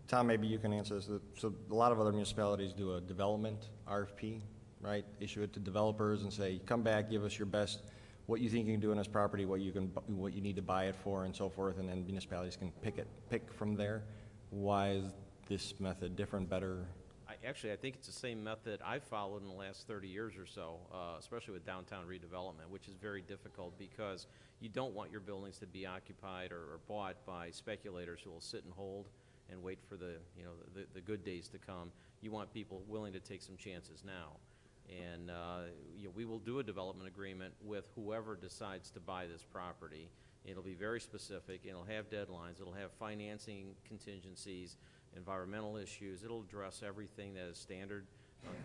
Tom, maybe you can answer this. So a lot of other municipalities do a development RFP, right? Issue it to developers and say, come back, give us your best, what you think you can do on this property, what you need to buy it for, and so forth, and then municipalities can pick from there. Why is this method different, better? I think it's the same method I've followed in the last 30 years or so, especially with downtown redevelopment, which is very difficult because you don't want your buildings to be occupied or bought by speculators who will sit and hold and wait for the good days to come. you want people willing to take some chances now. And we will do a development agreement with whoever decides to buy this property. It'll be very specific, it'll have deadlines, it'll have financing contingencies, environmental issues, it'll address everything that a standard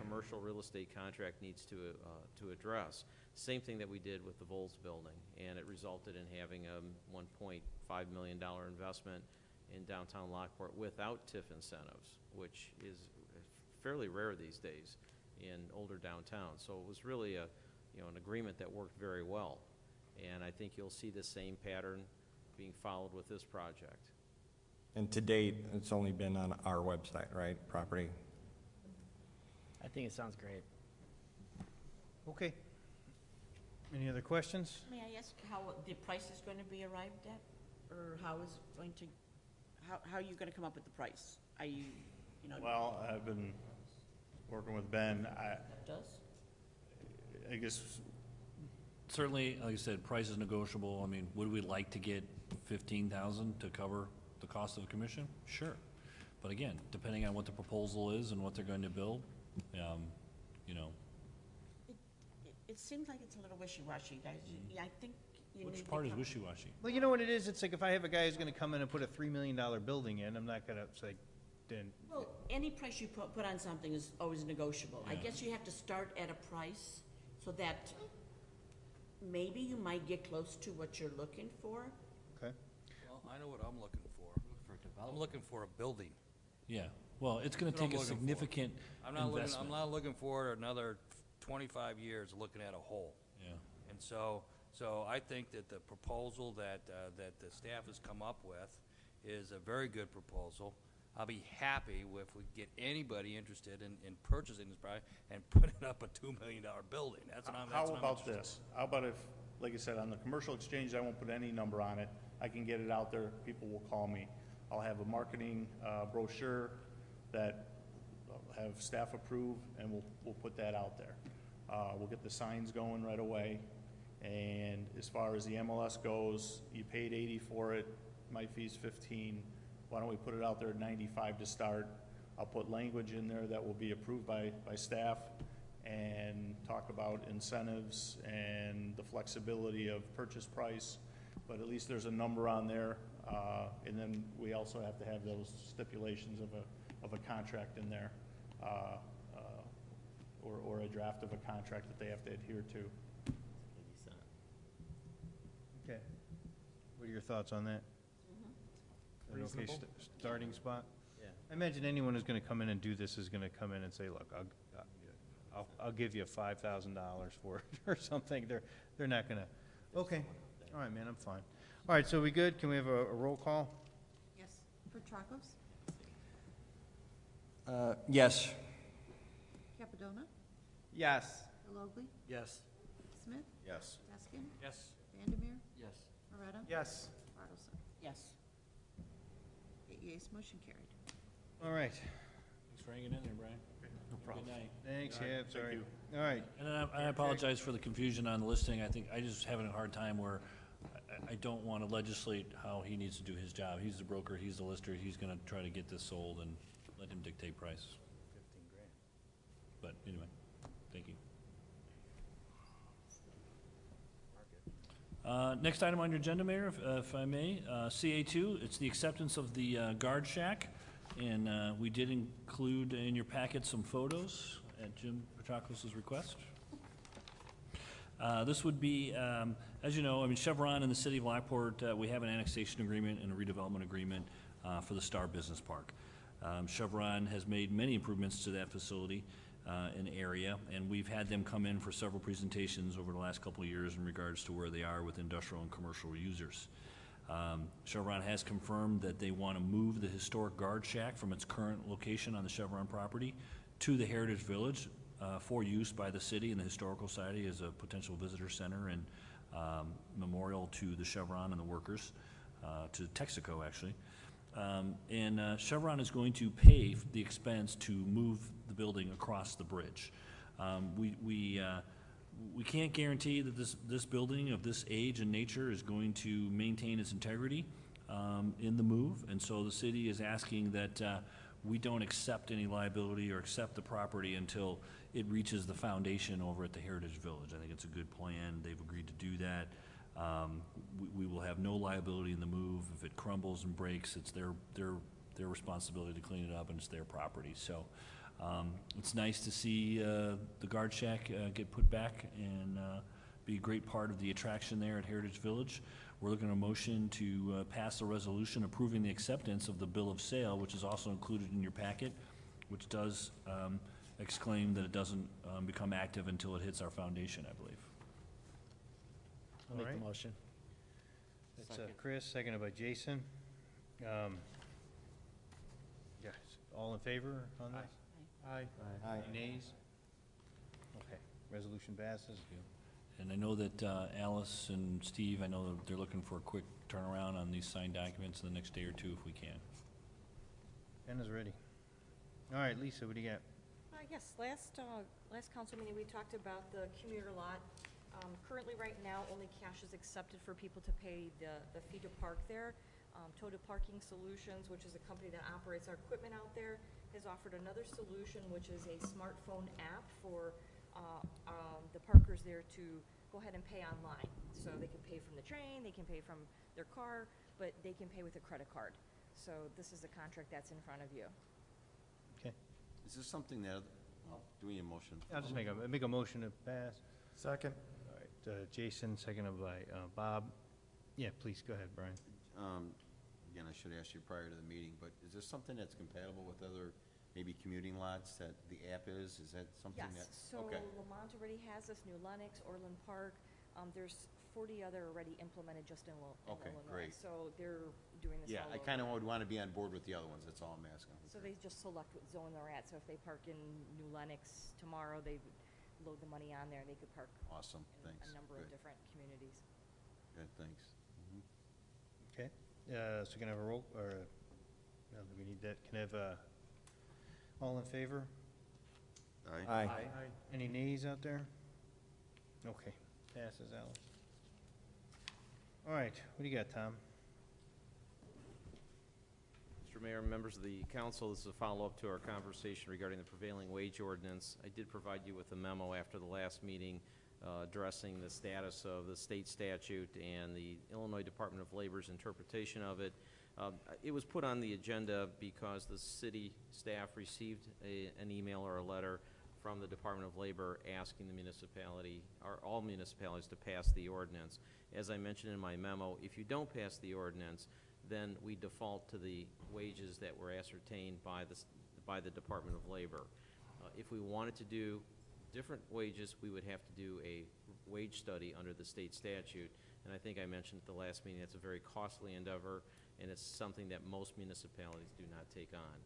commercial real estate contract needs to address. Same thing that we did with the Vols building, and it resulted in having a $1.5 million investment in downtown Lockport without TIF incentives, which is fairly rare these days in older downtown. So it was really an agreement that worked very well. And I think you'll see the same pattern being followed with this project. And to date, it's only been on our website, right, property? I think it sounds great. Okay. Any other questions? May I ask how the price is going to be arrived at? Or how is it going to, how are you going to come up with the price? Are you, Well, I've been working with Ben. That does? I guess Certainly, like I said, price is negotiable. I mean, would we like to get 15,000 to cover the cost of the commission? Sure. But again, depending on what the proposal is and what they're going to build, It seems like it's a little wishy-washy, guys. I think you need Which to part is come- wishy-washy? Well, you know what it is? It's like if I have a guy who's gonna come in and put a $3 million building in, I'm not gonna say, then, Well, any price you put on something is always negotiable. I Yeah. guess you have to start at a price so that maybe you might get close to what you're looking for. okay. Well, I know what I'm looking for. I'm looking for a building. Yeah. Well, it's going to That's what take I'm a looking for. significant I'm investment. not looking for another 25 years looking at a hole. Yeah. And so I think that the proposal that the staff has come up with is a very good proposal. I'll be happy if we get anybody interested in purchasing this product and putting up a $2 million building. That's what I'm How interested in. about this? How about if, like I said, on the commercial exchange, I won't put any number on it. I can get it out there, people will call me. I'll have a marketing brochure that I'll have staff approve, and we'll put that out there. We'll get the signs going right away. And as far as the MLS goes, you paid 80 for it, my fee's 15. Why don't we put it out there at 95 to start? I'll put language in there that will be approved by staff and talk about incentives and the flexibility of purchase price. But at least there's a number on there. And then we also have to have those stipulations of a contract in there, or a draft of a contract that they have to adhere to. Okay. What are your thoughts on that? An okay Reasonable. starting spot? Yeah. I imagine anyone who's gonna come in and do this is gonna come in and say, look, I'll give you $5,000 for it, or something. They're not gonna, okay, all right, man, I'm fine. All right, so we good? Can we have a roll call? Yes. Petracos? Yes. Capadona? Yes. Delogley? Yes. Smith? Yes. Deskin? Yes. Vandermeer? Yes. Moreta? Yes. Bartleson? Yes. 8 yeas, motion carried. All right, Thanks for hanging in there, Brian. No problem. Good night. thanks, All right, yeah, thank sorry. you. All right, And then I apologize for the confusion on the listing. I think I just having a hard time where I don't want to legislate how he needs to do his job. He's the broker, he's the lister, he's going to try to get this sold and let him dictate price. 15 grand. But anyway, thank you. Next item on your agenda, Mayor, if I may, CA2, it's the acceptance of the guard shack. And we did include in your packet some photos at Jim Petracos' request. This would be, as you know, I mean, Chevron and the city of Lockport, we have an annexation agreement and a redevelopment agreement for the Star Business Park. Chevron has made many improvements to that facility and area, and we've had them come in for several presentations over the last couple of years in regards to where they are with industrial and commercial users. Chevron has confirmed that they want to move the historic guard shack from its current location on the Chevron property to the Heritage Village for use by the city and the Historical Society as a potential visitor center and memorial to the Chevron and the workers, to Texaco actually. And Chevron is going to pay the expense to move the building across the bridge. We can't guarantee that this building of this age and nature is going to maintain its integrity in the move, and so the city is asking that we don't accept any liability or accept the property until it reaches the foundation over at the Heritage Village. I think it's a good plan. They've agreed to do that. We will have no liability in the move. If it crumbles and breaks, it's their responsibility to clean it up, and it's their property. So it's nice to see the guard shack get put back and be a great part of the attraction there at Heritage Village. We're looking at a motion to pass a resolution approving the acceptance of the bill of sale, which is also included in your packet, which does exclaim that it doesn't become active until it hits our foundation, I believe. I'll make Alright. the motion. That's Chris, seconded by Jason. Yes, all in favor on this? Aye. Any nays? Okay, resolution passes. And I know that Alice and Steve, I know that they're looking for a quick turnaround on these signed documents in the next day or two if we can. Pen is ready. All right, Lisa, what do you got? Yes, last council meeting, we talked about the commuter lot. Currently, right now, only cash is accepted for people to pay the fee to park there. Total Parking Solutions, which is a company that operates our equipment out there, has offered another solution, which is a smartphone app for the parkers there to go ahead and pay online. So they can pay from the train, they can pay from their car, but they can pay with a credit card. So this is the contract that's in front of you. Okay. Is this something that, do we need a motion? I'll just make a motion to pass. Second. All right, Jason, seconded by Bob. Yeah, please, go ahead, Brian. Again, I should ask you prior to the meeting, but is this something that's compatible with other, maybe commuting lots that the app is? Is that something that? Yes, so Okay. Lamont already has this, New Lenox, Orland Park. There's 40 other already implemented just in Okay, Illinois. great. So they're doing this Yeah, all I kind of over. would want to be on board with the other ones, that's all I'm asking. So they just select what zone they're at. So if they park in New Lenox tomorrow, they load the money on there. They could park Awesome, in thanks. a number of Good. different communities. Good, thanks. Okay, so can I have a roll, or, no, we need that, can I have all in favor? Aye. Any nays out there? Okay, passes, Alice. All right, what do you got, Tom? Mr. Mayor, members of the council, this is a follow-up to our conversation regarding the prevailing wage ordinance. I did provide you with a memo after the last meeting addressing the status of the state statute and the Illinois Department of Labor's interpretation of it. It was put on the agenda because the city staff received an email or a letter from the Department of Labor asking the municipality, or all municipalities, to pass the ordinance. As I mentioned in my memo, if you don't pass the ordinance, then we default to the wages that were ascertained by the Department of Labor. If we wanted to do different wages, we would have to do a wage study under the state statute. And I think I mentioned at the last meeting, that's a very costly endeavor, and it's something that most municipalities do not take on.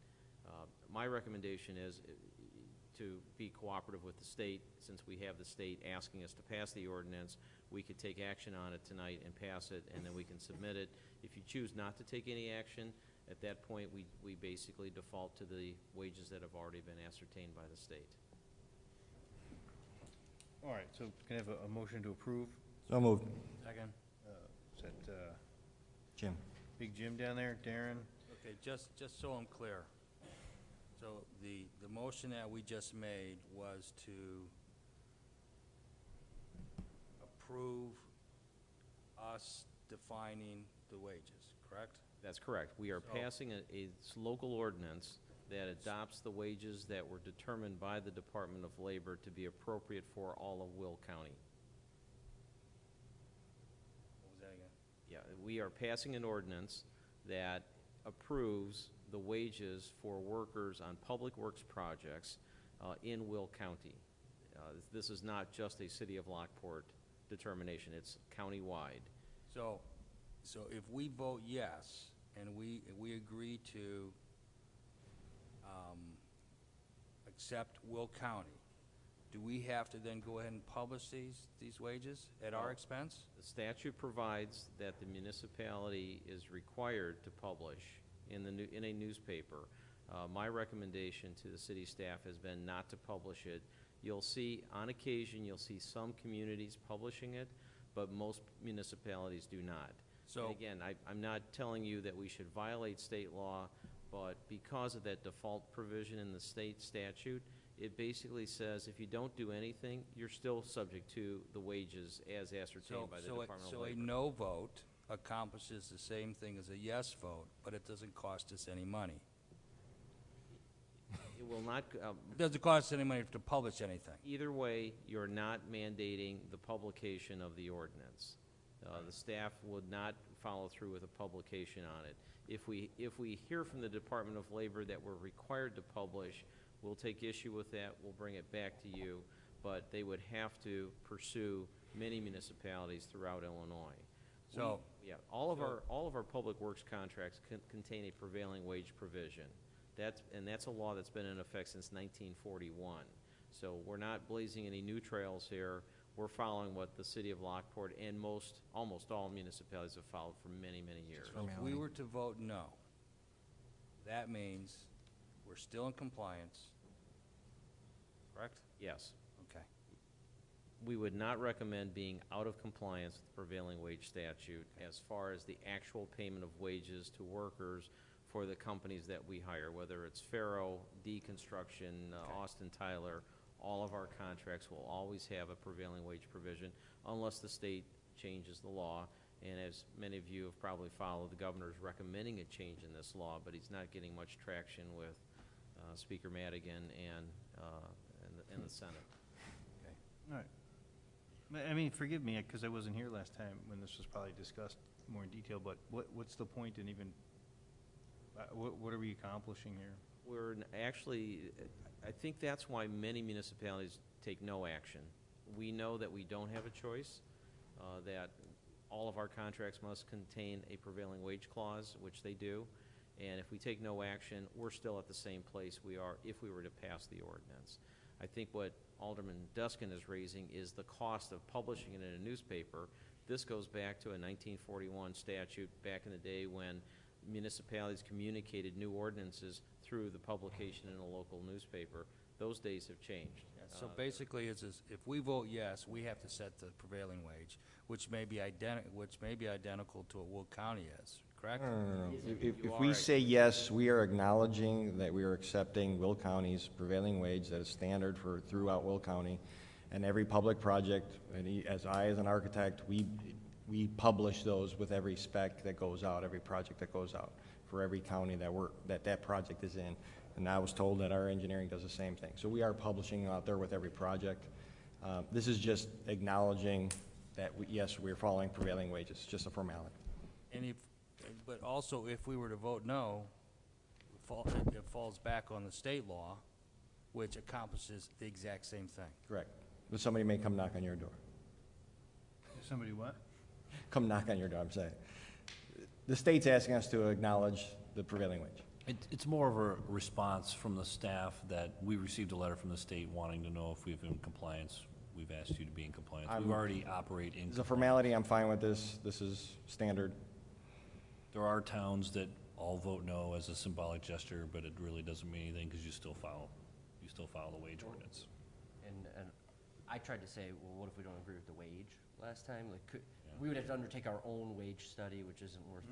My recommendation is to be cooperative with the state. Since we have the state asking us to pass the ordinance, we could take action on it tonight and pass it, and then we can submit it. If you choose not to take any action, at that point, we basically default to the wages that have already been ascertained by the state. All right, so can I have a motion to approve? So moved. Second. Is that Jim. Big Jim down there, Darren? Okay, just so I'm clear. So the motion that we just made was to approve us defining the wages, correct? That's correct. We are passing a local ordinance that adopts the wages that were determined by the Department of Labor to be appropriate for all of Will County. What was that again? Yeah, we are passing an ordinance that approves the wages for workers on public works projects in Will County. This is not just a City of Lockport determination, it's countywide. So if we vote yes, and we agree to accept Will County, do we have to then go ahead and publish these wages at our expense? The statute provides that the municipality is required to publish in a newspaper. My recommendation to the city staff has been not to publish it. You'll see, on occasion, you'll see some communities publishing it, but most municipalities do not. So And again, I'm not telling you that we should violate state law, but because of that default provision in the state statute, it basically says if you don't do anything, you're still subject to the wages as ascertained by the Department of So a Labor. no vote accomplishes the same thing as a yes vote, but it doesn't cost us any money. It will not, It doesn't cost us any money to publish anything. either way, you're not mandating the publication of the ordinance. The staff would not follow through with a publication on it. If we hear from the Department of Labor that we're required to publish, we'll take issue with that, we'll bring it back to you, but they would have to pursue many municipalities throughout Illinois. So- Yeah, all of our public works contracts contain a prevailing wage provision. That's a law that's been in effect since 1941. So we're not blazing any new trails here. We're following what the city of Lockport and almost all municipalities have followed for many, many years. So if we were to vote no, that means we're still in compliance, correct? Yes. Okay. We would not recommend being out of compliance with the prevailing wage statute as far as the actual payment of wages to workers for the companies that we hire, whether it's Faro, D Construction, Austin Tyler. All of our contracts will always have a prevailing wage provision unless the state changes the law. And as many of you have probably followed, the governor is recommending a change in this law, but he's not getting much traction with Speaker Madigan and the Senate. All right. I mean, forgive me, because I wasn't here last time when this was probably discussed more in detail, but what's the point in even, what are we accomplishing here? We're actually, I think that's why many municipalities take no action. We know that we don't have a choice, that all of our contracts must contain a prevailing wage clause, which they do, and if we take no action, we're still at the same place we are if we were to pass the ordinance. I think what Alderman Duskin is raising is the cost of publishing it in a newspaper. This goes back to a 1941 statute back in the day when municipalities communicated new ordinances through the publication in a local newspaper. Those days have changed. So basically, if we vote yes, we have to set the prevailing wage, which may be identical to what Will County is, correct? No. If we say yes, we are acknowledging that we are accepting Will County's prevailing wage that is standard for throughout Will County. And every public project, and as an architect, we publish those with every spec that goes out, every project that goes out for every county that project is in. And I was told that our engineering does the same thing. So we are publishing out there with every project. This is just acknowledging that, yes, we're following prevailing wages, it's just a formality. But also, if we were to vote no, it falls back on the state law, which accomplishes the exact same thing. Correct. But somebody may come knock on your door. Somebody what? Come knock on your door, I'm saying. The state's asking us to acknowledge the prevailing wage. It's more of a response from the staff that we received a letter from the state wanting to know if we've been in compliance. We've asked you to be in compliance. We already operate in. It's a formality, I'm fine with this. This is standard. There are towns that all vote no as a symbolic gesture, but it really doesn't mean anything because you still follow the wage ordinance. And I tried to say, well, what if we don't agree with the wage last time? Like, we would have to undertake our own wage study, which isn't worth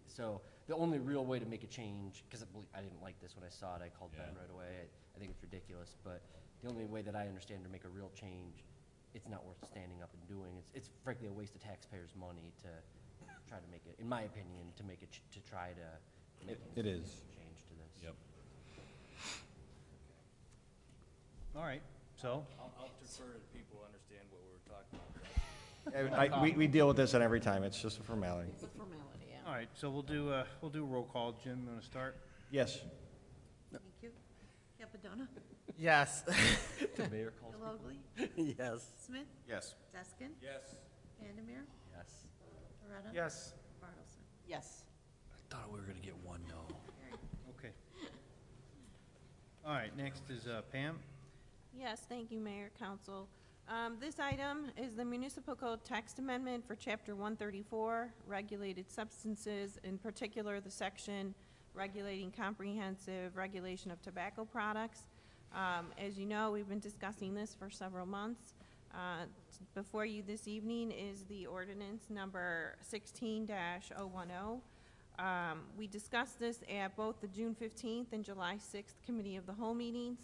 so the only real way to make a change, because I didn't like this when I saw it, I called Ben right away. I think it's ridiculous, but the only way that I understand to make a real change, it's not worth standing up and doing. It's frankly a waste of taxpayers' money to try to make it, in my opinion, to make it to try to make It is. change to this. Yep. All right, so? I'll defer to people who understand what we were talking about. We deal with this at every time. It's just a formality. It's a formality, yeah. All right, so we'll do a roll call. Jim, you want to start? Yes. Thank you. Capadona? Yes. The mayor calls Delogley? Yes. Smith? Yes. Deskin? Yes. Vandermeer? Yes. Loretta? Yes. Bartleson? Yes. I thought we were going to get one no. Okay. All right, next is Pam. Yes, thank you, Mayor, Council. This item is the Municipal Code Text Amendment for Chapter 134, Regulated Substances, in particular the section regulating comprehensive regulation of tobacco products. As you know, we've been discussing this for several months. Before you this evening is the ordinance number 16-010. We discussed this at both the June 15th and July 6th Committee of the Whole meetings.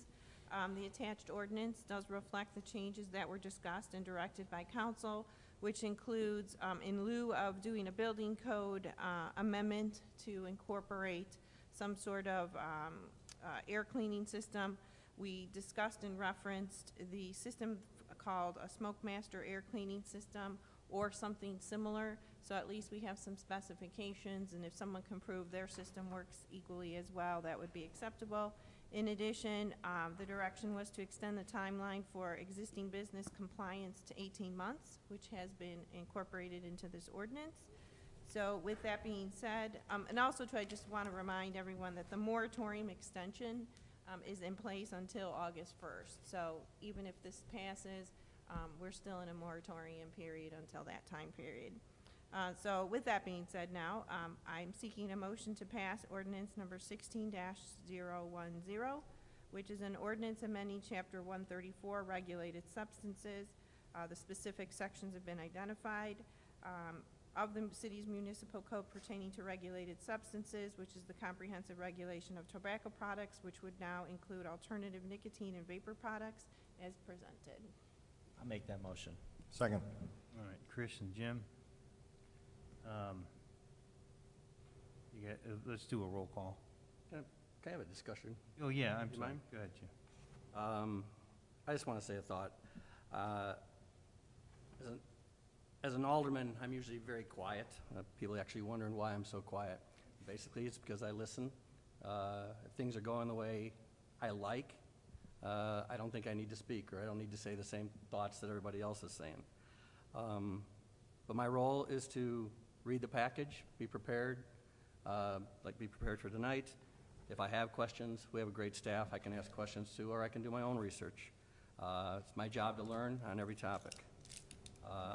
The attached ordinance does reflect the changes that were discussed and directed by council, which includes, in lieu of doing a building code amendment to incorporate some sort of air cleaning system, we discussed and referenced the system called a Smoke Master air cleaning system or something similar, so at least we have some specifications, and if someone can prove their system works equally as well, that would be acceptable. In addition, the direction was to extend the timeline for existing business compliance to 18 months, which has been incorporated into this ordinance. So with that being said, and also I just want to remind everyone that the moratorium extension is in place until August 1st. So even if this passes, we're still in a moratorium period until that time period. So with that being said now, I'm seeking a motion to pass ordinance number 16-010, which is an ordinance amending Chapter 134, Regulated Substances. The specific sections have been identified of the city's municipal code pertaining to regulated substances, which is the comprehensive regulation of tobacco products, which would now include alternative nicotine and vapor products as presented. I'll make that motion. Second. All right, Chris and Jim. Let's do a roll call. Can I have a discussion? Oh, yeah, I'm Do you sorry. mind? Go ahead, Jim. I just want to say a thought. As an alderman, I'm usually very quiet. People actually wondering why I'm so quiet. Basically, it's because I listen. If things are going the way I like, I don't think I need to speak, or I don't need to say the same thoughts that everybody else is saying. But my role is to read the package, be prepared, be prepared for tonight. If I have questions, we have a great staff. I can ask questions to, or I can do my own research. It's my job to learn on every topic.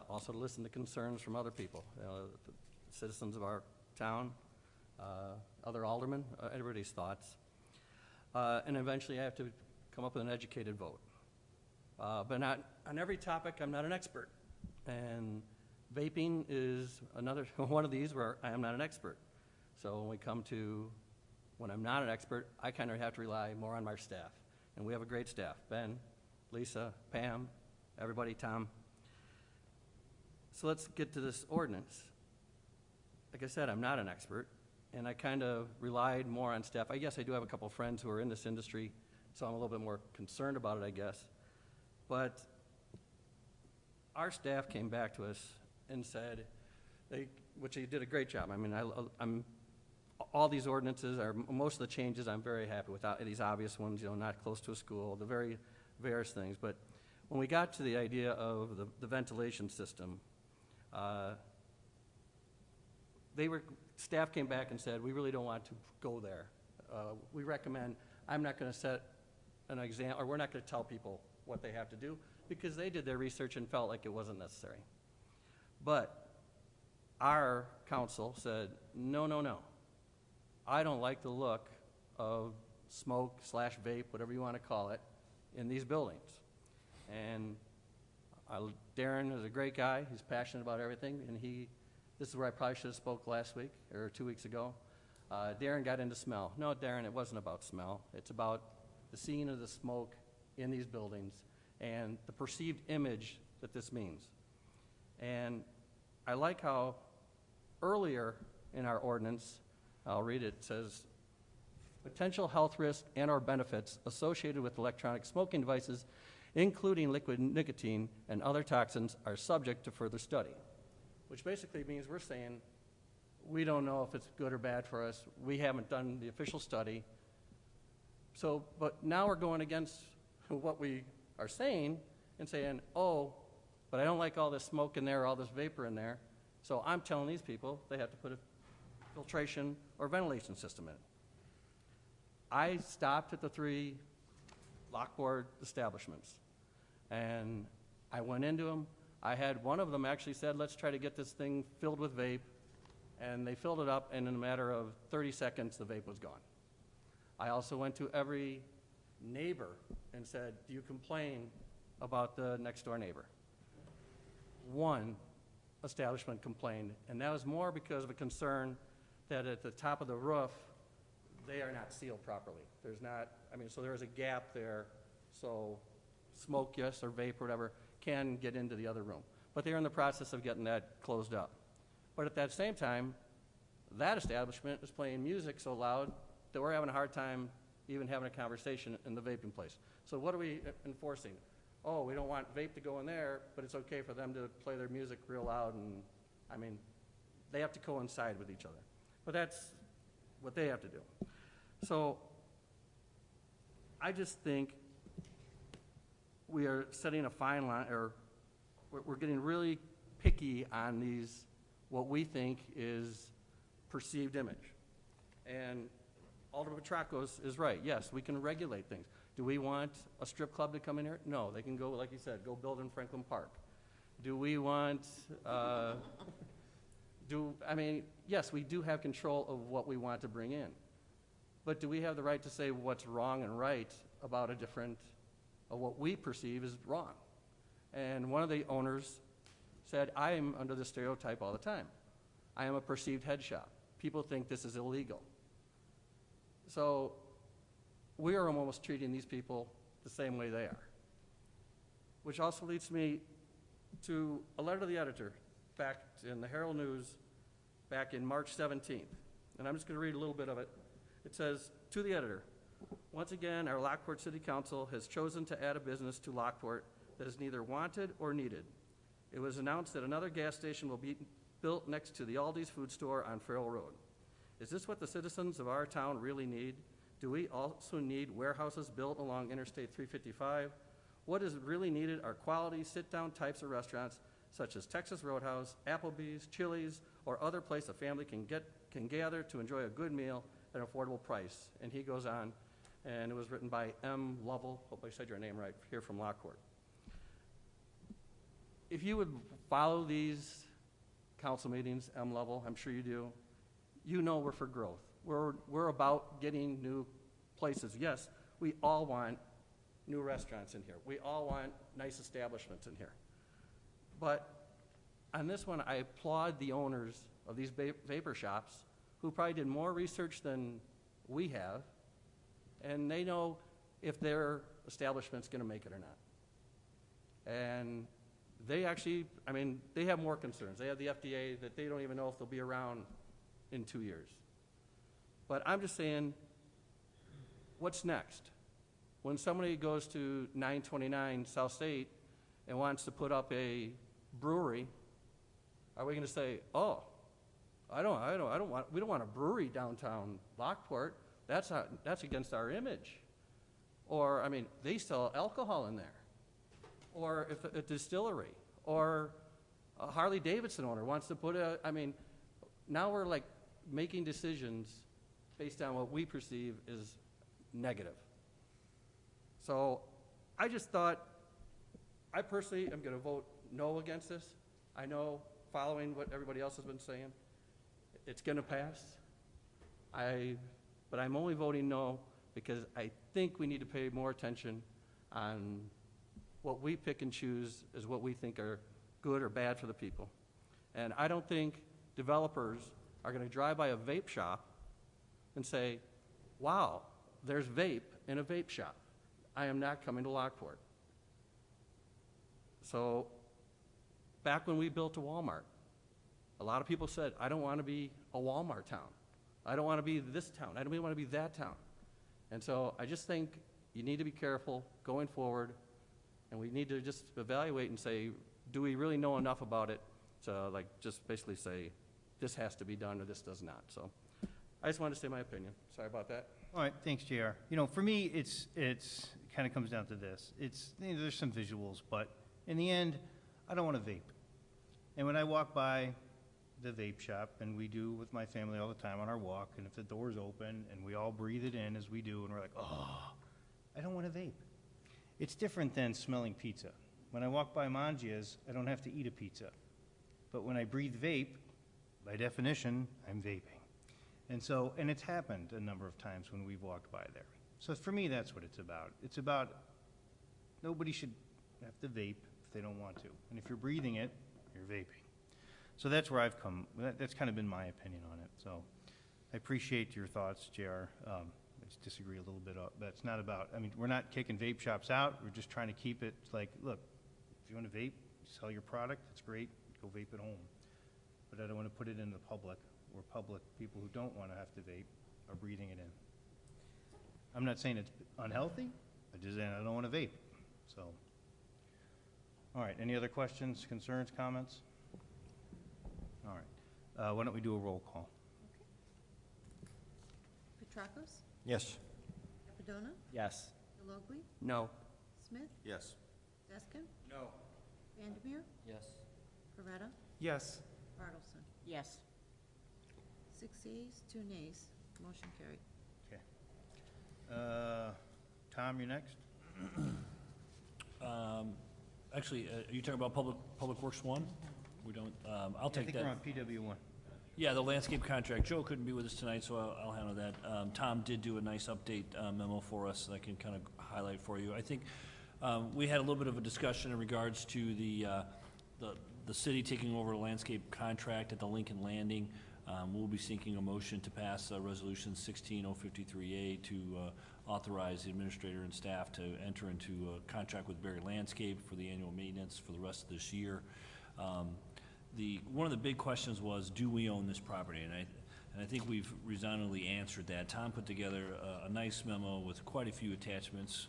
Also to listen to concerns from other people, the citizens of our town, other aldermen, everybody's thoughts. And eventually I have to come up with an educated vote. But not on every topic, I'm not an expert. And vaping is another one of these where I am not an expert. So when we come to when I'm not an expert, I kind of have to rely more on my staff. And we have a great staff. Ben, Lisa, Pam, everybody, Tom. So let's get to this ordinance. Like I said, I'm not an expert, and I kind of relied more on staff. I guess I do have a couple friends who are in this industry, so I'm a little bit more concerned about it, I guess. But our staff came back to us and said, which they did a great job. I mean, all these ordinances, most of the changes I'm very happy with, these obvious ones, not close to a school, the very various things. But when we got to the idea of the ventilation system, staff came back and said, we really don't want to go there. We recommend, I'm not going to set an example, or we're not going to tell people what they have to do, because they did their research and felt like it wasn't necessary. But our council said, no, no, no. I don't like the look of smoke/vape, whatever you want to call it, in these buildings. And Darren is a great guy. He's passionate about everything, and this is where I probably should have spoke last week or 2 weeks ago. Darren got into smell. No, Darren, it wasn't about smell. It's about the seeing of the smoke in these buildings and the perceived image that this means. And I like how earlier in our ordinance, I'll read it, it says, potential health risks and or benefits associated with electronic smoking devices, including liquid nicotine and other toxins, are subject to further study. Which basically means we're saying we don't know if it's good or bad for us. We haven't done the official study. So, but now we're going against what we are saying and saying, oh, but I don't like all this smoke in there, all this vapor in there. So I'm telling these people they have to put a filtration or ventilation system in. I stopped at the 3 Lockportt establishments, and I went into them. I had one of them actually said, let's try to get this thing filled with vape, and they filled it up, and in a matter of 30 seconds, the vape was gone. I also went to every neighbor and said, do you complain about the next door neighbor? One establishment complained, and that was more because of a concern that at the top of the roof, they are not sealed properly. There's not, I mean, so there is a gap there, so smoke, yes, or vape or whatever, can get into the other room. But they're in the process of getting that closed up. But at that same time, that establishment is playing music so loud that we're having a hard time even having a conversation in the vaping place. So what are we enforcing? Oh, we don't want vape to go in there, but it's okay for them to play their music real loud, and, I mean, they have to coincide with each other. But that's what they have to do. So I just think we are setting a fine line, or we're getting really picky on these, what we think is perceived image. And Alderman Petracco is right. Yes, we can regulate things. Do we want a strip club to come in here? No, they can go, like you said, go build in Franklin Park. Do we want, I mean, yes, we do have control of what we want to bring in. But do we have the right to say what's wrong and right about a different, of what we perceive as wrong? And one of the owners said, I am under the stereotype all the time. I am a perceived head shop. People think this is illegal. So we are almost treating these people the same way they are. Which also leads me to a letter to the editor back in the Herald News back in March 17th. And I'm just going to read a little bit of it. It says, to the editor, once again, our Lockport City Council has chosen to add a business to Lockport that is neither wanted or needed. It was announced that another gas station will be built next to the Aldi's food store on Farrell Road. Is this what the citizens of our town really need? Do we also need warehouses built along Interstate 355? What is really needed are quality sit-down types of restaurants such as Texas Roadhouse, Applebee's, Chili's, or other place a family can gather to enjoy a good meal at an affordable price. And he goes on, and it was written by M. Lovell, hope I said your name right, here from Lockport. If you would follow these council meetings, M. Lovell, I'm sure you do, you know we're for growth. We're about getting new places. Yes, we all want new restaurants in here. We all want nice establishments in here. But on this one, I applaud the owners of these vapor shops who probably did more research than we have, and they know if their establishment's going to make it or not. And they actually, I mean, they have more concerns. They have the FDA that they don't even know if they'll be around in 2 years. But I'm just saying, what's next? When somebody goes to 929 South State and wants to put up a brewery, are we going to say, oh, we don't want a brewery downtown Lockport. That's against our image. Or, I mean, they sell alcohol in there. Or if a distillery, or a Harley Davidson owner wants to put I mean, now we're like making decisions based on what we perceive is negative. So I just thought, I personally am going to vote no against this. I know, following what everybody else has been saying, it's going to pass. But I'm only voting no because I think we need to pay more attention on what we pick and choose as what we think are good or bad for the people. And I don't think developers are going to drive by a vape shop and say, wow, there's vape in a vape shop. I am not coming to Lockport. So back when we built a Walmart, a lot of people said, I don't want to be a Walmart town. I don't want to be this town. I don't even want to be that town. And so I just think you need to be careful going forward, and we need to just evaluate and say, do we really know enough about it to like just basically say, this has to be done or this does not. So I just wanted to say my opinion. Sorry about that. All right, thanks, JR. You know, for me, it's kind of comes down to this. There's some visuals, but in the end, I don't want to vape. And when I walk by the vape shop, and we do with my family all the time on our walk, and if the door's open and we all breathe it in as we do, and we're like, oh, I don't want to vape. It's different than smelling pizza. When I walk by Mangia's, I don't have to eat a pizza. But when I breathe vape, by definition, I'm vaping. And it's happened a number of times when we've walked by there. So for me, that's what it's about. It's about nobody should have to vape if they don't want to. And if you're breathing it, you're vaping. So that's where I've come. That's kind of been my opinion on it. So I appreciate your thoughts, JR. I just disagree a little bit. That's not about, I mean, we're not kicking vape shops out. We're just trying to keep it like, look, if you want to vape, sell your product, it's great, go vape at home. But I don't want to put it in the public, where people who don't want to have to vape are breathing it in. I'm not saying it's unhealthy, I just saying I don't want to vape, so. All right, any other questions, concerns, comments? All right, why don't we do a roll call? Petracos? Yes. Cappadonna? Yes. Delogli? No. Smith? Yes. Deskin? No. Vandermeer? Yes. Coretta? Yes. Bartleson? Yes. 6 yeas, 2 nays. Motion carried. Okay. Tom, you're next? Actually, are you talking about Public Works 1? We don't, I'll take that. I think we're on PW1. Yeah, the landscape contract. Joe couldn't be with us tonight, so I'll handle that. Tom did do a nice update memo for us that I can kind of highlight for you. I think we had a little bit of a discussion in regards to the city taking over a landscape contract at the Lincoln Landing. We'll be seeking a motion to pass Resolution 16053A to authorize the administrator and staff to enter into a contract with Berry Landscape for the annual maintenance for the rest of this year. One of the big questions was, do we own this property? And I think we've resoundingly answered that. Tom put together a nice memo with quite a few attachments.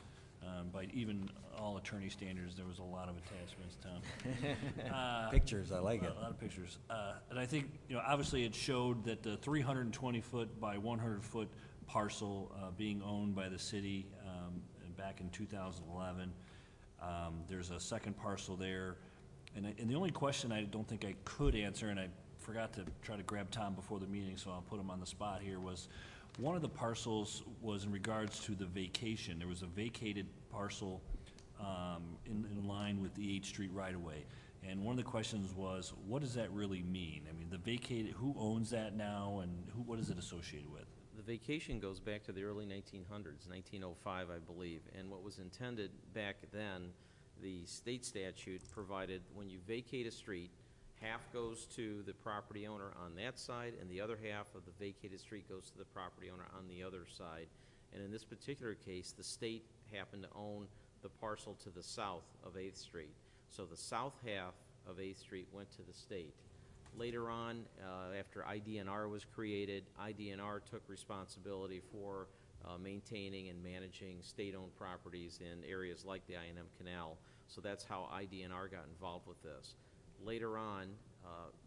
By even all attorney standards, there was a lot of attachments, Tom. Pictures, I like it. A lot of pictures. And I think, obviously it showed that the 320-foot by 100-foot parcel being owned by the city back in 2011. There's a second parcel there. And the only question I don't think I could answer, and I forgot to try to grab Tom before the meeting, so I'll put him on the spot here, was one of the parcels was in regards to the vacation. There was a vacated parcel in line with the 8th Street right-of-way. And one of the questions was, what does that really mean? I mean, the vacated, who owns that now, and what is it associated with? The vacation goes back to the early 1900s, 1905, I believe. And what was intended back then, the state statute provided when you vacate a street, half goes to the property owner on that side, and the other half of the vacated street goes to the property owner on the other side. And in this particular case, the state happened to own the parcel to the south of 8th Street. So the south half of 8th Street went to the state. Later on, after IDNR was created, IDNR took responsibility for maintaining and managing state-owned properties in areas like the I&M Canal. So that's how IDNR got involved with this. Later on,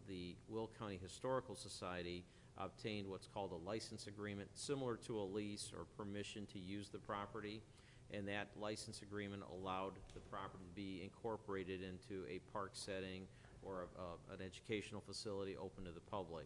the Will County Historical Society obtained what's called a license agreement, similar to a lease or permission to use the property, and that license agreement allowed the property to be incorporated into a park setting or an educational facility open to the public.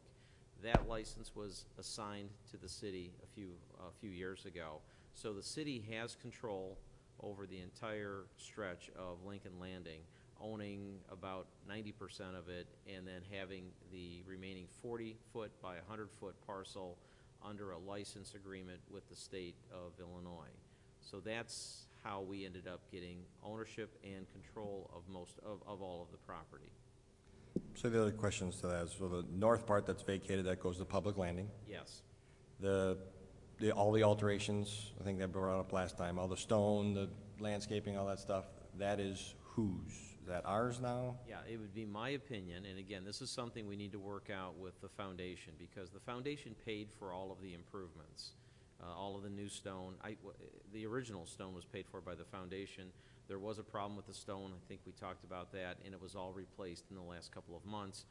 That license was assigned to the city a few years ago. So the city has control over the entire stretch of Lincoln Landing, owning about 90% of it, and then having the remaining 40-foot by 100-foot parcel under a license agreement with the state of Illinois. So that's how we ended up getting ownership and control of most of all of the property. So the other questions to that is, so the north part that's vacated, that goes to public landing. Yes. All the alterations, I think that brought up last time, all the stone, the landscaping, all that stuff, that is whose? Is that ours now? Yeah, it would be my opinion, and again, this is something we need to work out with the foundation, because the foundation paid for all of the improvements, all of the new stone. The original stone was paid for by the foundation. There was a problem with the stone. I think we talked about that, and it was all replaced in the last couple of months,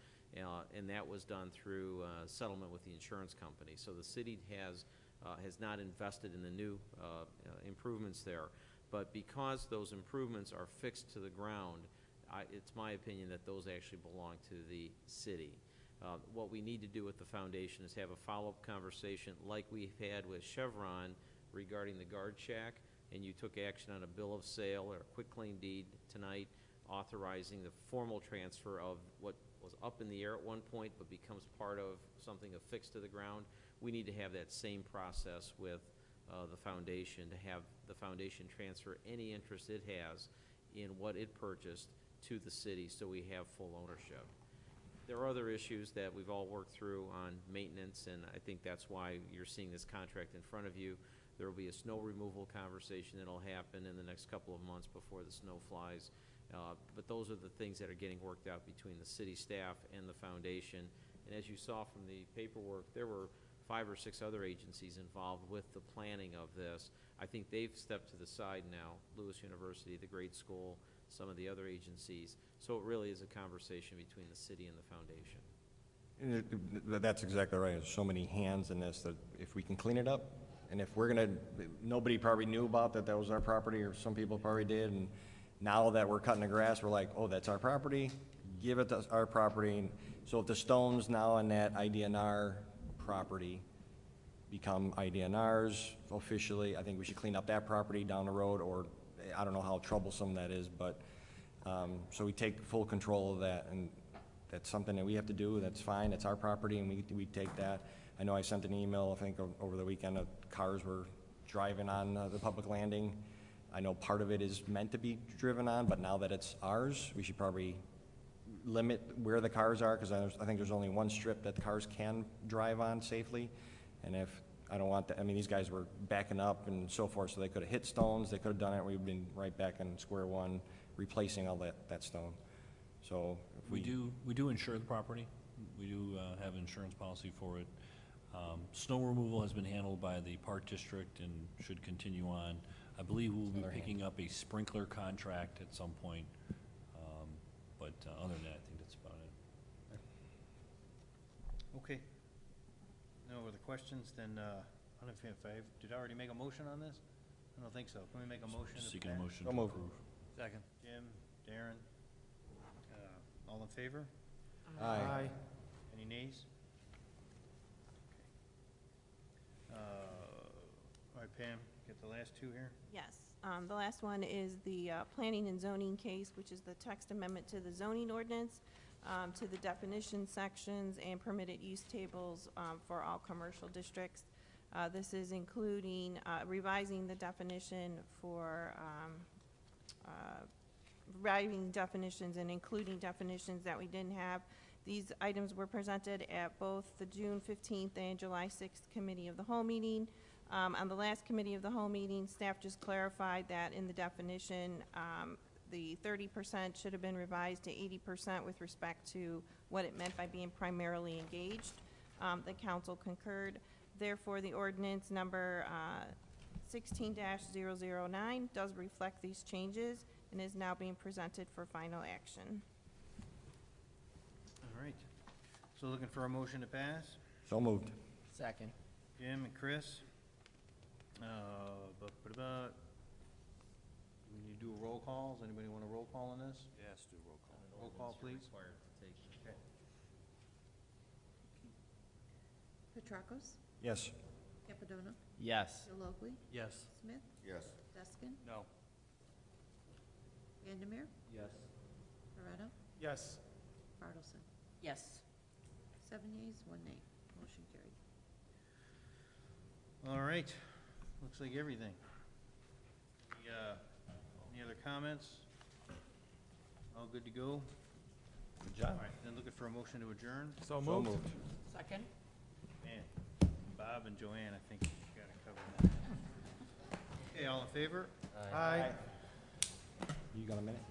and that was done through settlement with the insurance company. So the city has not invested in the new improvements there. But because those improvements are fixed to the ground, it's my opinion that those actually belong to the city. What we need to do with the foundation is have a follow-up conversation like we've had with Chevron regarding the guard shack, and you took action on a bill of sale or a quitclaim deed tonight authorizing the formal transfer of what was up in the air at one point but becomes part of something affixed to the ground. We need to have that same process with the foundation, to have the foundation transfer any interest it has in what it purchased to the city, so we have full ownership. There are other issues that we've all worked through on maintenance, and I think that's why you're seeing this contract in front of you. There will be a snow removal conversation that'll happen in the next couple of months before the snow flies. But those are the things that are getting worked out between the city staff and the foundation. And as you saw from the paperwork, there were 5 or 6 other agencies involved with the planning of this. I think they've stepped to the side now, Lewis University, the grade school, some of the other agencies. So it really is a conversation between the city and the foundation. And that's exactly right. There's so many hands in this that if we can clean it up, and if we're gonna, nobody probably knew about that was our property, or some people probably did, and now that we're cutting the grass, we're like, oh, that's our property, give it to our property. So if the stones now on that IDNR property become IDNRs officially, I think we should clean up that property down the road, or I don't know how troublesome that is, but, so we take full control of that, and that's something that we have to do. That's fine, it's our property, and we take that. I know I sent an email, I think, over the weekend, of cars were driving on the public landing. I know part of it is meant to be driven on, but now that it's ours, we should probably limit where the cars are, because I think there's only one strip that the cars can drive on safely. And if, I don't want that, I mean, these guys were backing up and so forth, so they could have hit stones, they could have done it, we've been right back in square one, replacing all that stone. So if We do insure the property. We do have an insurance policy for it. Snow removal has been handled by the Park District and should continue on. I believe we'll be picking up a sprinkler contract at some point. But other than that, I think that's about it. Okay. No other questions, then, I don't know if did I already make a motion on this? I don't think so. Can we make a motion? Seeking a motion So to moved. approve. Second. Jim, Darren, all in favor? Aye. Any nays? All right, Pam, get the last two here? Yes. The last one is the planning and zoning case, which is the text amendment to the zoning ordinance, to the definition sections and permitted use tables for all commercial districts. This is including revising the definition for writing definitions and including definitions that we didn't have. These items were presented at both the June 15th and July 6th Committee of the Whole meeting. On the last Committee of the Whole meeting, staff just clarified that in the definition, the 30% should have been revised to 80% with respect to what it meant by being primarily engaged. The council concurred. Therefore, the ordinance number 16-009 does reflect these changes and is now being presented for final action. All right. So looking for a motion to pass? So moved. Second. Jim and Chris. We need to do a roll call. Does anybody want a roll call on this? Yes, do roll call. Roll call, please. Okay. Petracos? Yes. Capadona? Yes. Delloglio? Yes. Smith? Yes. Deskin? No. Vandermeer? Yes. Moretto? Yes. Bartleson? Yes. 7 yeas, 1 nay. Motion carried. All right. Looks like everything. Any other comments? All good to go? Good job. All right, then looking for a motion to adjourn. So So moved. moved. Second? Man, Bob and Joanne, I think you got it covered now. Okay, all in favor? Aye. You got a minute?